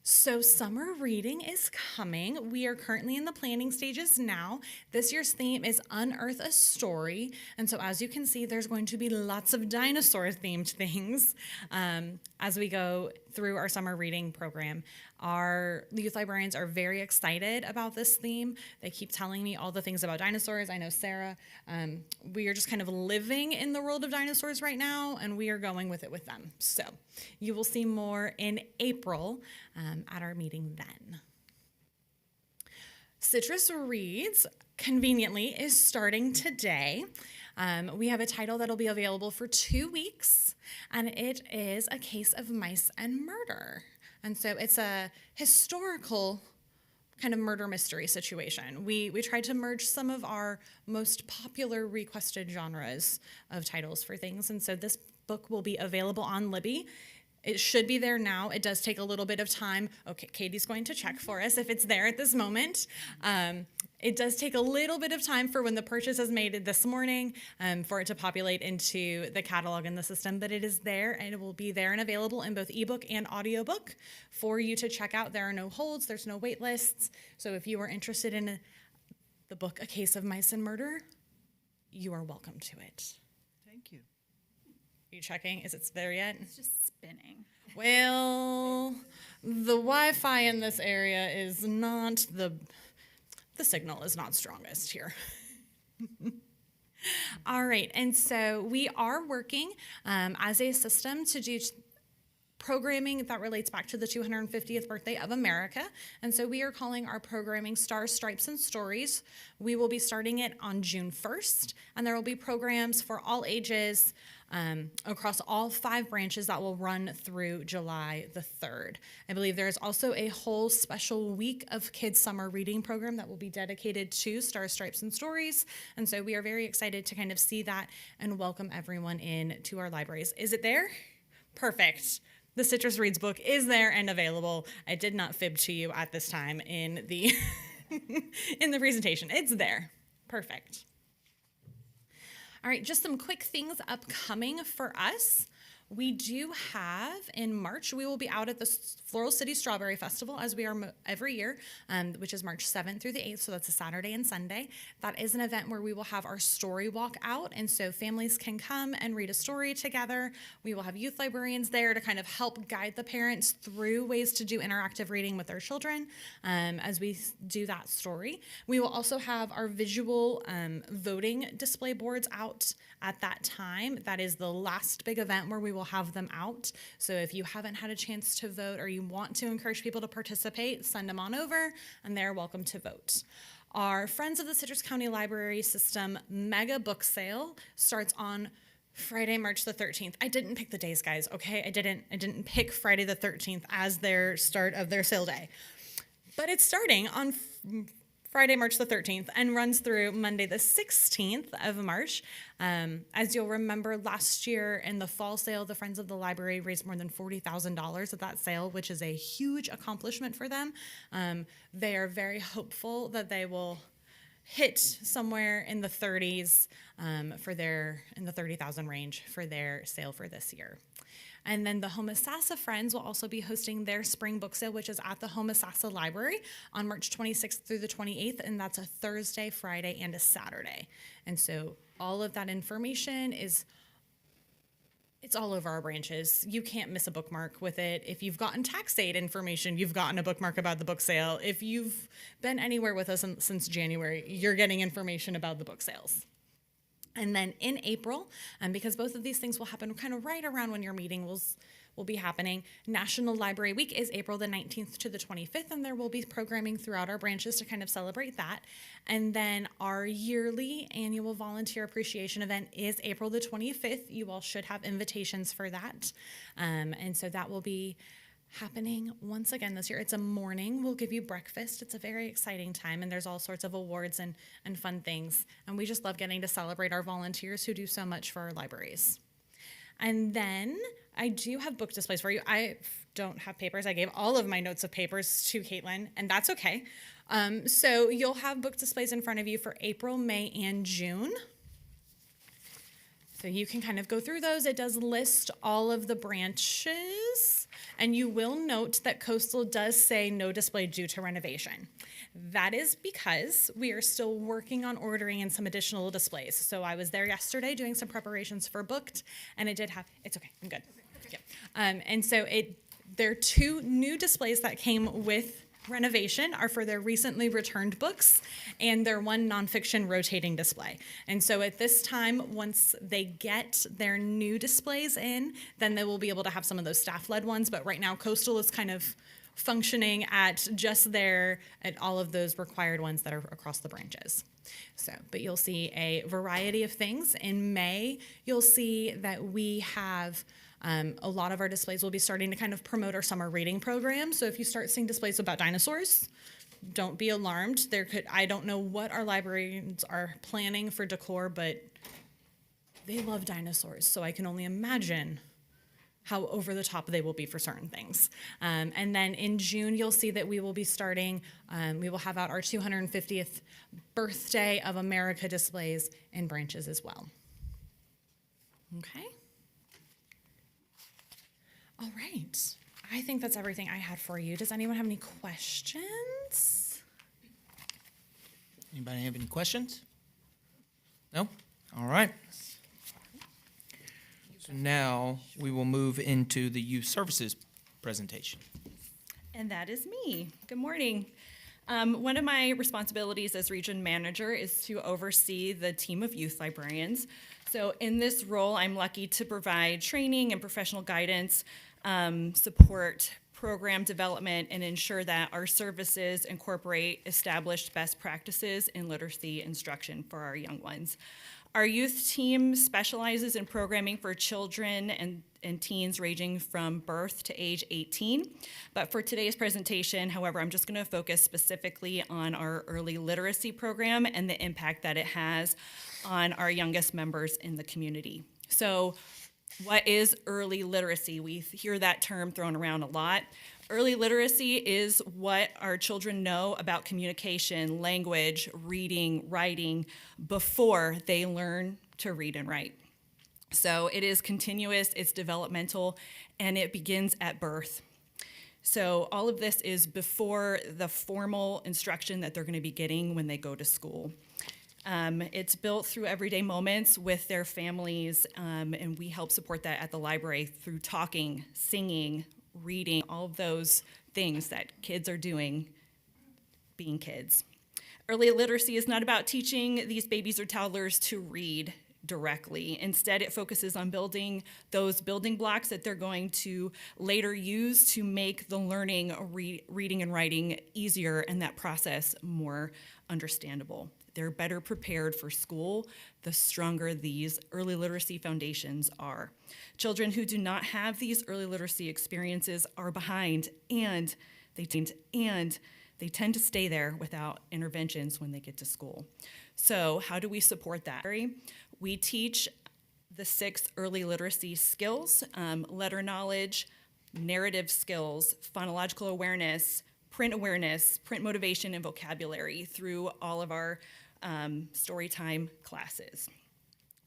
So summer reading is coming. We are currently in the planning stages now. This year's theme is Unearth a Story. And so as you can see, there's going to be lots of dinosaur-themed things as we go through our summer reading program. The youth librarians are very excited about this theme. They keep telling me all the things about dinosaurs. I know Sarah, we are just kind of living in the world of dinosaurs right now, and we are going with it with them. So you will see more in April at our meeting then. Citrus Reads, conveniently, is starting today. We have a title that'll be available for 2 weeks, and it is A Case of Mice and Murder. And so it's a historical kind of murder mystery situation. We tried to merge some of our most popular requested genres of titles for things, and so this book will be available on Libby. It should be there now. It does take a little bit of time. Okay, Katie's going to check for us if it's there at this moment. It does take a little bit of time for when the purchase is made this morning for it to populate into the catalog in the system, but it is there, and it will be there and available in both ebook and audiobook for you to check out. There are no holds, there's no wait lists. So if you are interested in the book A Case of Mice and Murder, you are welcome to it. Thank you. Are you checking? Is it there yet? It's just spinning. Well, the Wi-Fi in this area is not the signal is not strongest here. All right, and so we are working as a system to do programming that relates back to the 250th birthday of America. And so we are calling our programming Stars, Stripes, and Stories. We will be starting it on June 1st, and there will be programs for all ages across all 5 branches that will run through July the 3rd. I believe there is also a whole special week of kids' summer reading program that will be dedicated to Stars, Stripes, and Stories. And so we are very excited to kind of see that and welcome everyone in to our libraries. Is it there? Perfect. The Citrus Reads book is there and available. I did not fib to you at this time in the in the presentation. It's there. Perfect. All right, just some quick things upcoming for us. We do have, in March, we will be out at the Floral City Strawberry Festival, as we are every year, which is March 7th through the 8th, so that's a Saturday and Sunday. That is an event where we will have our story walk out, and so families can come and read a story together. We will have youth librarians there to kind of help guide the parents through ways to do interactive reading with their children as we do that story. We will also have our visual voting display boards out at that time. That is the last big event where we will have them out. So if you haven't had a chance to vote or you want to encourage people to participate, send them on over and they're welcome to vote. Our Friends of the Citrus County Library System mega book sale starts on Friday, March the 13th. I didn't pick the days, guys, okay? I didn't pick Friday the 13th as their start of their sale day. But it's starting on Friday, March the 13th, and runs through Monday the 16th of March. As you'll remember, last year in the fall sale, the Friends of the Library raised more than $40,000 at that sale, which is a huge accomplishment for them. They are very hopeful that they will hit somewhere in the 30s in the 30,000 range for their sale for this year. And then the Homosassa Friends will also be hosting their spring book sale, which is at the Homosassa Library on March 26th through the 28th, and that's a Thursday, Friday, and a Saturday. And so all of that information it's all over our branches. You can't miss a bookmark with it. If you've gotten tax aid information, you've gotten a bookmark about the book sale. If you've been anywhere with us since January, you're getting information about the book sales. And then in April, because both of these things will happen kind of right around when your meeting will be happening, National Library Week is April the 19th to the 25th, and there will be programming throughout our branches to kind of celebrate that. And then our yearly annual volunteer appreciation event is April the 25th. You all should have invitations for that. And so that will be happening once again this year. It's a morning. We'll give you breakfast. It's a very exciting time, and there's all sorts of awards and fun things. And we just love getting to celebrate our volunteers who do so much for our libraries. And then I do have book displays for you. I don't have papers. I gave all of my notes of papers to Caitlin, and that's okay. So you'll have book displays in front of you for April, May, and June. So you can kind of go through those. It does list all of the branches And you will note that Coastal does say no display due to renovation. That is because we are still working on ordering in some additional displays. So I was there yesterday doing some preparations for Booked, and it did have, it's okay, I'm good. Yeah. And so there are 2 new displays that came with renovation are for their recently returned books and their 1 nonfiction rotating display. And so at this time, once they get their new displays in, then they will be able to have some of those staff-led ones. But right now, Coastal is kind of functioning at all of those required ones that are across the branches. So, but you'll see a variety of things. In May, you'll see that we have a lot of our displays will be starting to kind of promote our summer reading program. So if you start seeing displays about dinosaurs, don't be alarmed. I don't know what our librarians are planning for decor, but they love dinosaurs. So I can only imagine how over the top they will be for certain things. And then in June, you'll see that we will be starting, we will have out our 250th birthday of America displays in branches as well. Okay. All right. I think that's everything I had for you. Does anyone have any questions? Anybody have any questions? No? All right. So now we will move into the youth services presentation. And that is me. Good morning. One of my responsibilities as region manager is to oversee the team of youth librarians. So in this role, I'm lucky to provide training and professional guidance, support program development, and ensure that our services incorporate established best practices in literacy instruction for our young ones. Our youth team specializes in programming for children and teens ranging from birth to age 18. But for today's presentation, however, I'm just going to focus specifically on our early literacy program and the impact that it has on our youngest members in the community. So what is early literacy? We hear that term thrown around a lot. Early literacy is what our children know about communication, language, reading, writing, before they learn to read and write. So it is continuous, it's developmental, and it begins at birth. So all of this is before the formal instruction that they're going to be getting when they go to school. It's built through everyday moments with their families, and we help support that at the library through talking, singing, reading, all of those things that kids are doing being kids. Early literacy is not about teaching these babies or toddlers to read directly. Instead, it focuses on building those building blocks that they're going to later use to make the learning, reading and writing easier and that process more understandable. They're better prepared for school the stronger these early literacy foundations are. Children who do not have these early literacy experiences are behind, and they tend to stay there without interventions when they get to school. So how do we support that? We teach the 6 early literacy skills: letter knowledge, narrative skills, phonological awareness, print motivation, and vocabulary through all of our Storytime classes.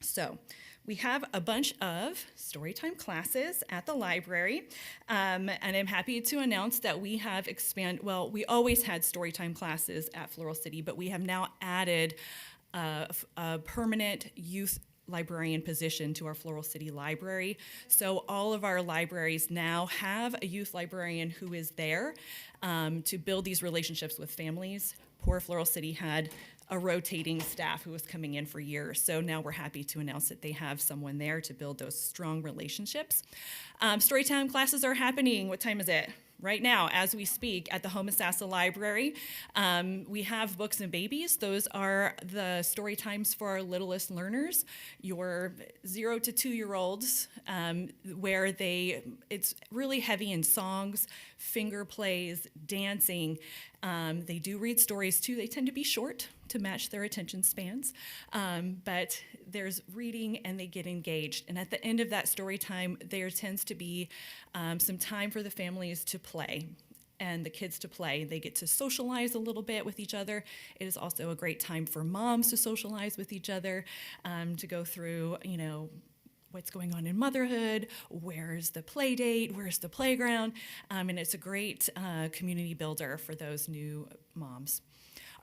So we have a bunch of Storytime classes at the library, and I'm happy to announce that we have we always had Storytime classes at Floral City, but we have now added a permanent youth librarian position to our Floral City Library. So all of our libraries now have a youth librarian who is there to build these relationships with families. Poor Floral City had a rotating staff who was coming in for years. So now we're happy to announce that they have someone there to build those strong relationships. Storytime classes are happening. What time is it? Right now, as we speak, at the Homosassa Library. We have Books and Babies. Those are the story times for our littlest learners, your 0 to 2-year-olds, where it's really heavy in songs, finger plays, dancing. They do read stories too. They tend to be short to match their attention spans, but there's reading and they get engaged. And at the end of that story time, there tends to be some time for the families to play and the kids to play. They get to socialize a little bit with each other. It is also a great time for moms to socialize with each other, to go through, what's going on in motherhood, where's the play date, where's the playground, and it's a great community builder for those new moms.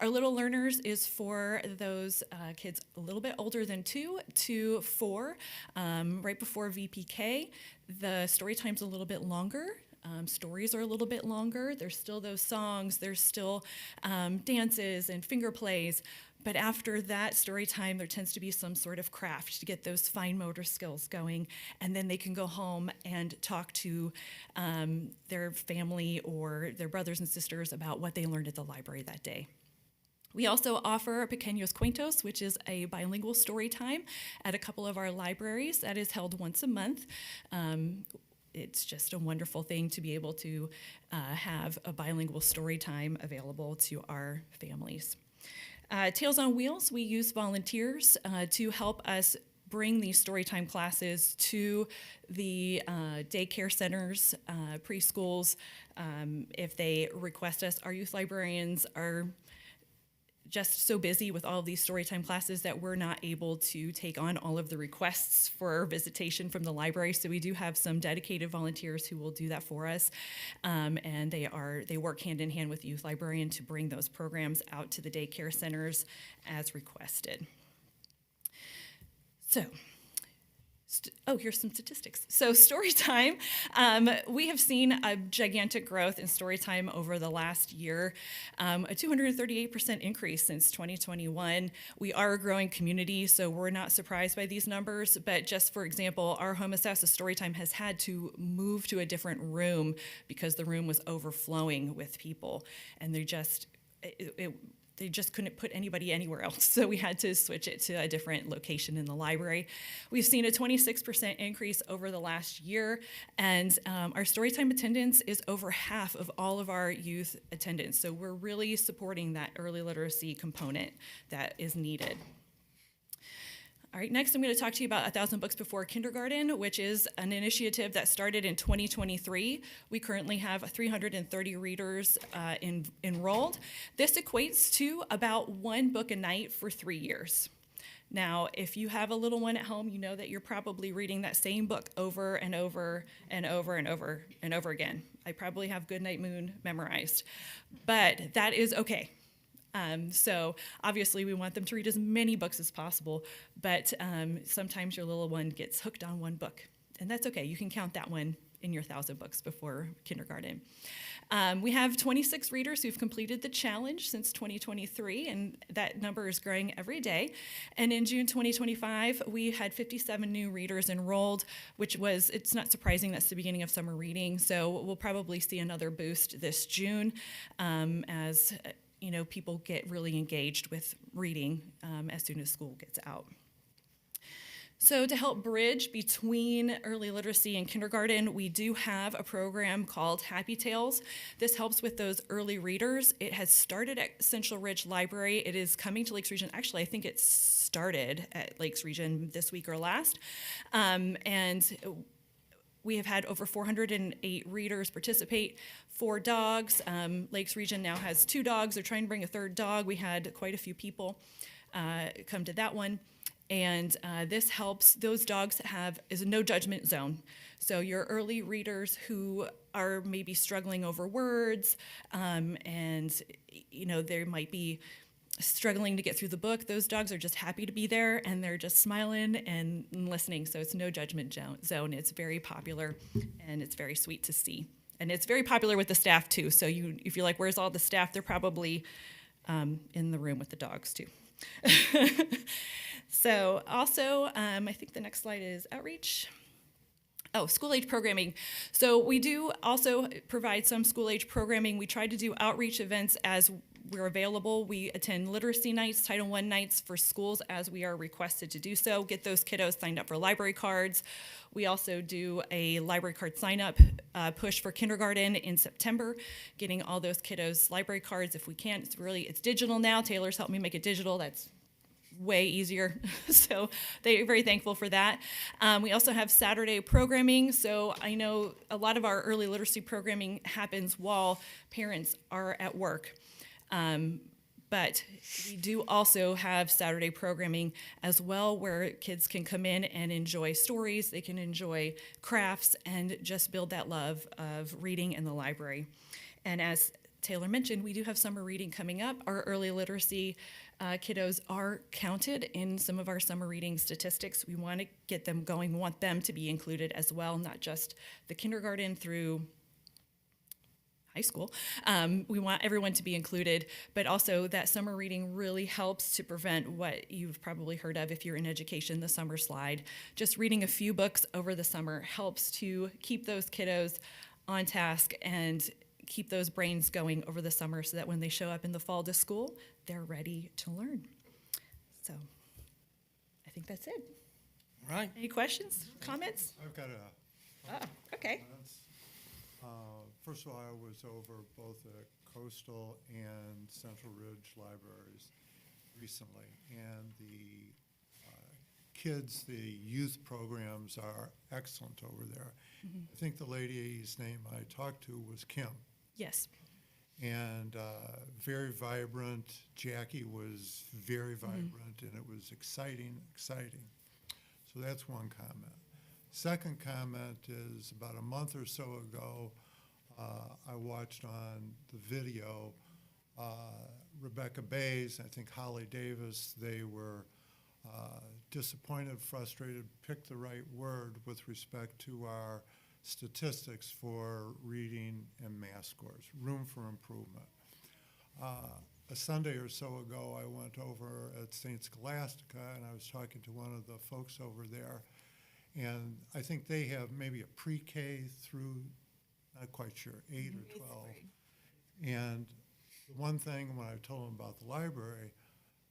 Our Little Learners is for those kids a little bit older than 2 to 4, right before VPK. The story time's a little bit longer. Stories are a little bit longer. There's still those songs, there's still dances and finger plays, but after that story time, there tends to be some sort of craft to get those fine motor skills going, and then they can go home and talk to their family or their brothers and sisters about what they learned at the library that day. We also offer Pequeños Cuentos, which is a bilingual story time at a couple of our libraries that is held once a month. It's just a wonderful thing to be able to have a bilingual story time available to our families. Tales on Wheels, we use volunteers to help us bring these storytime classes to the daycare centers, preschools. If they request us, our youth librarians are just so busy with all of these storytime classes that we're not able to take on all of the requests for visitation from the library. So we do have some dedicated volunteers who will do that for us, and they work hand in hand with the youth librarian to bring those programs out to the daycare centers as requested. So. Here's some statistics. So Storytime, we have seen a gigantic growth in Storytime over the last year, a 238% increase since 2021. We are a growing community, so we're not surprised by these numbers, but just for example, our Homosassa Storytime has had to move to a different room because the room was overflowing with people, and they just couldn't put anybody anywhere else, so we had to switch it to a different location in the library. We've seen a 26% increase over the last year, and our Storytime attendance is over half of all of our youth attendance, so we're really supporting that early literacy component that is needed. All right, next I'm going to talk to you about 1,000 Books Before Kindergarten, which is an initiative that started in 2023. We currently have 330 readers enrolled. This equates to about 1 book a night for 3 years. Now, if you have a little one at home, you know that you're probably reading that same book over and over and over and over and over again. I probably have Goodnight Moon memorized, but that is okay. So obviously we want them to read as many books as possible, but sometimes your little one gets hooked on one book, and that's okay. You can count that one in your 1,000 Books Before Kindergarten. We have 26 readers who've completed the challenge since 2023, and that number is growing every day. And in June 2025, we had 57 new readers enrolled, it's not surprising, that's the beginning of summer reading, so we'll probably see another boost this June as people get really engaged with reading as soon as school gets out. So to help bridge between early literacy and kindergarten, we do have a program called Happy Tales. This helps with those early readers. It has started at Central Ridge Library. It is coming to Lakes Region. Actually, I think it started at Lakes Region this week or last. And we have had over 408 readers participate. 4 dogs. Lakes Region now has 2 dogs. They're trying to bring a 3rd dog. We had quite a few people come to that one. And this helps, those dogs is a no judgment zone. So your early readers who are maybe struggling over words and they might be struggling to get through the book, those dogs are just happy to be there, and they're just smiling and listening. So it's no judgment zone. It's very popular, and it's very sweet to see. And it's very popular with the staff too. So if you're like, where's all the staff? They're probably in the room with the dogs too. So also, I think the next slide is outreach. School age programming. So we do also provide some school age programming. We try to do outreach events as we're available. We attend literacy nights, Title I nights for schools as we are requested to do so, get those kiddos signed up for library cards. We also do a library card sign up push for kindergarten in September, getting all those kiddos library cards if we can. It's digital now. Taylor's helped me make it digital. That's way easier. So they're very thankful for that. We also have Saturday programming. So I know a lot of our early literacy programming happens while parents are at work. But we do also have Saturday programming as well, where kids can come in and enjoy stories, they can enjoy crafts, and just build that love of reading in the library. And as Taylor mentioned, we do have summer reading coming up. Our early literacy kiddos are counted in some of our summer reading statistics. We want to get them going, we want them to be included as well, not just the kindergarten through high school. We want everyone to be included, but also that summer reading really helps to prevent what you've probably heard of if you're in education, the summer slide. Just reading a few books over the summer helps to keep those kiddos on task and keep those brains going over the summer so that when they show up in the fall to school, they're ready to learn. So I think that's it. All right. Any questions, comments? I've got Oh, okay. First of all, I was over both the Coastal and Central Ridge libraries recently, and the kids, the youth programs are excellent over there. I think the lady's name I talked to was Kim. Yes. And very vibrant. Jackie was very vibrant, and it was exciting. So that's one comment. Second comment is about a month or so ago, I watched on the video Rebecca Bays, I think Holly Davis, they were disappointed, frustrated, picked the right word with respect to our statistics for reading and math scores, room for improvement. A Sunday or so ago, I went over at St. Scholastica, and I was talking to one of the folks over there, and I think they have maybe a pre-K through, not quite sure, 8 or 12. And the one thing when I told them about the library,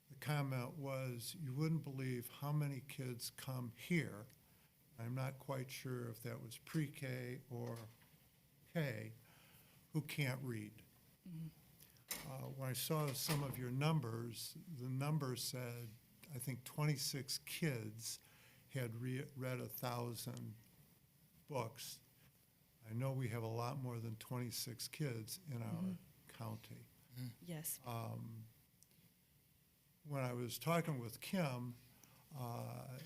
the comment was, you wouldn't believe how many kids come here. I'm not quite sure if that was pre-K or K, who can't read. When I saw some of your numbers, the number said, I think 26 kids had read 1,000 books. I know we have a lot more than 26 kids in our county. Yes. When I was talking with Kim,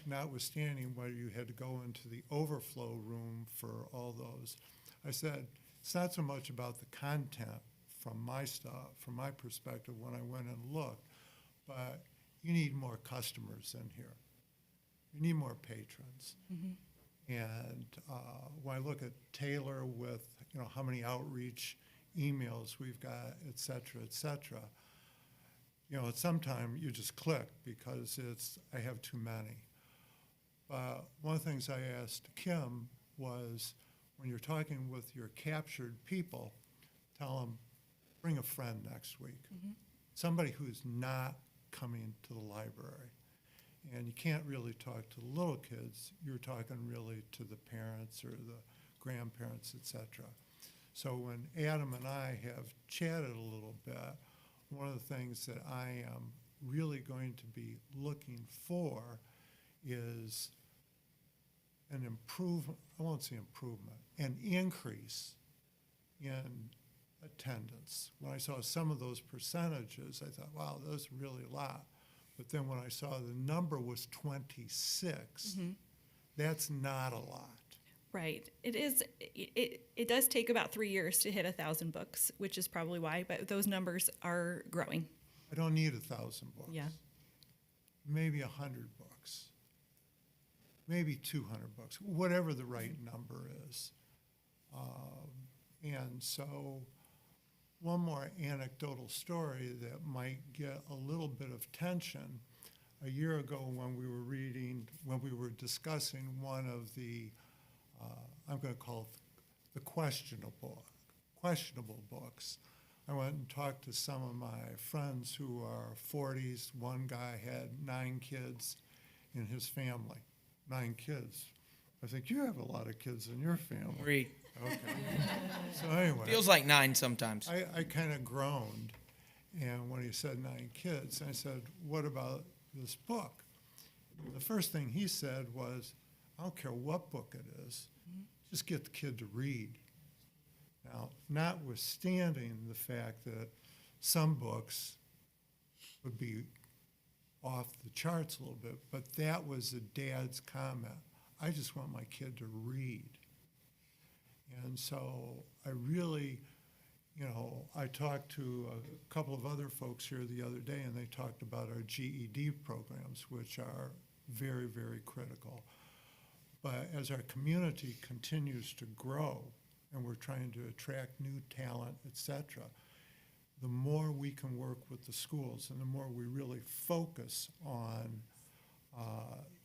notwithstanding whether you had to go into the overflow room for all those, I said, it's not so much about the content from my stuff, from my perspective when I went and looked, but you need more customers in here. You need more patrons. And when I look at Taylor with, how many outreach emails we've got, et cetera, at some time you just click because I have too many. But one of the things I asked Kim was, when you're talking with your captured people, tell them, bring a friend next week. Somebody who's not coming to the library. And you can't really talk to the little kids. You're talking really to the parents or the grandparents, et cetera. So when Adam and I have chatted a little bit, one of the things that I am really going to be looking for is an improvement, I won't say improvement, an increase in attendance. When I saw some of those percentages, I thought, wow, that's really a lot. But then when I saw the number was 26, that's not a lot. Right. It is. It does take about 3 years to hit 1,000 books, which is probably why. But those numbers are growing. I don't need 1,000 books. Yeah. Maybe 100 books. Maybe 200 books. Whatever the right number is. And so, one more anecdotal story that might get a little bit of tension. A year ago, when we were discussing one of the I'm going to call it the questionable books. I went and talked to some of my friends who are 40s. One guy had 9 kids in his family. 9 kids. I think you have a lot of kids in your family. 3. Okay. So anyway. Feels like 9 sometimes. I kind of groaned, and when he said 9 kids, I said, what about this book? The first thing he said was, I don't care what book it is, just get the kid to read. Now, notwithstanding the fact that some books would be off the charts a little bit, but that was a dad's comment. I just want my kid to read. And so I really, I talked to a couple of other folks here the other day, and they talked about our GED programs, which are very, very critical. But as our community continues to grow, and we're trying to attract new talent, et cetera, the more we can work with the schools and the more we really focus on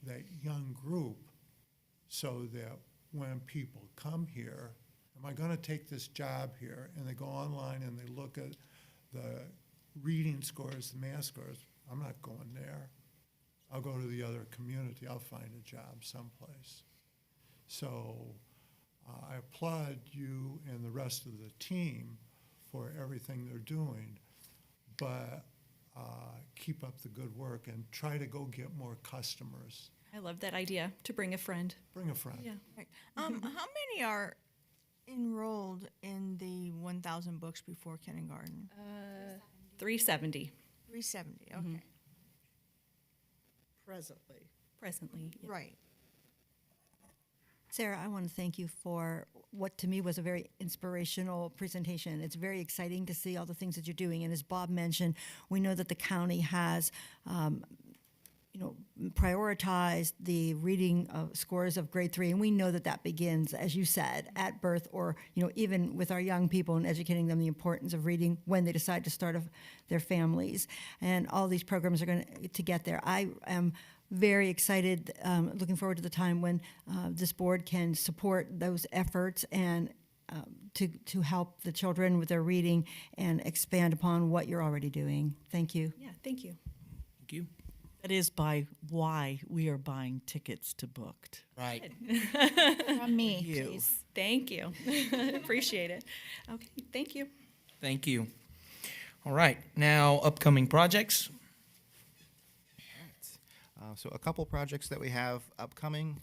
that young group, so that when people come here, am I going to take this job here? And they go online and they look at the reading scores, the math scores. I'm not going there. I'll go to the other community. I'll find a job someplace. So I applaud you and the rest of the team for everything they're doing, but keep up the good work and try to go get more customers. I love that idea, to bring a friend. Bring a friend. Yeah. Right. How many are enrolled in the 1,000 books before kindergarten? 370. 370, okay. Mm-hmm. Presently. Presently. Yeah. Right. Sarah, I want to thank you for what to me was a very inspirational presentation. It's very exciting to see all the things that you're doing. And as Bob mentioned, we know that the county has prioritized the reading scores of grade 3, and we know that that begins, as you said, at birth, or even with our young people and educating them the importance of reading when they decide to start their families. And all these programs are going to get there. I am very excited, looking forward to the time when this board can support those efforts and to help the children with their reading and expand upon what you're already doing. Thank you. Yeah, thank you. Thank you. That is why we are buying tickets to Booked. Right. From me, You. please. Thank you. Appreciate it. Okay, thank you. Thank you. All right, now upcoming projects. So a couple projects that we have upcoming.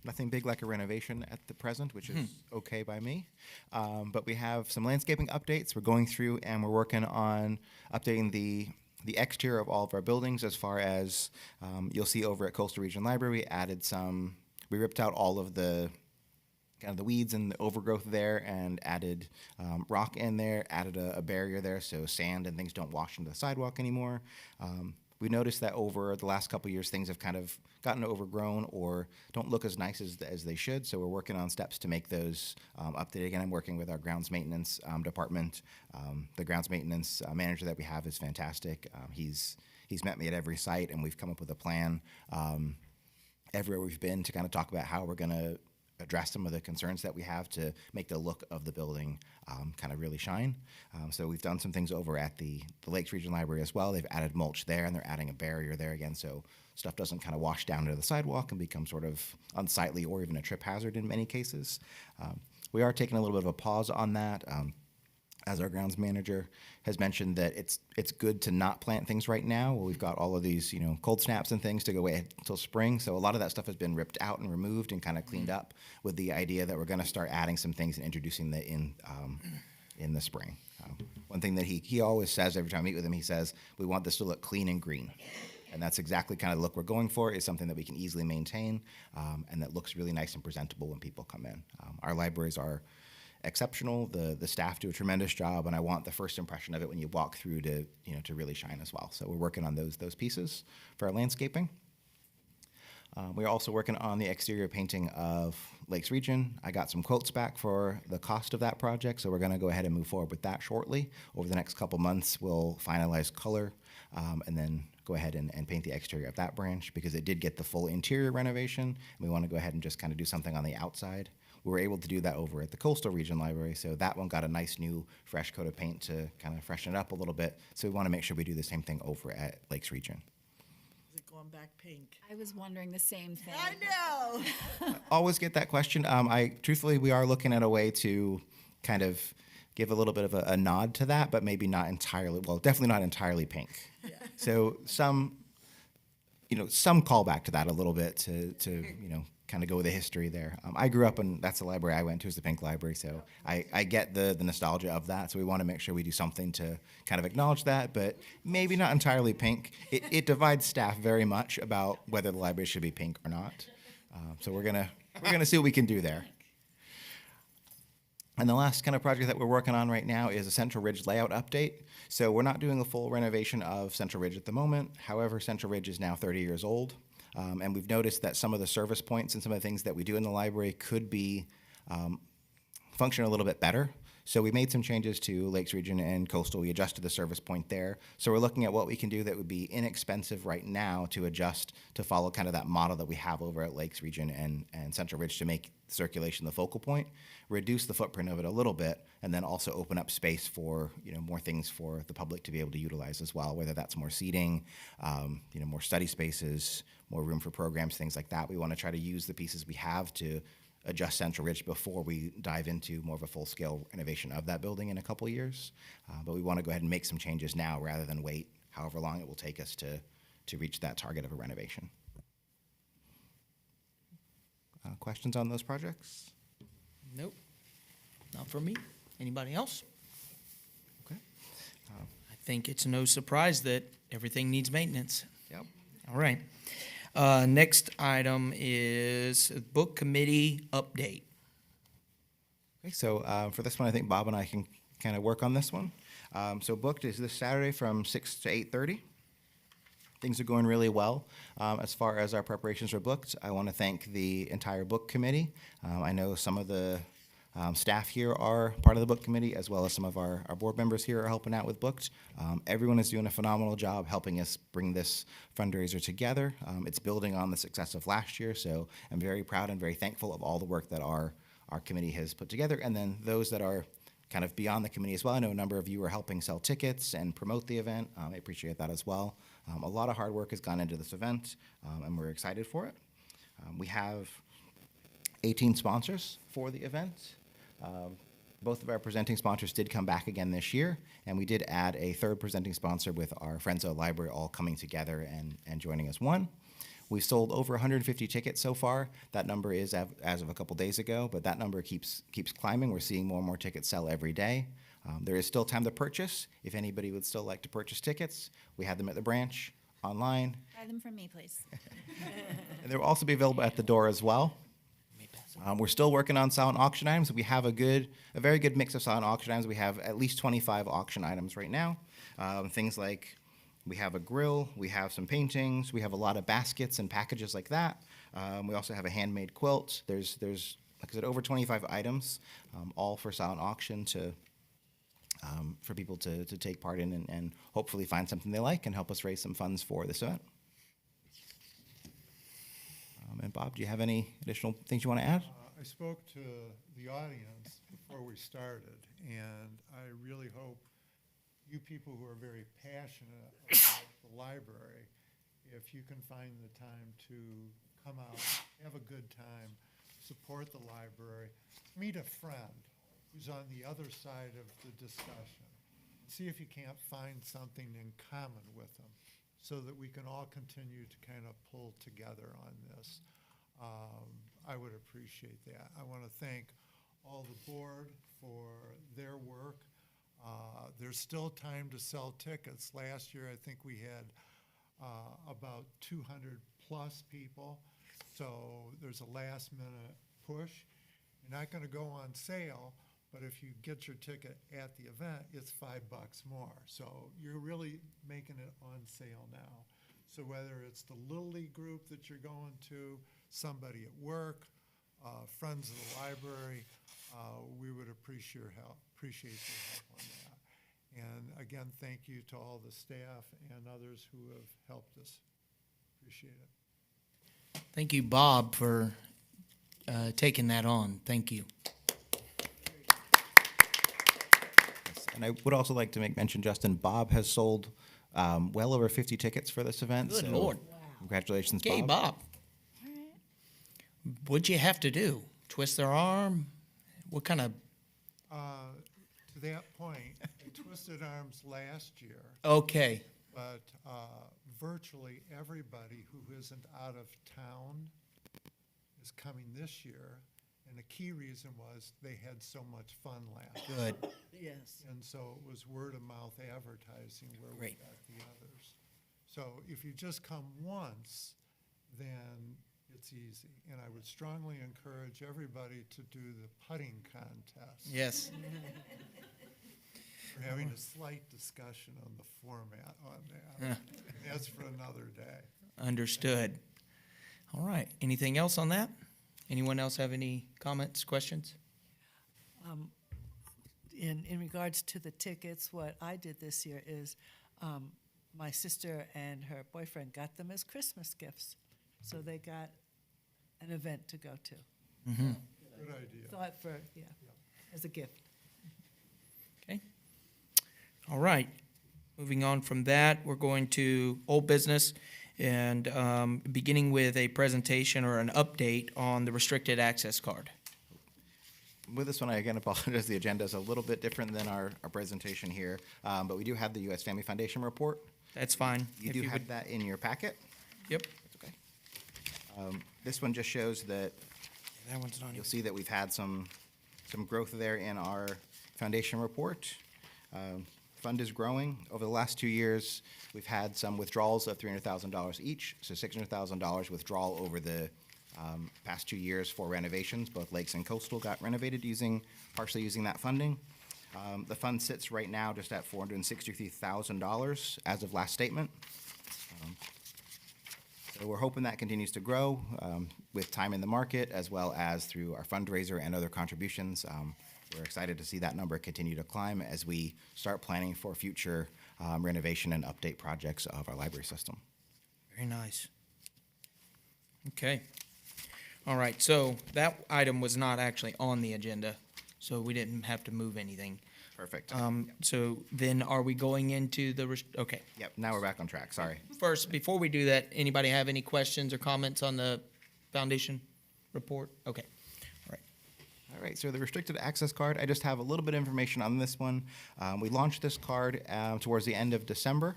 Nothing big like a renovation at the present, which is okay by me. But we have some landscaping updates. We're going through and we're working on updating the exterior of all of our buildings, as far as you'll see over at Coastal Region Library. We ripped out all of the kind of the weeds and the overgrowth there and added rock in there, added a barrier there so sand and things don't wash into the sidewalk anymore. We noticed that over the last couple of years, things have kind of gotten overgrown or don't look as nice as they should. So we're working on steps to make those updated. Again, I'm working with our grounds maintenance department. The grounds maintenance manager that we have is fantastic. He's met me at every site, and we've come up with a plan everywhere we've been to kind of talk about how we're going to address some of the concerns that we have to make the look of the building kind of really shine. So we've done some things over at the Lakes Region Library as well. They've added mulch there, and they're adding a barrier there again, so stuff doesn't kind of wash down into the sidewalk and become sort of unsightly or even a trip hazard in many cases. We are taking a little bit of a pause on that. As our grounds manager has mentioned, that it's good to not plant things right now. Well, we've got all of these, cold snaps and things to go away until spring. So a lot of that stuff has been ripped out and removed and kind of cleaned up, with the idea that we're going to start adding some things and introducing that in the spring. One thing that he always says every time I meet with him, he says, we want this to look clean and green. And that's exactly kind of the look we're going for, is something that we can easily maintain and that looks really nice and presentable when people come in. Our libraries are exceptional. The staff do a tremendous job, and I want the first impression of it when you walk through to really shine as well. So we're working on those pieces for our landscaping. We're also working on the exterior painting of Lakes Region. I got some quotes back for the cost of that project, so we're going to go ahead and move forward with that shortly. Over the next couple months, we'll finalize color and then go ahead and paint the exterior of that branch, because it did get the full interior renovation, and we want to go ahead and just kind of do something on the outside. We were able to do that over at the Coastal Region Library, so that one got a nice new fresh coat of paint to kind of freshen it up a little bit. So we want to make sure we do the same thing over at Lakes Region. Is it going back pink? I was wondering the same thing. I know. Always get that question. Truthfully, we are looking at a way to kind of give a little bit of a nod to that, but maybe not entirely. Well, definitely not entirely pink. Yeah. So some callback to that a little bit to kind of go with the history there. I grew up, and that's the library I went to, is the Pink Library, so I get the nostalgia of that, so we want to make sure we do something to kind of acknowledge that, but maybe not entirely pink. It divides staff very much about whether the library should be pink or not. So we're gonna see what we can do there. And the last kind of project that we're working on right now is a Central Ridge layout update. So we're not doing a full renovation of Central Ridge at the moment. However, Central Ridge is now 30 years old. And we've noticed that some of the service points and some of the things that we do in the library could be function a little bit better. So we made some changes to Lakes Region and Coastal. We adjusted the service point there. So we're looking at what we can do that would be inexpensive right now to adjust to follow kind of that model that we have over at Lakes Region and Central Ridge to make circulation the focal point, reduce the footprint of it a little bit, and then also open up space for more things for the public to be able to utilize as well, whether that's more seating, more study spaces, more room for programs, things like that. We want to try to use the pieces we have to adjust Central Ridge before we dive into more of a full-scale renovation of that building in a couple years. But we want to go ahead and make some changes now rather than wait however long it will take us to reach that target of a renovation. Questions on those projects? Nope, not for me. Anybody else? Okay. I think it's no surprise that everything needs maintenance. Yep. All right. Next item is book committee update. Okay, so for this one, I think Bob and I can kind of work on this one. So booked is this Saturday from 6 to 8:30. Things are going really well. As far as our preparations are booked, I want to thank the entire book committee. I know some of the staff here are part of the book committee, as well as some of our board members here are helping out with Booked. Everyone is doing a phenomenal job helping us bring this fundraiser together. It's building on the success of last year, so I'm very proud and very thankful of all the work that our committee has put together. And then those that are kind of beyond the committee as well. I know a number of you are helping sell tickets and promote the event. I appreciate that as well. A lot of hard work has gone into this event, and we're excited for it. We have 18 sponsors for the event. Both of our presenting sponsors did come back again this year, and we did add a third presenting sponsor with our Friends of the Library all coming together and joining as one. We've sold over 150 tickets so far. That number is as of a couple days ago, but that number keeps climbing. We're seeing more and more tickets sell every day. There is still time to purchase. If anybody would still like to purchase tickets, we have them at the branch, online, Buy them from me, please. and they will also be available at the door as well. We're still working on silent auction items. We have a very good mix of silent auction items. We have at least 25 auction items right now. Things like we have a grill, we have some paintings, we have a lot of baskets and packages like that. We also have a handmade quilt. There's like I said, over 25 items, all for silent auction for people to take part in and hopefully find something they like and help us raise some funds for this event. And Bob, do you have any additional things you want to add? I spoke to the audience before we started, and I really hope you people who are very passionate about the library, if you can find the time to come out, have a good time, support the library, meet a friend who's on the other side of the discussion. See if you can't find something in common with them so that we can all continue to kind of pull together on this. I would appreciate that. I want to thank all the board for their work. There's still time to sell tickets. Last year, I think we had about 200 plus people. So there's a last minute push. You're not going to go on sale, but if you get your ticket at the event, it's $5 more. So you're really making it on sale now. So whether it's the Little League group that you're going to, somebody at work, friends of the library, we would appreciate your help on that. And again, thank you to all the staff and others who have helped us. Appreciate it. Thank you, Bob, for taking that on. Thank you. And I would also like to make mention, Justin, Bob has sold well over 50 tickets for this event. Good so Lord. Congratulations, Okay, Bob. Bob. What'd you have to do? Twist their arm? What kind of... To that point, I twisted arms last year. Okay. But virtually everybody who isn't out of town is coming this year, and the key reason was they had so much fun last year. Good. Yes. And so it was word-of-mouth advertising where we Great. got the others. So if you just come once, then it's easy. And I would strongly encourage everybody to do the putting contest. Yes. We're having a slight discussion on the format on that. That's for another day. Understood. All right. Anything else on that? Anyone else have any comments, questions? In regards to the tickets, what I did this year is my sister and her boyfriend got them as Christmas gifts. So they got an event to go to. Mm-hmm. Good idea. Thought for, as a gift. Okay. All right. Moving on from that, we're going to old business and beginning with a presentation or an update on the restricted access card. With this one, I again apologize. The agenda is a little bit different than our presentation here, but we do have the U.S. Family Foundation report. That's fine. You If do you have would- that in your packet. Yep. That's okay. This one just shows that That one's not. you'll see that we've had some growth there in our foundation report. Fund is growing. Over the last 2 years, we've had some withdrawals of $300,000 each, so $600,000 withdrawal over the past 2 years for renovations. Both Lakes and Coastal got renovated partially using that funding. The fund sits right now just at $463,000 as of last statement. So we're hoping that continues to grow with time in the market as well as through our fundraiser and other contributions. We're excited to see that number continue to climb as we start planning for future renovation and update projects of our library system. Very nice. Okay. All right, so that item was not actually on the agenda, so we didn't have to move anything. Perfect. So then are we going into the, okay. Yep, now we're back on track, sorry. First, before we do that, anybody have any questions or comments on the foundation report? Okay. All right, so the restricted access card, I just have a little bit of information on this one. We launched this card towards the end of December.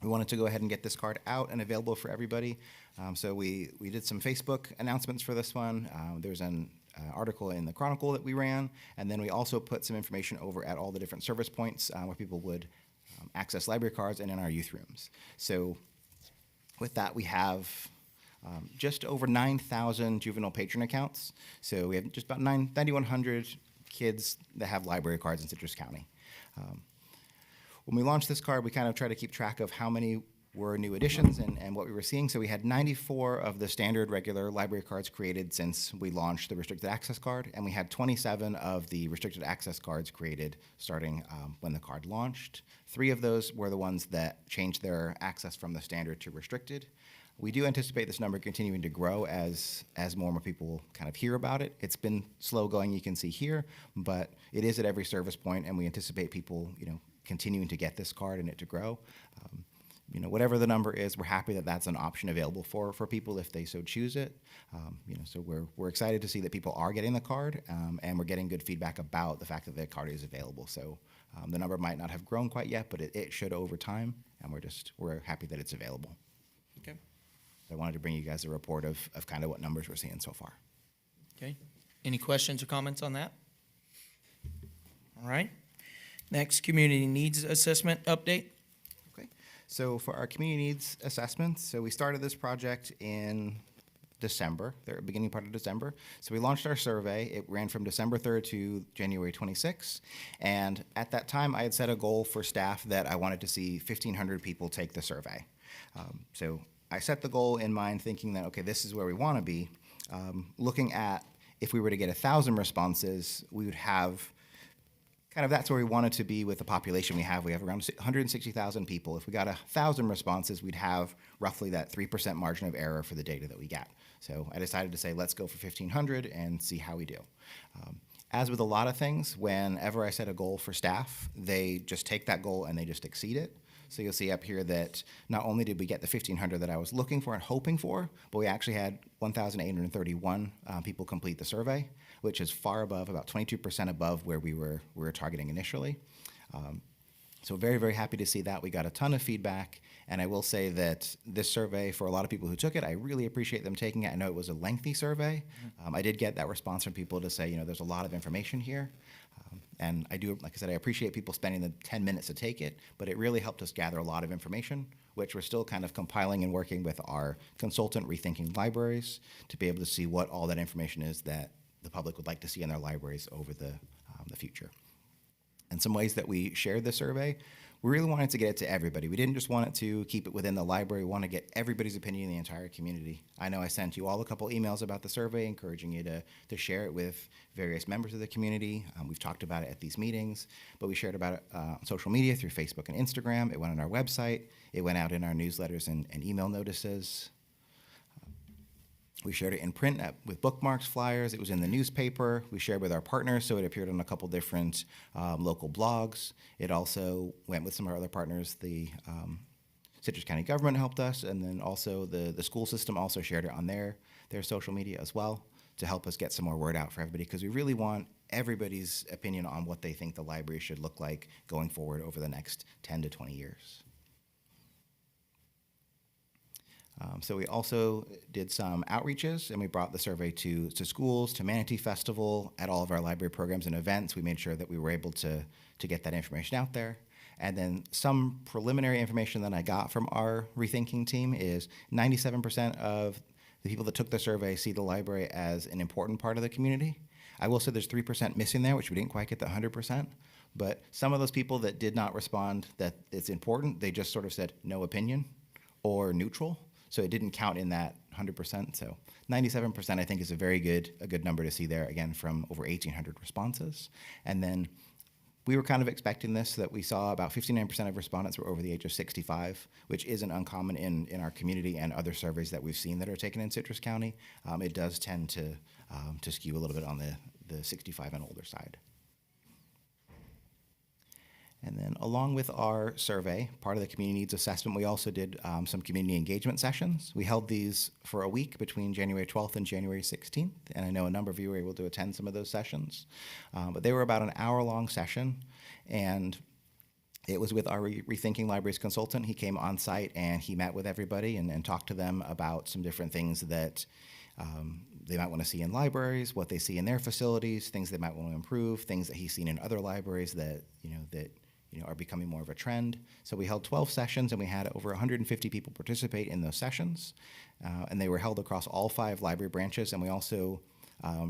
We wanted to go ahead and get this card out and available for everybody. So we did some Facebook announcements for this one. There's an article in the Chronicle that we ran, and then we also put some information over at all the different service points where people would access library cards and in our youth rooms. So with that, we have just over 9,000 juvenile patron accounts. So we have just about 9,100 kids that have library cards in Citrus County. When we launched this card, we kind of tried to keep track of how many were new additions and what we were seeing. So we had 94 of the standard regular library cards created since we launched the restricted access card, and we had 27 of the restricted access cards created starting when the card launched. 3 of those were the ones that changed their access from the standard to restricted. We do anticipate this number continuing to grow as more and more people kind of hear about it. It's been slow going, you can see here, but it is at every service point, and we anticipate people, continuing to get this card and it to grow. Whatever the number is, we're happy that that's an option available for people if they so choose it. So we're excited to see that people are getting the card, and we're getting good feedback about the fact that the card is available. So the number might not have grown quite yet, but it should over time, and we're happy that it's available. Okay. I wanted to bring you guys a report of kind of what numbers we're seeing so far. Okay. Any questions or comments on that? All right. Next, community needs assessment update. Okay. So for our community needs assessments, so we started this project in December, the beginning part of December. So we launched our survey. It ran from December 3rd to January 26th. And at that time, I had set a goal for staff that I wanted to see 1,500 people take the survey. So I set the goal in mind thinking that, okay, this is where we want to be. Looking at if we were to get 1,000 responses, we would have kind of that's where we wanted to be with the population we have. We have around 160,000 people. If we got 1,000 responses, we'd have roughly that 3% margin of error for the data that we get. So I decided to say, let's go for 1,500 and see how we do. As with a lot of things, whenever I set a goal for staff, they just take that goal and they just exceed it. So you'll see up here that not only did we get the 1,500 that I was looking for and hoping for, but we actually had 1,831 people complete the survey, which is far above, about 22% above where we were targeting initially. So very, very happy to see that. We got a ton of feedback, and I will say that this survey, for a lot of people who took it, I really appreciate them taking it. I know it was a lengthy survey. I did get that response from people to say, there's a lot of information here. And I do, like I said, I appreciate people spending the 10 minutes to take it, but it really helped us gather a lot of information, which we're still kind of compiling and working with our consultant, Rethinking Libraries, to be able to see what all that information is that the public would like to see in their libraries over the future. And some ways that we shared the survey, we really wanted to get it to everybody. We didn't just want it to keep it within the library. We want to get everybody's opinion in the entire community. I know I sent you all a couple emails about the survey, encouraging you to share it with various members of the community. We've talked about it at these meetings, but we shared about it on social media through Facebook and Instagram. It went on our website. It went out in our newsletters and email notices. We shared it in print with bookmarks, flyers. It was in the newspaper. We shared with our partners, so it appeared on a couple different local blogs. It also went with some of our other partners. The Citrus County government helped us, and then also the school system also shared it on their social media as well to help us get some more word out for everybody, because we really want everybody's opinion on what they think the library should look like going forward over the next 10 to 20 years. So we also did some outreaches, and we brought the survey to schools, to Manatee Festival, at all of our library programs and events. We made sure that we were able to get that information out there. And then some preliminary information that I got from our Rethinking team is 97% of the people that took the survey see the library as an important part of the community. I will say there's 3% missing there, which we didn't quite get the 100%. But some of those people that did not respond that it's important, they just sort of said no opinion or neutral. So it didn't count in that 100%. So 97% I think is a good number to see there, again, from over 1,800 responses. And then we were kind of expecting this, so that we saw about 59% of respondents were over the age of 65, which isn't uncommon in our community and other surveys that we've seen that are taken in Citrus County. It does tend to skew a little bit on the 65 and older side. And then along with our survey, part of the community needs assessment, we also did some community engagement sessions. We held these for a week between January 12th and January 16th, and I know a number of you were able to attend some of those sessions. But they were about an hour-long session, and it was with our Rethinking Libraries consultant. He came on site and he met with everybody and talked to them about some different things that they might want to see in libraries, what they see in their facilities, things they might want to improve, things that he's seen in other libraries that are becoming more of a trend. So we held 12 sessions, and we had over 150 people participate in those sessions, and they were held across all 5 library branches, and we also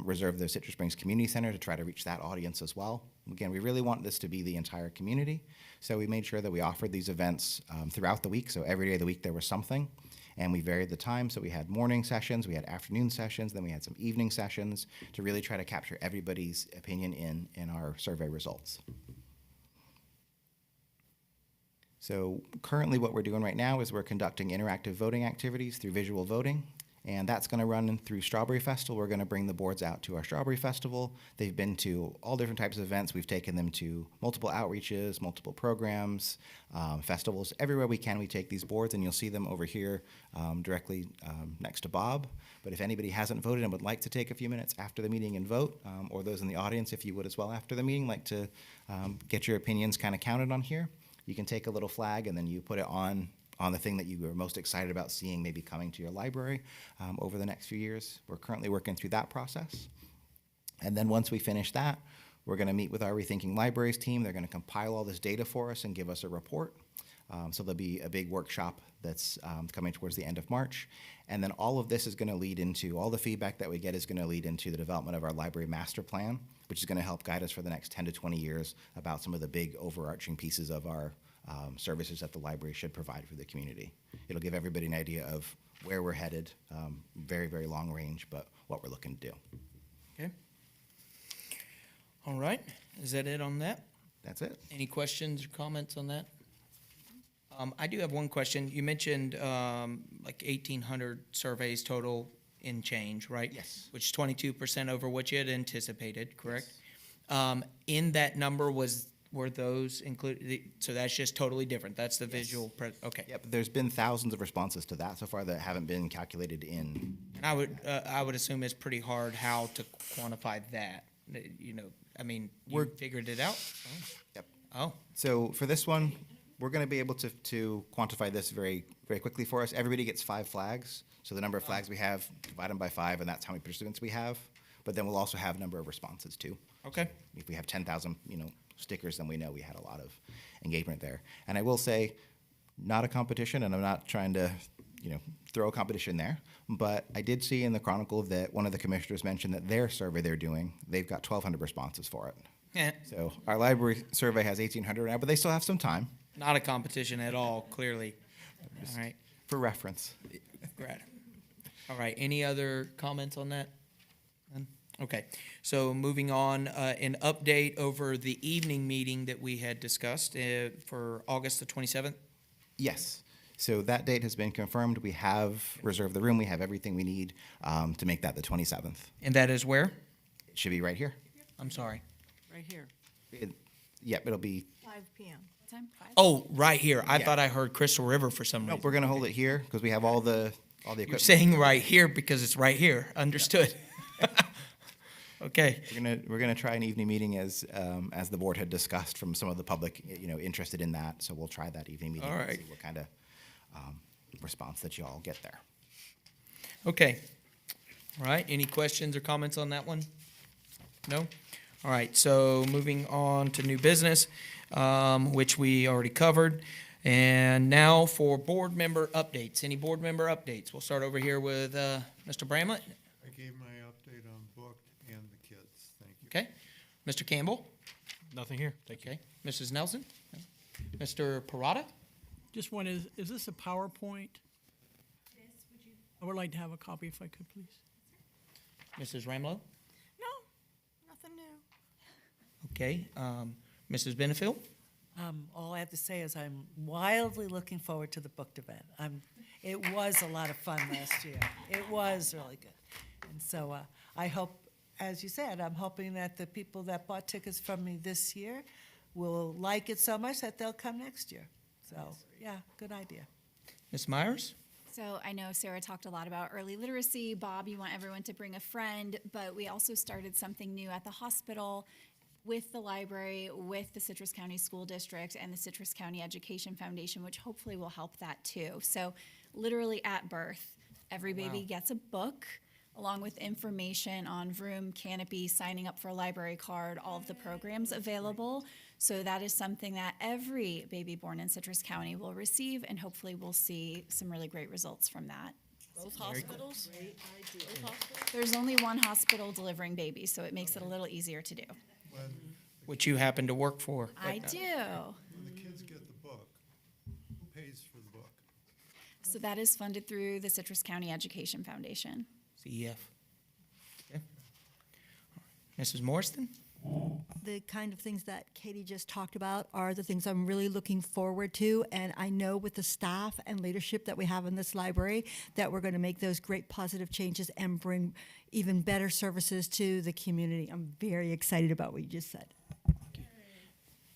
reserved the Citrus Springs Community Center to try to reach that audience as well. Again, we really want this to be the entire community, so we made sure that we offered these events throughout the week, so every day of the week there was something, and we varied the time, so we had morning sessions, we had afternoon sessions, then we had some evening sessions to really try to capture everybody's opinion in our survey results. So currently what we're doing right now is we're conducting interactive voting activities through visual voting, and that's going to run through Strawberry Festival. We're going to bring the boards out to our Strawberry Festival. They've been to all different types of events. We've taken them to multiple outreaches, multiple programs, festivals. Everywhere we can, we take these boards, and you'll see them over here directly next to Bob. But if anybody hasn't voted and would like to take a few minutes after the meeting and vote, or those in the audience, if you would as well after the meeting, like to get your opinions kind of counted on here, you can take a little flag and then you put it on the thing that you are most excited about seeing maybe coming to your library over the next few years. We're currently working through that process. And then once we finish that, we're going to meet with our Rethinking Libraries team. They're going to compile all this data for us and give us a report. So there'll be a big workshop that's coming towards the end of March. And then all of this is going to lead into, all the feedback that we get is going to lead into the development of our library master plan, which is going to help guide us for the next 10 to 20 years about some of the big overarching pieces of our services that the library should provide for the community. It'll give everybody an idea of where we're headed, very, very long range, but what we're looking to do. Okay. All right. Is that it on that? That's it. Any questions or comments on that? I do have one question. You mentioned like 1,800 surveys total in change, right? Yes. Which is 22% over what you had anticipated, correct? Yes. In that number were those included? So that's just totally different. That's the visual. Okay. Yep. There's been thousands of responses to that so far that haven't been calculated in. And I would assume it's pretty hard how to quantify that. You know, I mean, you figured it out. Yep. Oh. So for this one, we're going to be able to quantify this very, very quickly for us. Everybody gets 5 flags. So the number of flags we have, divide them by 5, and that's how many participants we have. But then we'll also have number of responses too. Okay. If we have 10,000, stickers, then we know we had a lot of engagement there. And I will say, not a competition, and I'm not trying to, throw a competition there. But I did see in the Chronicle that one of the commissioners mentioned that their survey they're doing, they've got 1,200 responses for it. Yeah. So our library survey has 1,800 now, but they still have some time. Not a competition at all, clearly. All right. For reference. Great. All right. Any other comments on that? None? Okay. So moving on, an update over the evening meeting that we had discussed for August the 27th. Yes. So that date has been confirmed. We have reserved the room. We have everything we need to make that the 27th. And that is where? It should be right here. I'm sorry. Right here. Yep, it'll be. 5 p.m. What time? 5? Oh, right here. I Yeah. thought I heard Crystal River for some reason. Nope, we're going to hold it here because we have all the You're equipment. saying right here because it's right here. Understood. Okay. We're gonna try an evening meeting as the board had discussed from some of the public, interested in that. So we'll try that evening meeting. All and right. see what kind of response that you all get there. Okay. All right. Any questions or comments on that one? No? All right. So moving on to new business, which we already covered. And now for board member updates. Any board member updates? We'll start over here with Mr. Bramlett. I gave my update on booked and the kids. Thank you. Okay. Mr. Campbell? Nothing here. Thank you. Okay. Mrs. Nelson? Mr. Parada? Just one, is this a PowerPoint? Yes, would you? I would like to have a copy if I could, please. Mrs. Ramlow? No, nothing new. Okay. Mrs. Benefield? All I have to say is I'm wildly looking forward to the booked event. It was a lot of fun last year. It was really good. And so I hope, as you said, I'm hoping that the people that bought tickets from me this year will like it so much that they'll come next year. So, yeah, good idea. Ms. Myers? So I know Sarah talked a lot about early literacy. Bob, you want everyone to bring a friend, but we also started something new at the hospital with the library, with the Citrus County School District and the Citrus County Education Foundation, which hopefully will help that too. So literally at birth, every baby gets a book along with information on room, canopy, signing up for a library card, all of the programs available. So that is something that every baby born in Citrus County will receive, and hopefully we'll see some really great results from that. Both hospitals? Great idea. Both hospitals? There's only one hospital delivering babies, so it makes it a little easier to do. Which you happen to work for. I do. When the kids get the book, who pays for the book? So that is funded through the Citrus County Education Foundation. CEF. Okay. Mrs. Morrison? The kind of things that Katie just talked about are the things I'm really looking forward to. And I know with the staff and leadership that we have in this library that we're going to make those great positive changes and bring even better services to the community. I'm very excited about what you just said.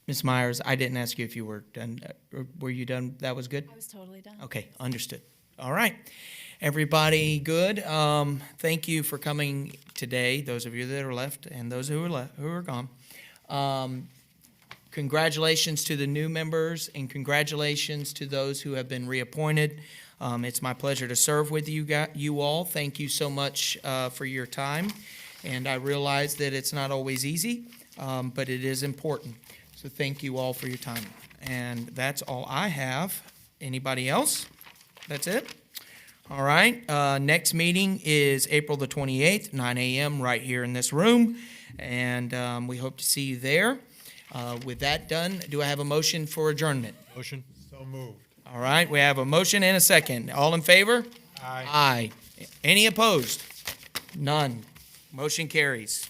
Ms. Myers, I didn't ask you if you were done. Were you done? That was good? I was totally done. Okay, understood. All right. Everybody good? Thank you for coming today, those of you that are left and those who are gone. Congratulations to the new members and congratulations to those who have been reappointed. It's my pleasure to serve with you all. Thank you so much for your time. And I realize that it's not always easy, but it is important. So thank you all for your time. And that's all I have. Anybody else? That's it? All right. Next meeting is April the 28th, 9 a.m. right here in this room. And we hope to see you there. With that done, do I have a motion for adjournment? Motion. So moved. All right. We have a motion and a second. All in favor? Aye. Aye. Any opposed? None. Motion carries.